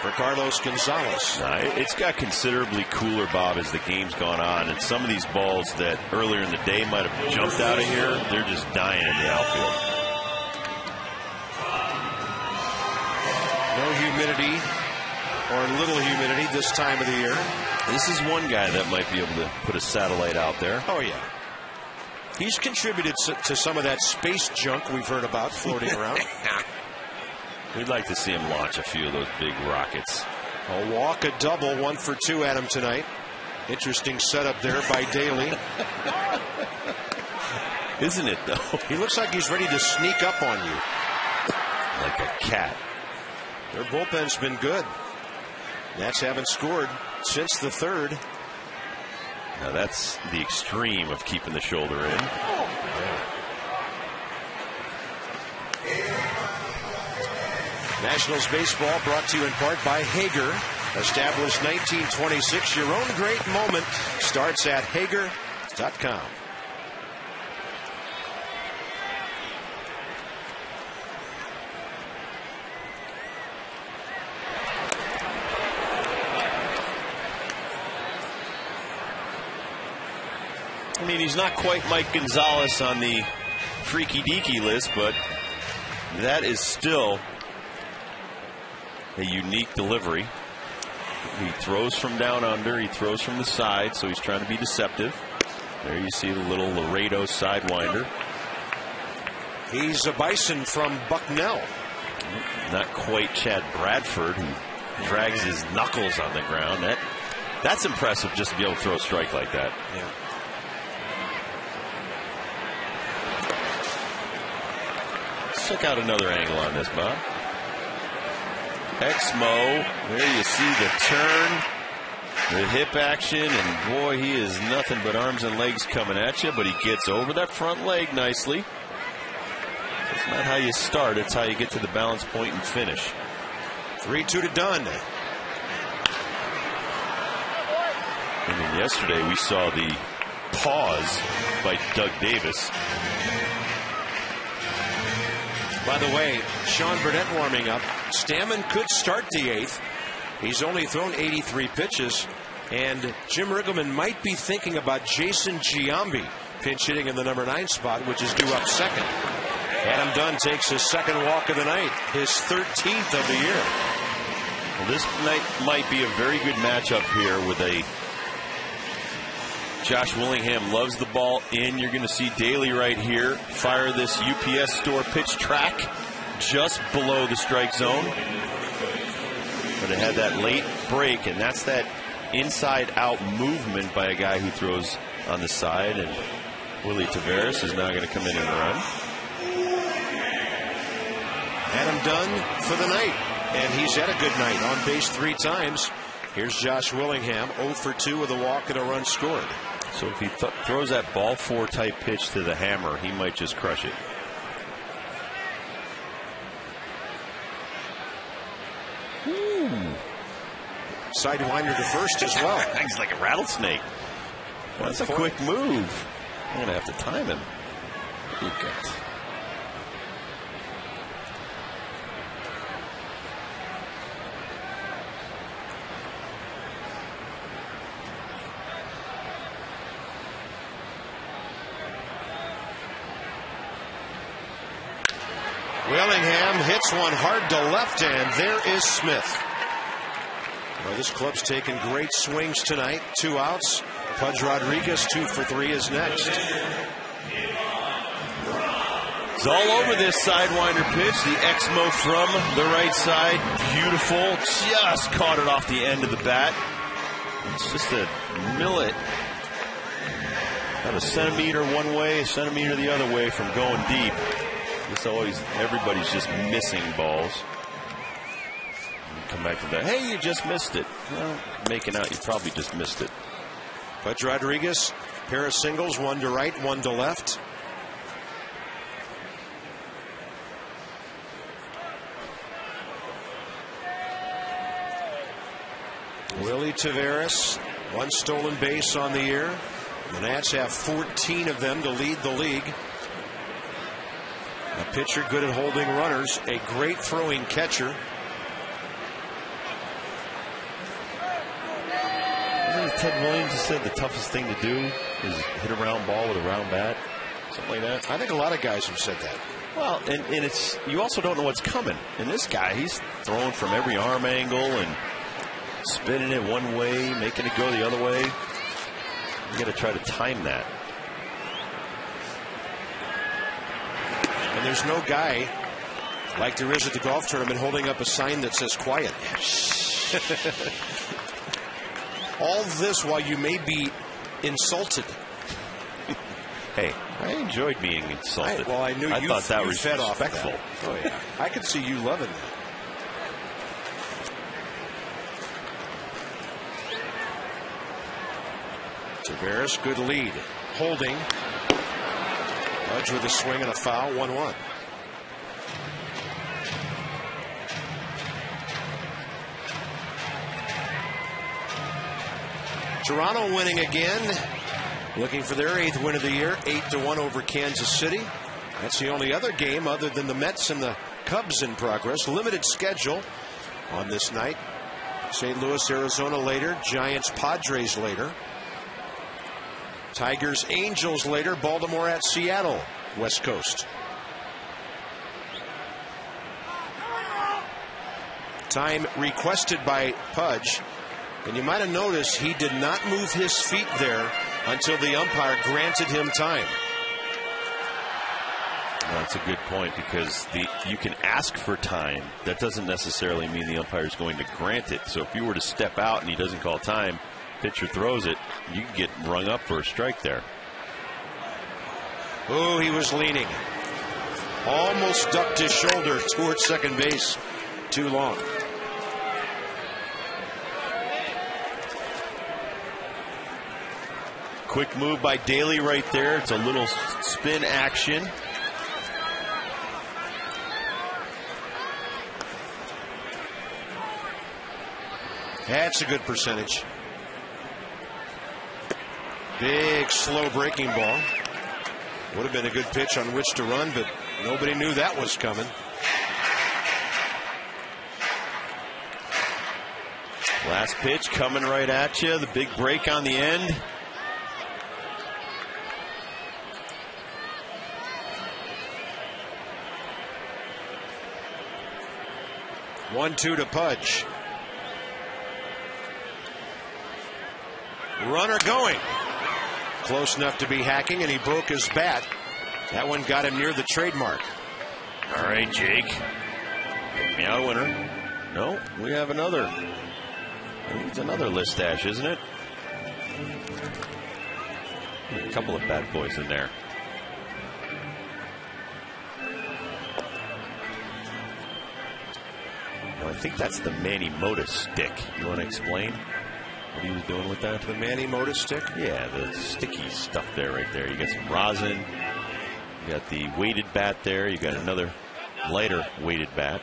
for Carlos Gonzalez. It's got considerably cooler, Bob, as the game's gone on. And some of these balls that earlier in the day might have jumped out of here, they're just dying in the outfield. No humidity or little humidity this time of the year. This is one guy that might be able to put a satellite out there. Oh, yeah. He's contributed to some of that space junk we've heard about floating around. We'd like to see him launch a few of those big rockets. A walk, a double, 1 for 2 at him tonight. Interesting setup there by Daly. Isn't it, though? He looks like he's ready to sneak up on you. Like a cat. Their bullpen's been good. Nats haven't scored since the third. Now that's the extreme of keeping the shoulder in. Nationals baseball brought to you in part by Hager. Established 1926. Your own great moment starts at Hager.com. I mean, he's not quite Mike Gonzalez on the freaky deaky list, but that is still a unique delivery. He throws from down under. He throws from the side, so he's trying to be deceptive. There you see the little Laredo sidewinder. He's a Bison from Bucknell. Not quite Chad Bradford, who drags his knuckles on the ground. That's impressive just to be able to throw a strike like that. Yeah. Check out another angle on this, Bob. Exmo. There you see the turn, the hip action, and boy, he is nothing but arms and legs coming at you, but he gets over that front leg nicely. It's not how you start, it's how you get to the balance point and finish. 3-2 to Dunn. I mean, yesterday we saw the pause by Doug Davis. By the way, Sean Burnett warming up. Stammen could start the eighth. He's only thrown 83 pitches. And Jim Riggleman might be thinking about Jason Giambi pinch hitting in the number 9 spot, which is due up second. Adam Dunn takes his second walk of the night, his 13th of the year. Well, this night might be a very good matchup here with a Josh Willingham loves the ball in. You're going to see Daly right here fire this UPS store pitch track just below the strike zone. But it had that late break, and that's that inside-out movement by a guy who throws on the side. And Willie Taveras is now going to come in and run. Adam Dunn for the night, and he's had a good night. On base 3 times. Here's Josh Willingham, 0 for 2 with a walk and a run scored. So if he throws that ball 4 type pitch to the hammer, he might just crush it. Sidewinder to first as well. He's like a rattlesnake. That's a quick move. I'm going to have to time him. Willingham hits one hard to left, and there is Smith. Well, this club's taken great swings tonight. 2 outs. Pudge Rodriguez, 2 for 3 is next. It's all over this sidewinder pitch. The Exmo from the right side. Beautiful. Just caught it off the end of the bat. It's just a millet. About a centimeter one way, a centimeter the other way from going deep. It's always, everybody's just missing balls. Come back to that. Hey, you just missed it. Well, making out you probably just missed it. Pudge Rodriguez, pair of singles, 1 to right, 1 to left. Willie Taveras, 1 stolen base on the year. The Nats have 14 of them to lead the league. A pitcher good at holding runners, a great throwing catcher. Ted Williams has said the toughest thing to do is hit a round ball with a round bat? Something like that? I think a lot of guys have said that. Well, and it's, you also don't know what's coming. And this guy, he's throwing from every arm angle and spinning it one way, making it go the other way. You got to try to time that. And there's no guy like there is at the golf tournament holding up a sign that says quiet. All this while you may be insulted. Hey, I enjoyed being insulted. I knew I you thought that was fed respectful. Off that. Oh, yeah. I could see you loving that. Tavares, good lead. Holding. Pudge with a swing and a foul, 1-1. Toronto winning again. Looking for their 8th win of the year, 8-1 over Kansas City. That's the only other game other than the Mets and the Cubs in progress. Limited schedule on this night. St. Louis, Arizona later. Giants, Padres later. Tigers, Angels later. Baltimore at Seattle, West Coast. Time requested by Pudge. And you might have noticed he did not move his feet there until the umpire granted him time. Well, that's a good point, because you can ask for time. That doesn't necessarily mean the umpire is going to grant it. So if you were to step out and he doesn't call time, pitcher throws it, you can get rung up for a strike there. Oh, he was leaning. Almost ducked his shoulder towards second base. Too long. Quick move by Daly right there. It's a little spin action. That's a good percentage. Big, slow breaking ball. Would have been a good pitch on which to run, but nobody knew that was coming. Last pitch coming right at you. The big break on the end. One-two to Pudge. Runner going. Close enough to be hacking, and he broke his bat. That one got him near the trademark. All right, Jake. Pick me out a winner. No, we have another. I think it's another Listash, isn't it? A couple of bad boys in there. No, I think that's the Manny Mota stick. You want to explain what he was doing with that? The Manny Mota stick? Yeah, the sticky stuff there, right there. You got some rosin. You got the weighted bat there. You got another lighter weighted bat.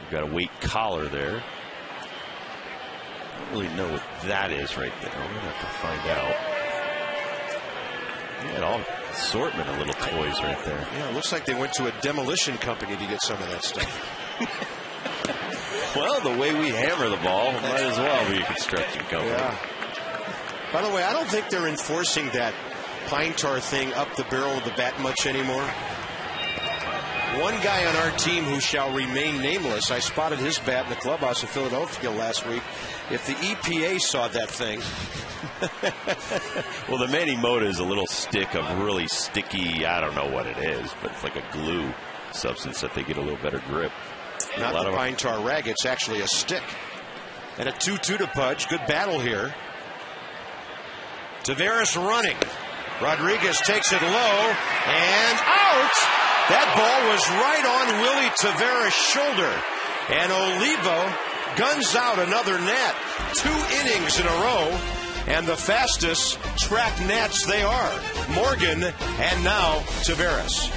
You got a weight collar there. I don't really know what that is right there. We're gonna have to find out. You got all assortment of little toys right there. Yeah, it looks like they went to a demolition company to get some of that stuff. Well, the way we hammer the ball, might as well be a construction company. Yeah. By the way, I don't think they're enforcing that pine tar thing up the barrel of the bat much anymore. One guy on our team who shall remain nameless, I spotted his bat in the clubhouse in Philadelphia last week. If the EPA saw that thing. Well, the Manny Mota is a little stick of really sticky, I don't know what it is, but it's like a glue substance that they get a little better grip. Not the pine tar rag, it's actually a stick. And a 2-2 to Pudge. Good battle here. Tavares running. Rodriguez takes it low and out. That ball was right on Willie Tavares' shoulder. And Olivo guns out another nat. 2 innings in a row. And the fastest track nats they are. Morgan and now Tavares.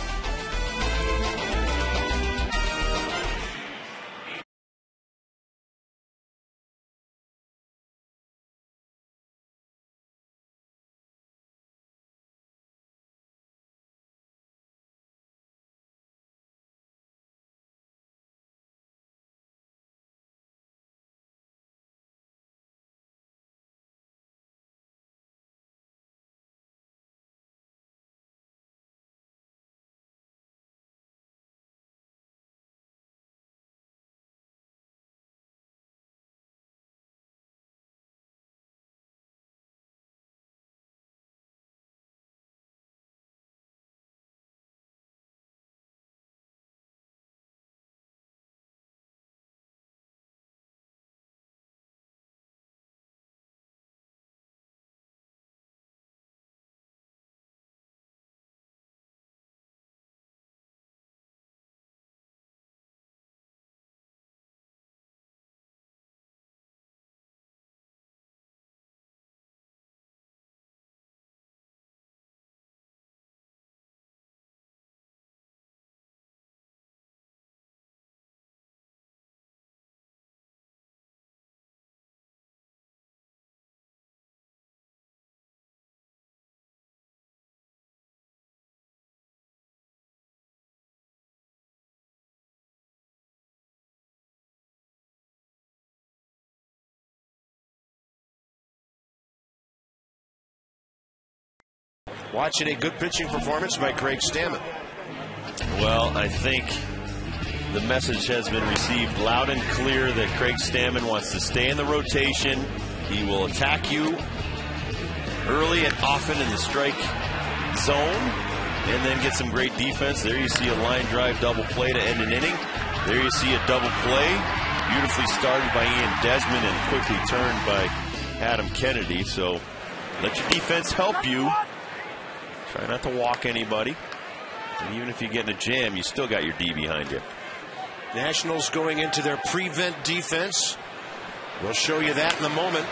watching a good pitching performance by Craig Stammen. Well, I think the message has been received loud and clear that Craig Stammen wants to stay in the rotation. He will attack you early and often in the strike zone and then get some great defense. There you see a line drive double play to end an inning. There you see a double play, beautifully started by Ian Desmond and quickly turned by Adam Kennedy. So let your defense help you. Try not to walk anybody. And even if you get in a jam, you still got your D behind you. Nationals going into their prevent defense. We'll show you that in a moment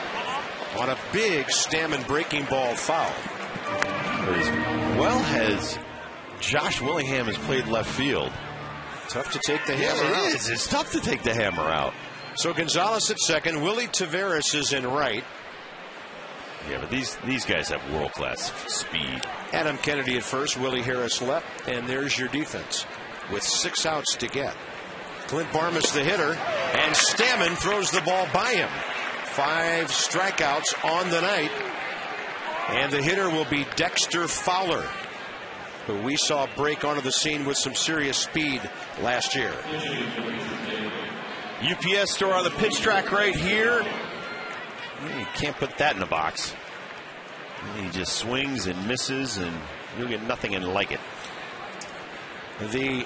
on a big Stammen breaking ball foul. As well as Josh Willingham has played left field. Tough to take the hammer out. It is. It's tough to take the hammer out. So Gonzalez at second. Willie Taveras is in right. Yeah, but these guys have world-class speed. Adam Kennedy at first. Willie Harris left. And there's your defense with 6 outs to get. Clint Barmas the hitter. And Stammen throws the ball by him. 5 strikeouts on the night. And the hitter will be Dexter Fowler, who we saw break onto the scene with some serious speed last year. UPS store on the pitch track right here. You can't put that in a box. He just swings and misses, and you'll get nothing and like it. The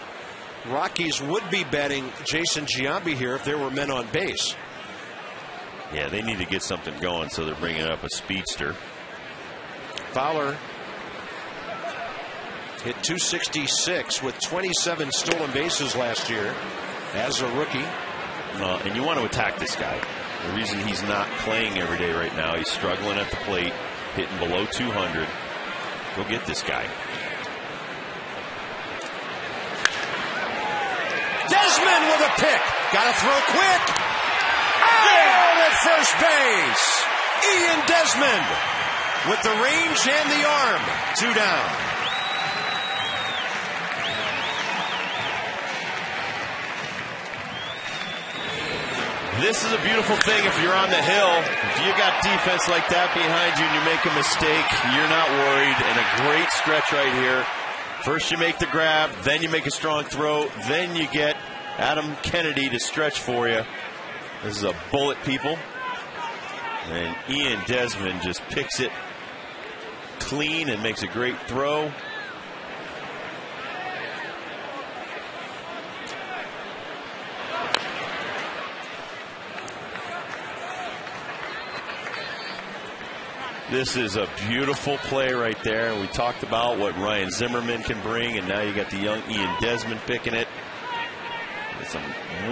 Rockies would be betting Jason Giambi here if there were men on base. Yeah, they need to get something going, so they're bringing up a speedster. Fowler hit .266 with 27 stolen bases last year as a rookie. And you want to attack this guy. The reason he's not playing every day right now, he's struggling at the plate, hitting below 200. Go get this guy. Desmond with a pick. Got to throw quick. Out at first base. Ian Desmond with the range and the arm. 2 down. This is a beautiful thing if you're on the hill. If you got defense like that behind you and you make a mistake, you're not worried. And a great stretch right here. First you make the grab, then you make a strong throw, then you get Adam Kennedy to stretch for you. This is a bullet, people. And Ian Desmond just picks it clean and makes a great throw. This is a beautiful play right there. We talked about what Ryan Zimmerman can bring, and now you got the young Ian Desmond picking it. It's some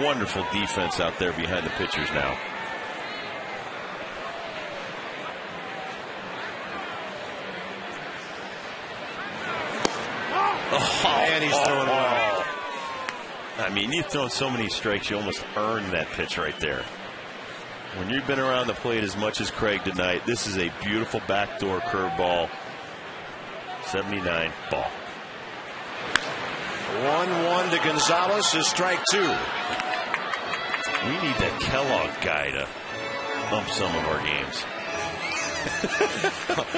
wonderful defense out there behind the pitchers now. Oh, and he's throwing well. I mean, you've thrown so many strikes, you almost earned that pitch right there. When you've been around the plate as much as Craig tonight, this is a beautiful backdoor curveball. 79 ball. 1-1 to Gonzalez is strike 2. We need that Kellogg guy to bump some of our games.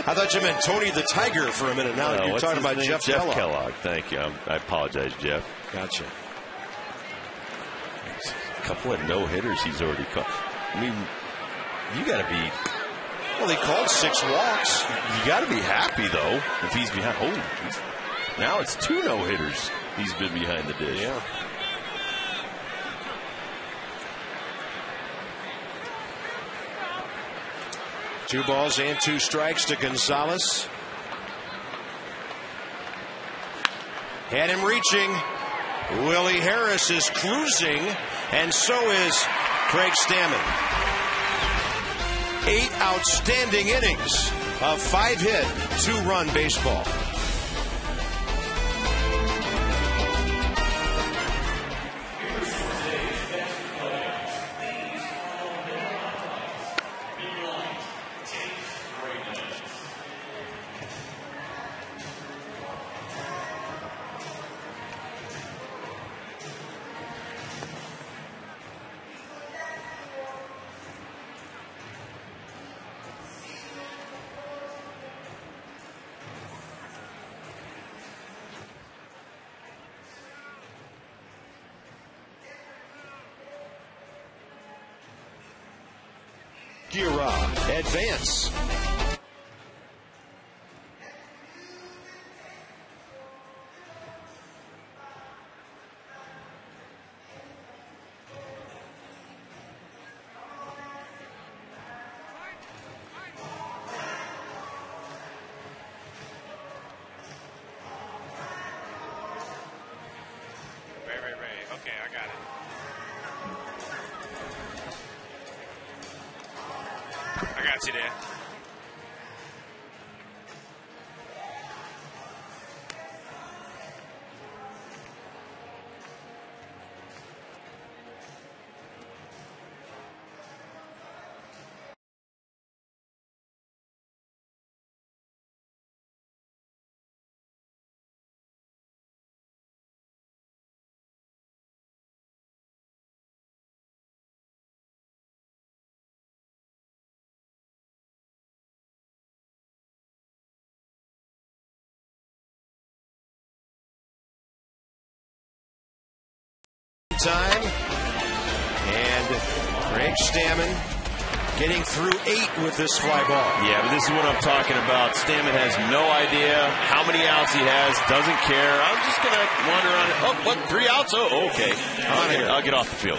I thought you meant Tony the Tiger for a minute. Now you're talking about Jeff Kellogg. Thank you. I apologize, Jeff. Gotcha. A couple of no-hitters he's already caught. I mean, you got to be. Well, he called 6 walks. You got to be happy, though, if he's behind. Oh, now it's 2 no-hitters. He's been behind the dish. Yeah. Two balls and 2 strikes to Gonzalez. Had him reaching. Willie Harris is cruising, and so is Craig Stammen. 8 outstanding innings of 5-hit, 2-run baseball. Acura Advance. Okay, I got it. I got you there. Time, and Craig Stammen getting through 8 with this fly ball. Yeah, but this is what I'm talking about. Stammen has no idea how many outs he has, doesn't care. I'm just going to wander around. Oh, what, 3 outs? Oh, okay. I'll get off the field.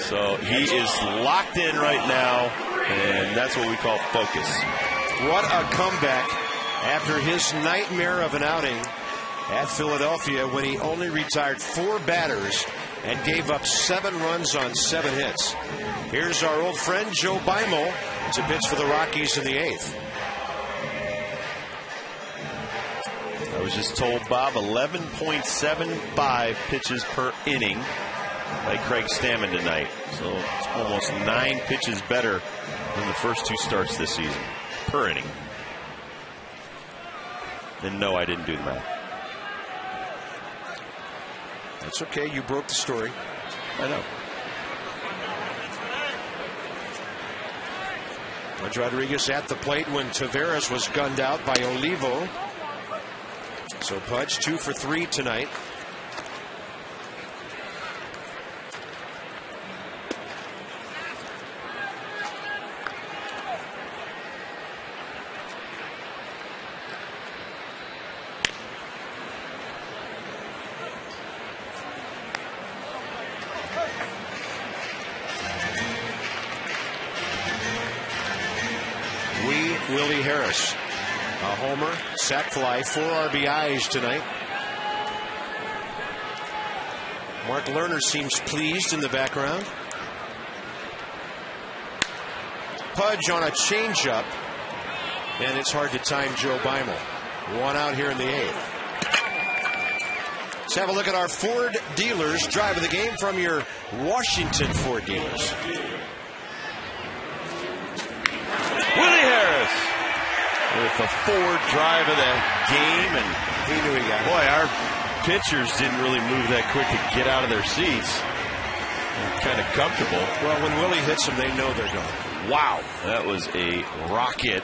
So he is locked in right now, and that's what we call focus. What a comeback after his nightmare of an outing at Philadelphia when he only retired 4 batters and gave up 7 runs on 7 hits. Here's our old friend Joe Beimel to pitch for the Rockies in the 8th. I was just told, Bob, 11.75 pitches per inning by Craig Stammen tonight. So it's almost 9 pitches better than the first 2 starts this season per inning. And no, I didn't do the math. That's okay. You broke the story. I know. Rodriguez at the plate when Taveras was gunned out by Olivo. So Pudge 2 for 3 tonight. Willie Harris, a homer, sac fly, 4 RBIs tonight. Mark Lerner seems pleased in the background. Pudge on a changeup, and it's hard to time Joe Beimel. 1 out here in the 8th. Let's have a look at our Ford dealers. Drive of the game from your Washington Ford dealers. Willie Harris with the Ford drive of the game, and he knew he got it. Boy, our pitchers didn't really move that quick to get out of their seats. They're kind of comfortable. Well, when Willie hits them, they know they're going. Wow, that was a rocket,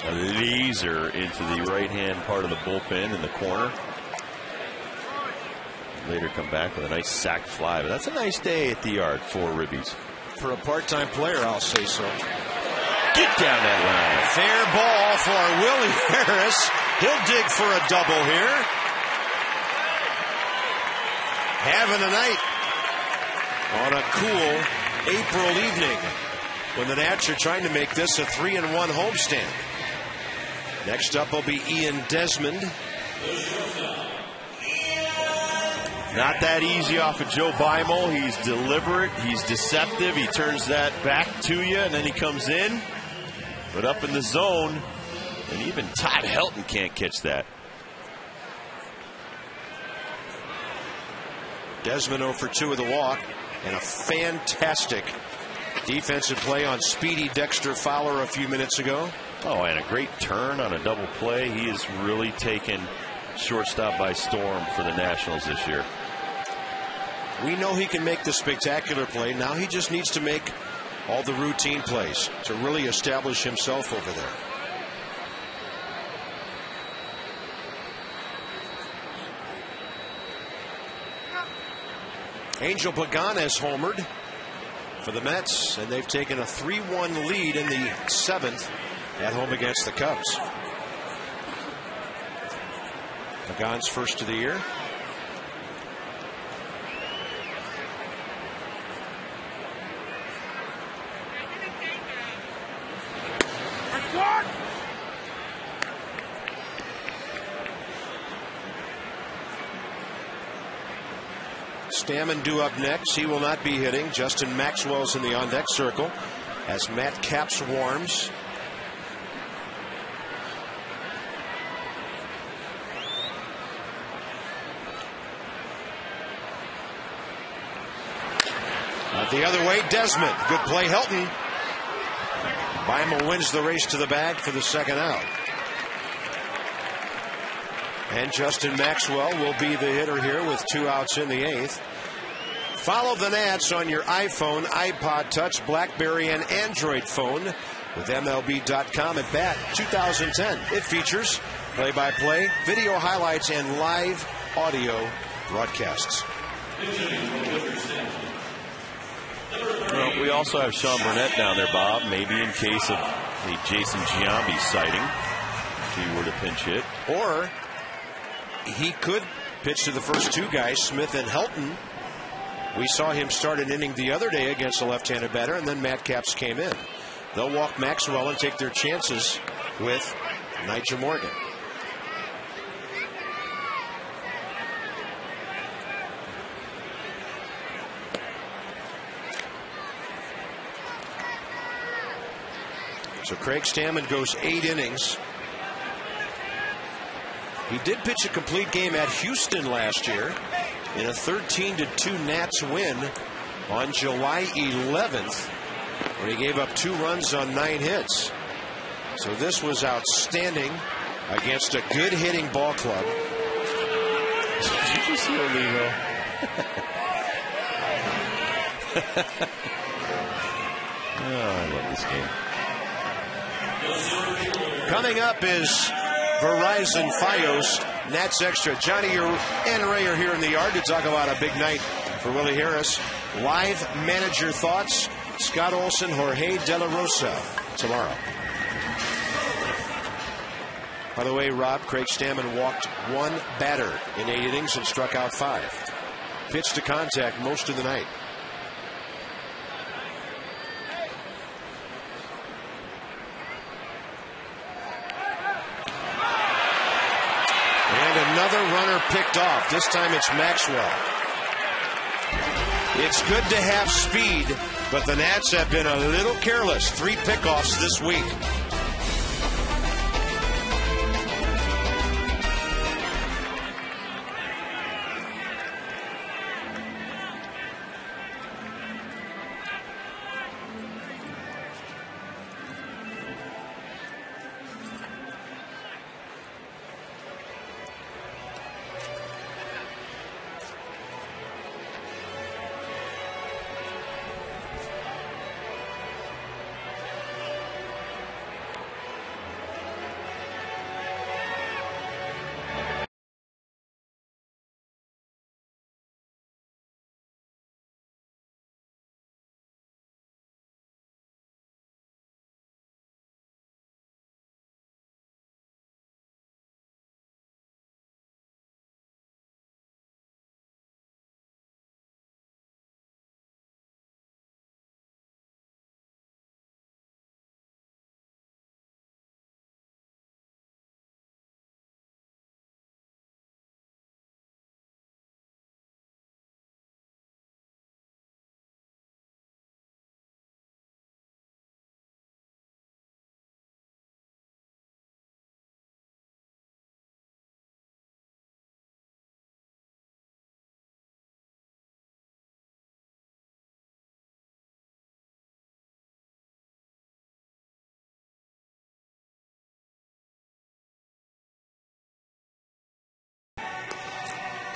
a laser into the right-hand part of the bullpen in the corner. Later come back with a nice sac fly, but that's a nice day at the yard for Ribbies. For a part-time player, I'll say so. Get down that line. Fair ball for Willie Harris. He'll dig for a double here. Having a night on a cool April evening when the Nats are trying to make this a 3-1 homestand. Next up will be Ian Desmond. Not that easy off of Joe Beimel. He's deliberate. He's deceptive. He turns that back to you, and then he comes in. But up in the zone, and even Todd Helton can't catch that. Desmond 0 for 2 with a walk, and a fantastic defensive play on speedy Dexter Fowler a few minutes ago. Oh, and a great turn on a double play. He has really taken shortstop by storm for the Nationals this year. We know he can make the spectacular play. Now he just needs to make all the routine plays to really establish himself over there. Angel Pagan has homered. for the Mets, and they've taken a 3-1 lead in the 7th at home against the Cubs. Pagan's first of the year. Stammen due up next. He will not be hitting. Justin Maxwell's in the on-deck circle as Matt Capps warms. The other way, Desmond. Good play, Helton. Beimel wins the race to the bag for the second out. And Justin Maxwell will be the hitter here with 2 outs in the 8th. Follow the Nats on your iPhone, iPod Touch, BlackBerry, and Android phone with MLB.com at Bat 2010. It features play-by-play, video highlights, and live audio broadcasts. Well, we also have Sean Burnett down there, Bob, maybe in case of a Jason Giambi sighting, if he were to pinch hit. Or he could pitch to the first 2 guys, Smith and Helton. We saw him start an inning the other day against a left-handed batter, and then Matt Capps came in. They'll walk Maxwell and take their chances with Nigel Morgan. So Craig Stammen goes 8 innings. He did pitch a complete game at Houston last year in a 13-2 Nats win on July 11th, when he gave up 2 runs on 9 hits. So this was outstanding against a good hitting ball club. Did you just hear Olivo? Oh, I love this game. Coming up is Verizon Fios Nats Extra. Johnny and Ray are here in the yard to talk about a big night for Willie Harris. Live manager thoughts. Scott Olson, Jorge De La Rosa tomorrow. By the way, Rob, Craig Stammen walked 1 batter in 8 innings and struck out 5. Pitched to contact most of the night. Another runner picked off. This time it's Maxwell. It's good to have speed, but the Nats have been a little careless. 3 pickoffs this week.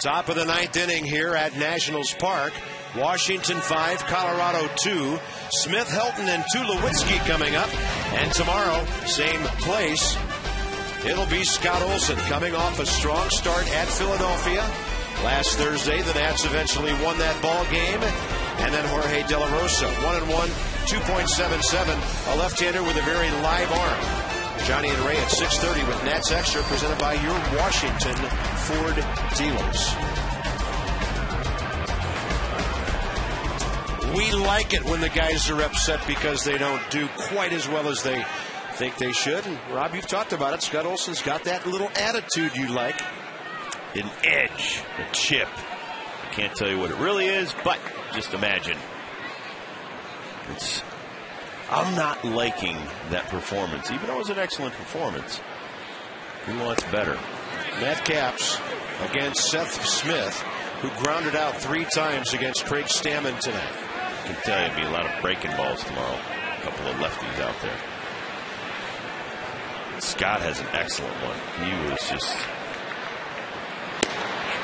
Top of the 9th inning here at Nationals Park. Washington 5, Colorado 2. Smith, Helton, and Tulowitzki coming up. And tomorrow, same place. It'll be Scott Olson coming off a strong start at Philadelphia. Last Thursday, the Nats eventually won that ball game. And then Jorge De La Rosa, 1-1, 2.77, a left-hander with a very live arm. Johnny and Ray at 6:30 with Nats Extra, presented by your Washington Ford dealers. We like it when the guys are upset because they don't do quite as well as they think they should. And Rob, you've talked about it. Scott Olson's got that little attitude you like. An edge, a chip. I can't tell you what it really is, but just imagine. I'm not liking that performance, even though it was an excellent performance. He wants better. Matt Capps against Seth Smith, who grounded out 3 times against Craig Stammen tonight. I can tell you there'll be a lot of breaking balls tomorrow. A couple of lefties out there. Scott has an excellent one. He was just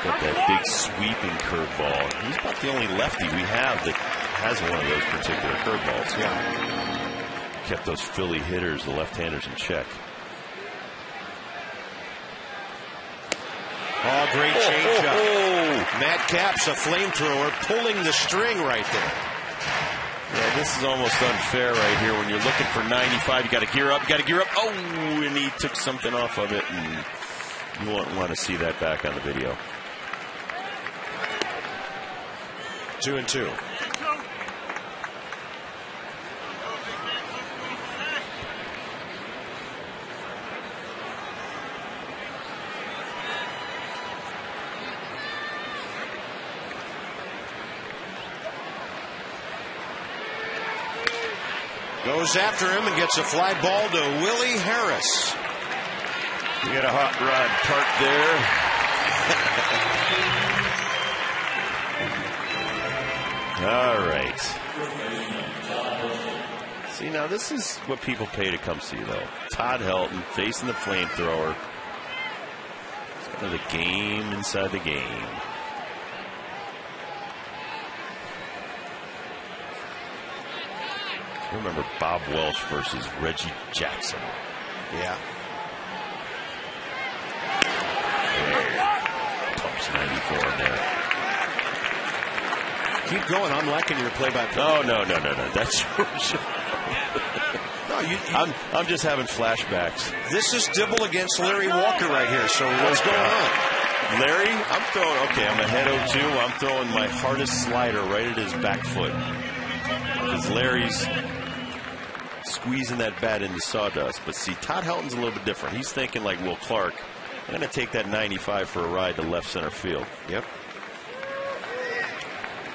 got that big sweeping curveball. He's about the only lefty we have that has one of those particular curveballs. Yeah. Kept those Philly hitters, the left-handers, in check. Oh, great changeup. Matt Capps, a flamethrower, pulling the string right there. Yeah, this is almost unfair right here. When you're looking for 95, you got to gear up. Oh, and he took something off of it, and you won't want to see that back on the video. 2-2. Goes after him and gets a fly ball to Willie Harris. You got a hot rod parked there. All right. See, now this is what people pay to come see, though. Todd Helton facing the flamethrower. It's kind of the game inside the game. I remember Bob Welsh versus Reggie Jackson. Yeah. Pumps 94 in there. Keep going. I'm liking your play-by-play. Oh, no. That's no, I'm just having flashbacks. This is Dibble against Larry Walker right here. So what's going on? Larry, I'm ahead 0-2. I'm throwing my hardest slider right at his back foot. Because Larry's squeezing that bat into sawdust. But see, Todd Helton's a little bit different. He's thinking like Will Clark. I'm going to take that 95 for a ride to left center field. Yep.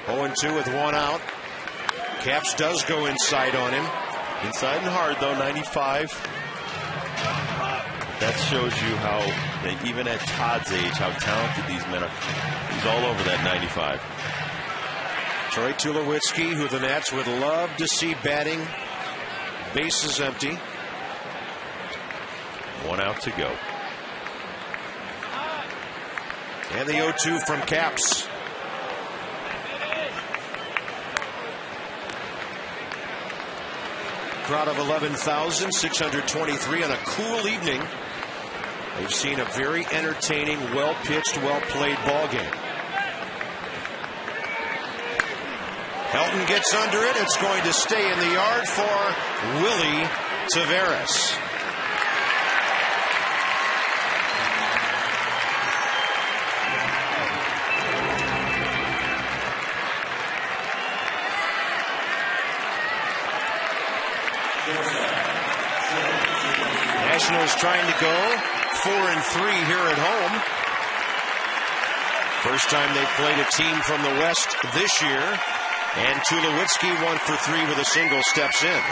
0-2 with 1 out. Capps does go inside on him. Inside and hard, though, 95. That shows you how, even at Todd's age, how talented these men are. He's all over that 95. Troy Tulowitzki, who the Nats would love to see batting. Bases empty. 1 out to go. And the 0-2 from Capps. Crowd of 11,623 on a cool evening. We've seen a very entertaining, well-pitched, well-played ball game. Helton gets under it. It's going to stay in the yard for Willie Taveras. Nationals trying to go 4-3 here at home. First time they've played a team from the West this year. And Tulowitzki 1 for 3 with a single steps in.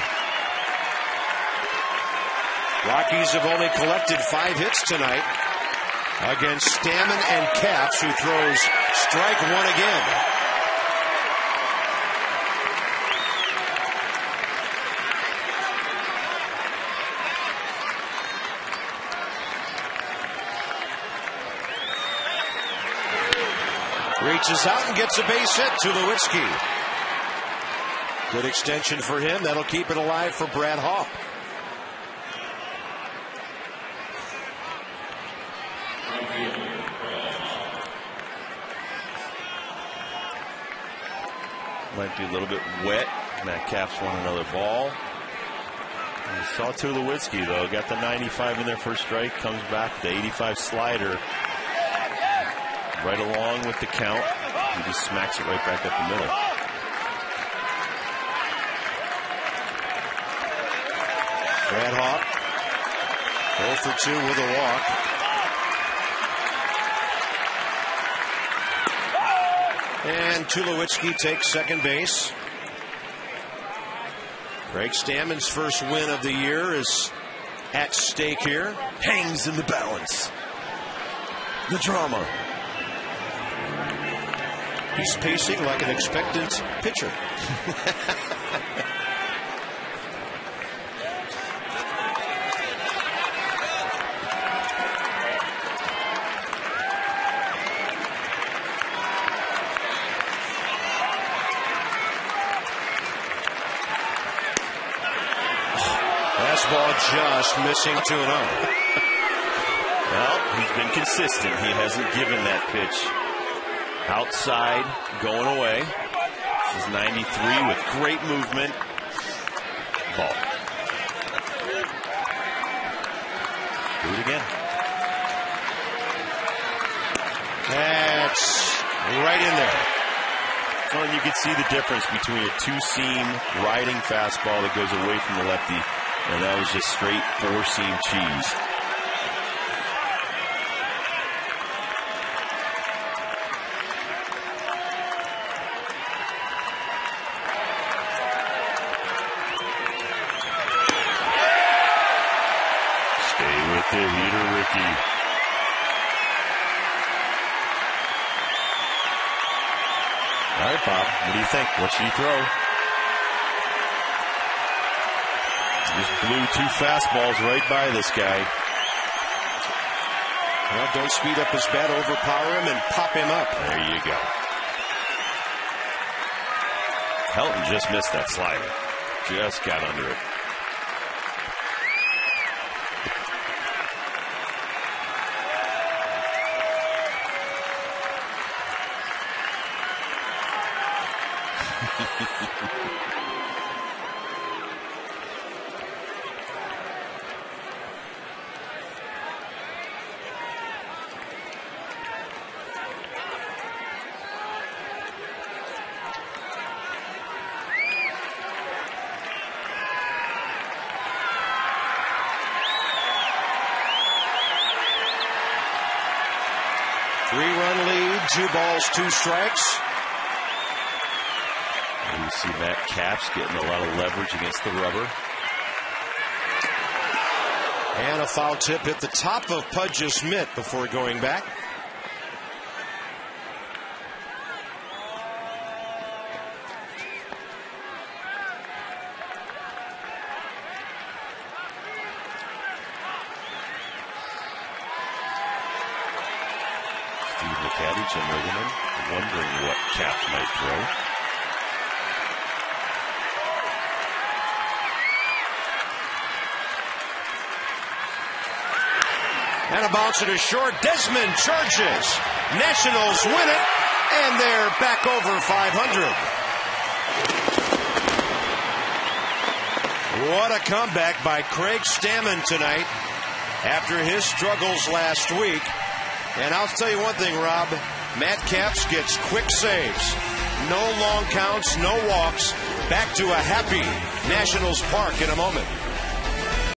Rockies have only collected 5 hits tonight against Stammen and Capps, who throws strike 1 again. Reaches out and gets a base hit. Tulowitzki. Good extension for him. That'll keep it alive for Brad Hawk. Might be a little bit wet. Matt Caps won another ball. You saw Tulowitzki, though. Got the 95 in there for a strike. Comes back. The 85 slider. Right along with the count. He just smacks it right back up the middle. Brad Hawk 0 for 2 with a walk. And Tulowitzki takes second base. Craig Stammen's first win of the year is at stake here. Hangs in the balance. The drama. He's pacing like an expectant pitcher. Fastball just missing 2-0. Well, he's been consistent. He hasn't given that pitch. Outside, going away. This is 93 with great movement. Ball. Do it again. That's right in there. Well, and you can see the difference between a two-seam riding fastball that goes away from the lefty, and that was just straight four-seam cheese. The heater, Ricky. All right, Bob. What do you think? What should he throw? He just blew 2 fastballs right by this guy. Well, don't speed up his bat, overpower him, and pop him up. There you go. Helton just missed that slider. Just got under it. Three-run lead, 2 balls, 2 strikes. And you see Matt Capps getting a lot of leverage against the rubber. And a foul tip hit the top of Pudge's mitt before going back. Jim Riggleman wondering what Capps might throw. And a bounce to short. Desmond charges. Nationals win it, and they're back over 500. What a comeback by Craig Stammen tonight after his struggles last week. And I'll tell you one thing, Rob. Matt Capps gets quick saves. No long counts, no walks. Back to a happy Nationals Park in a moment.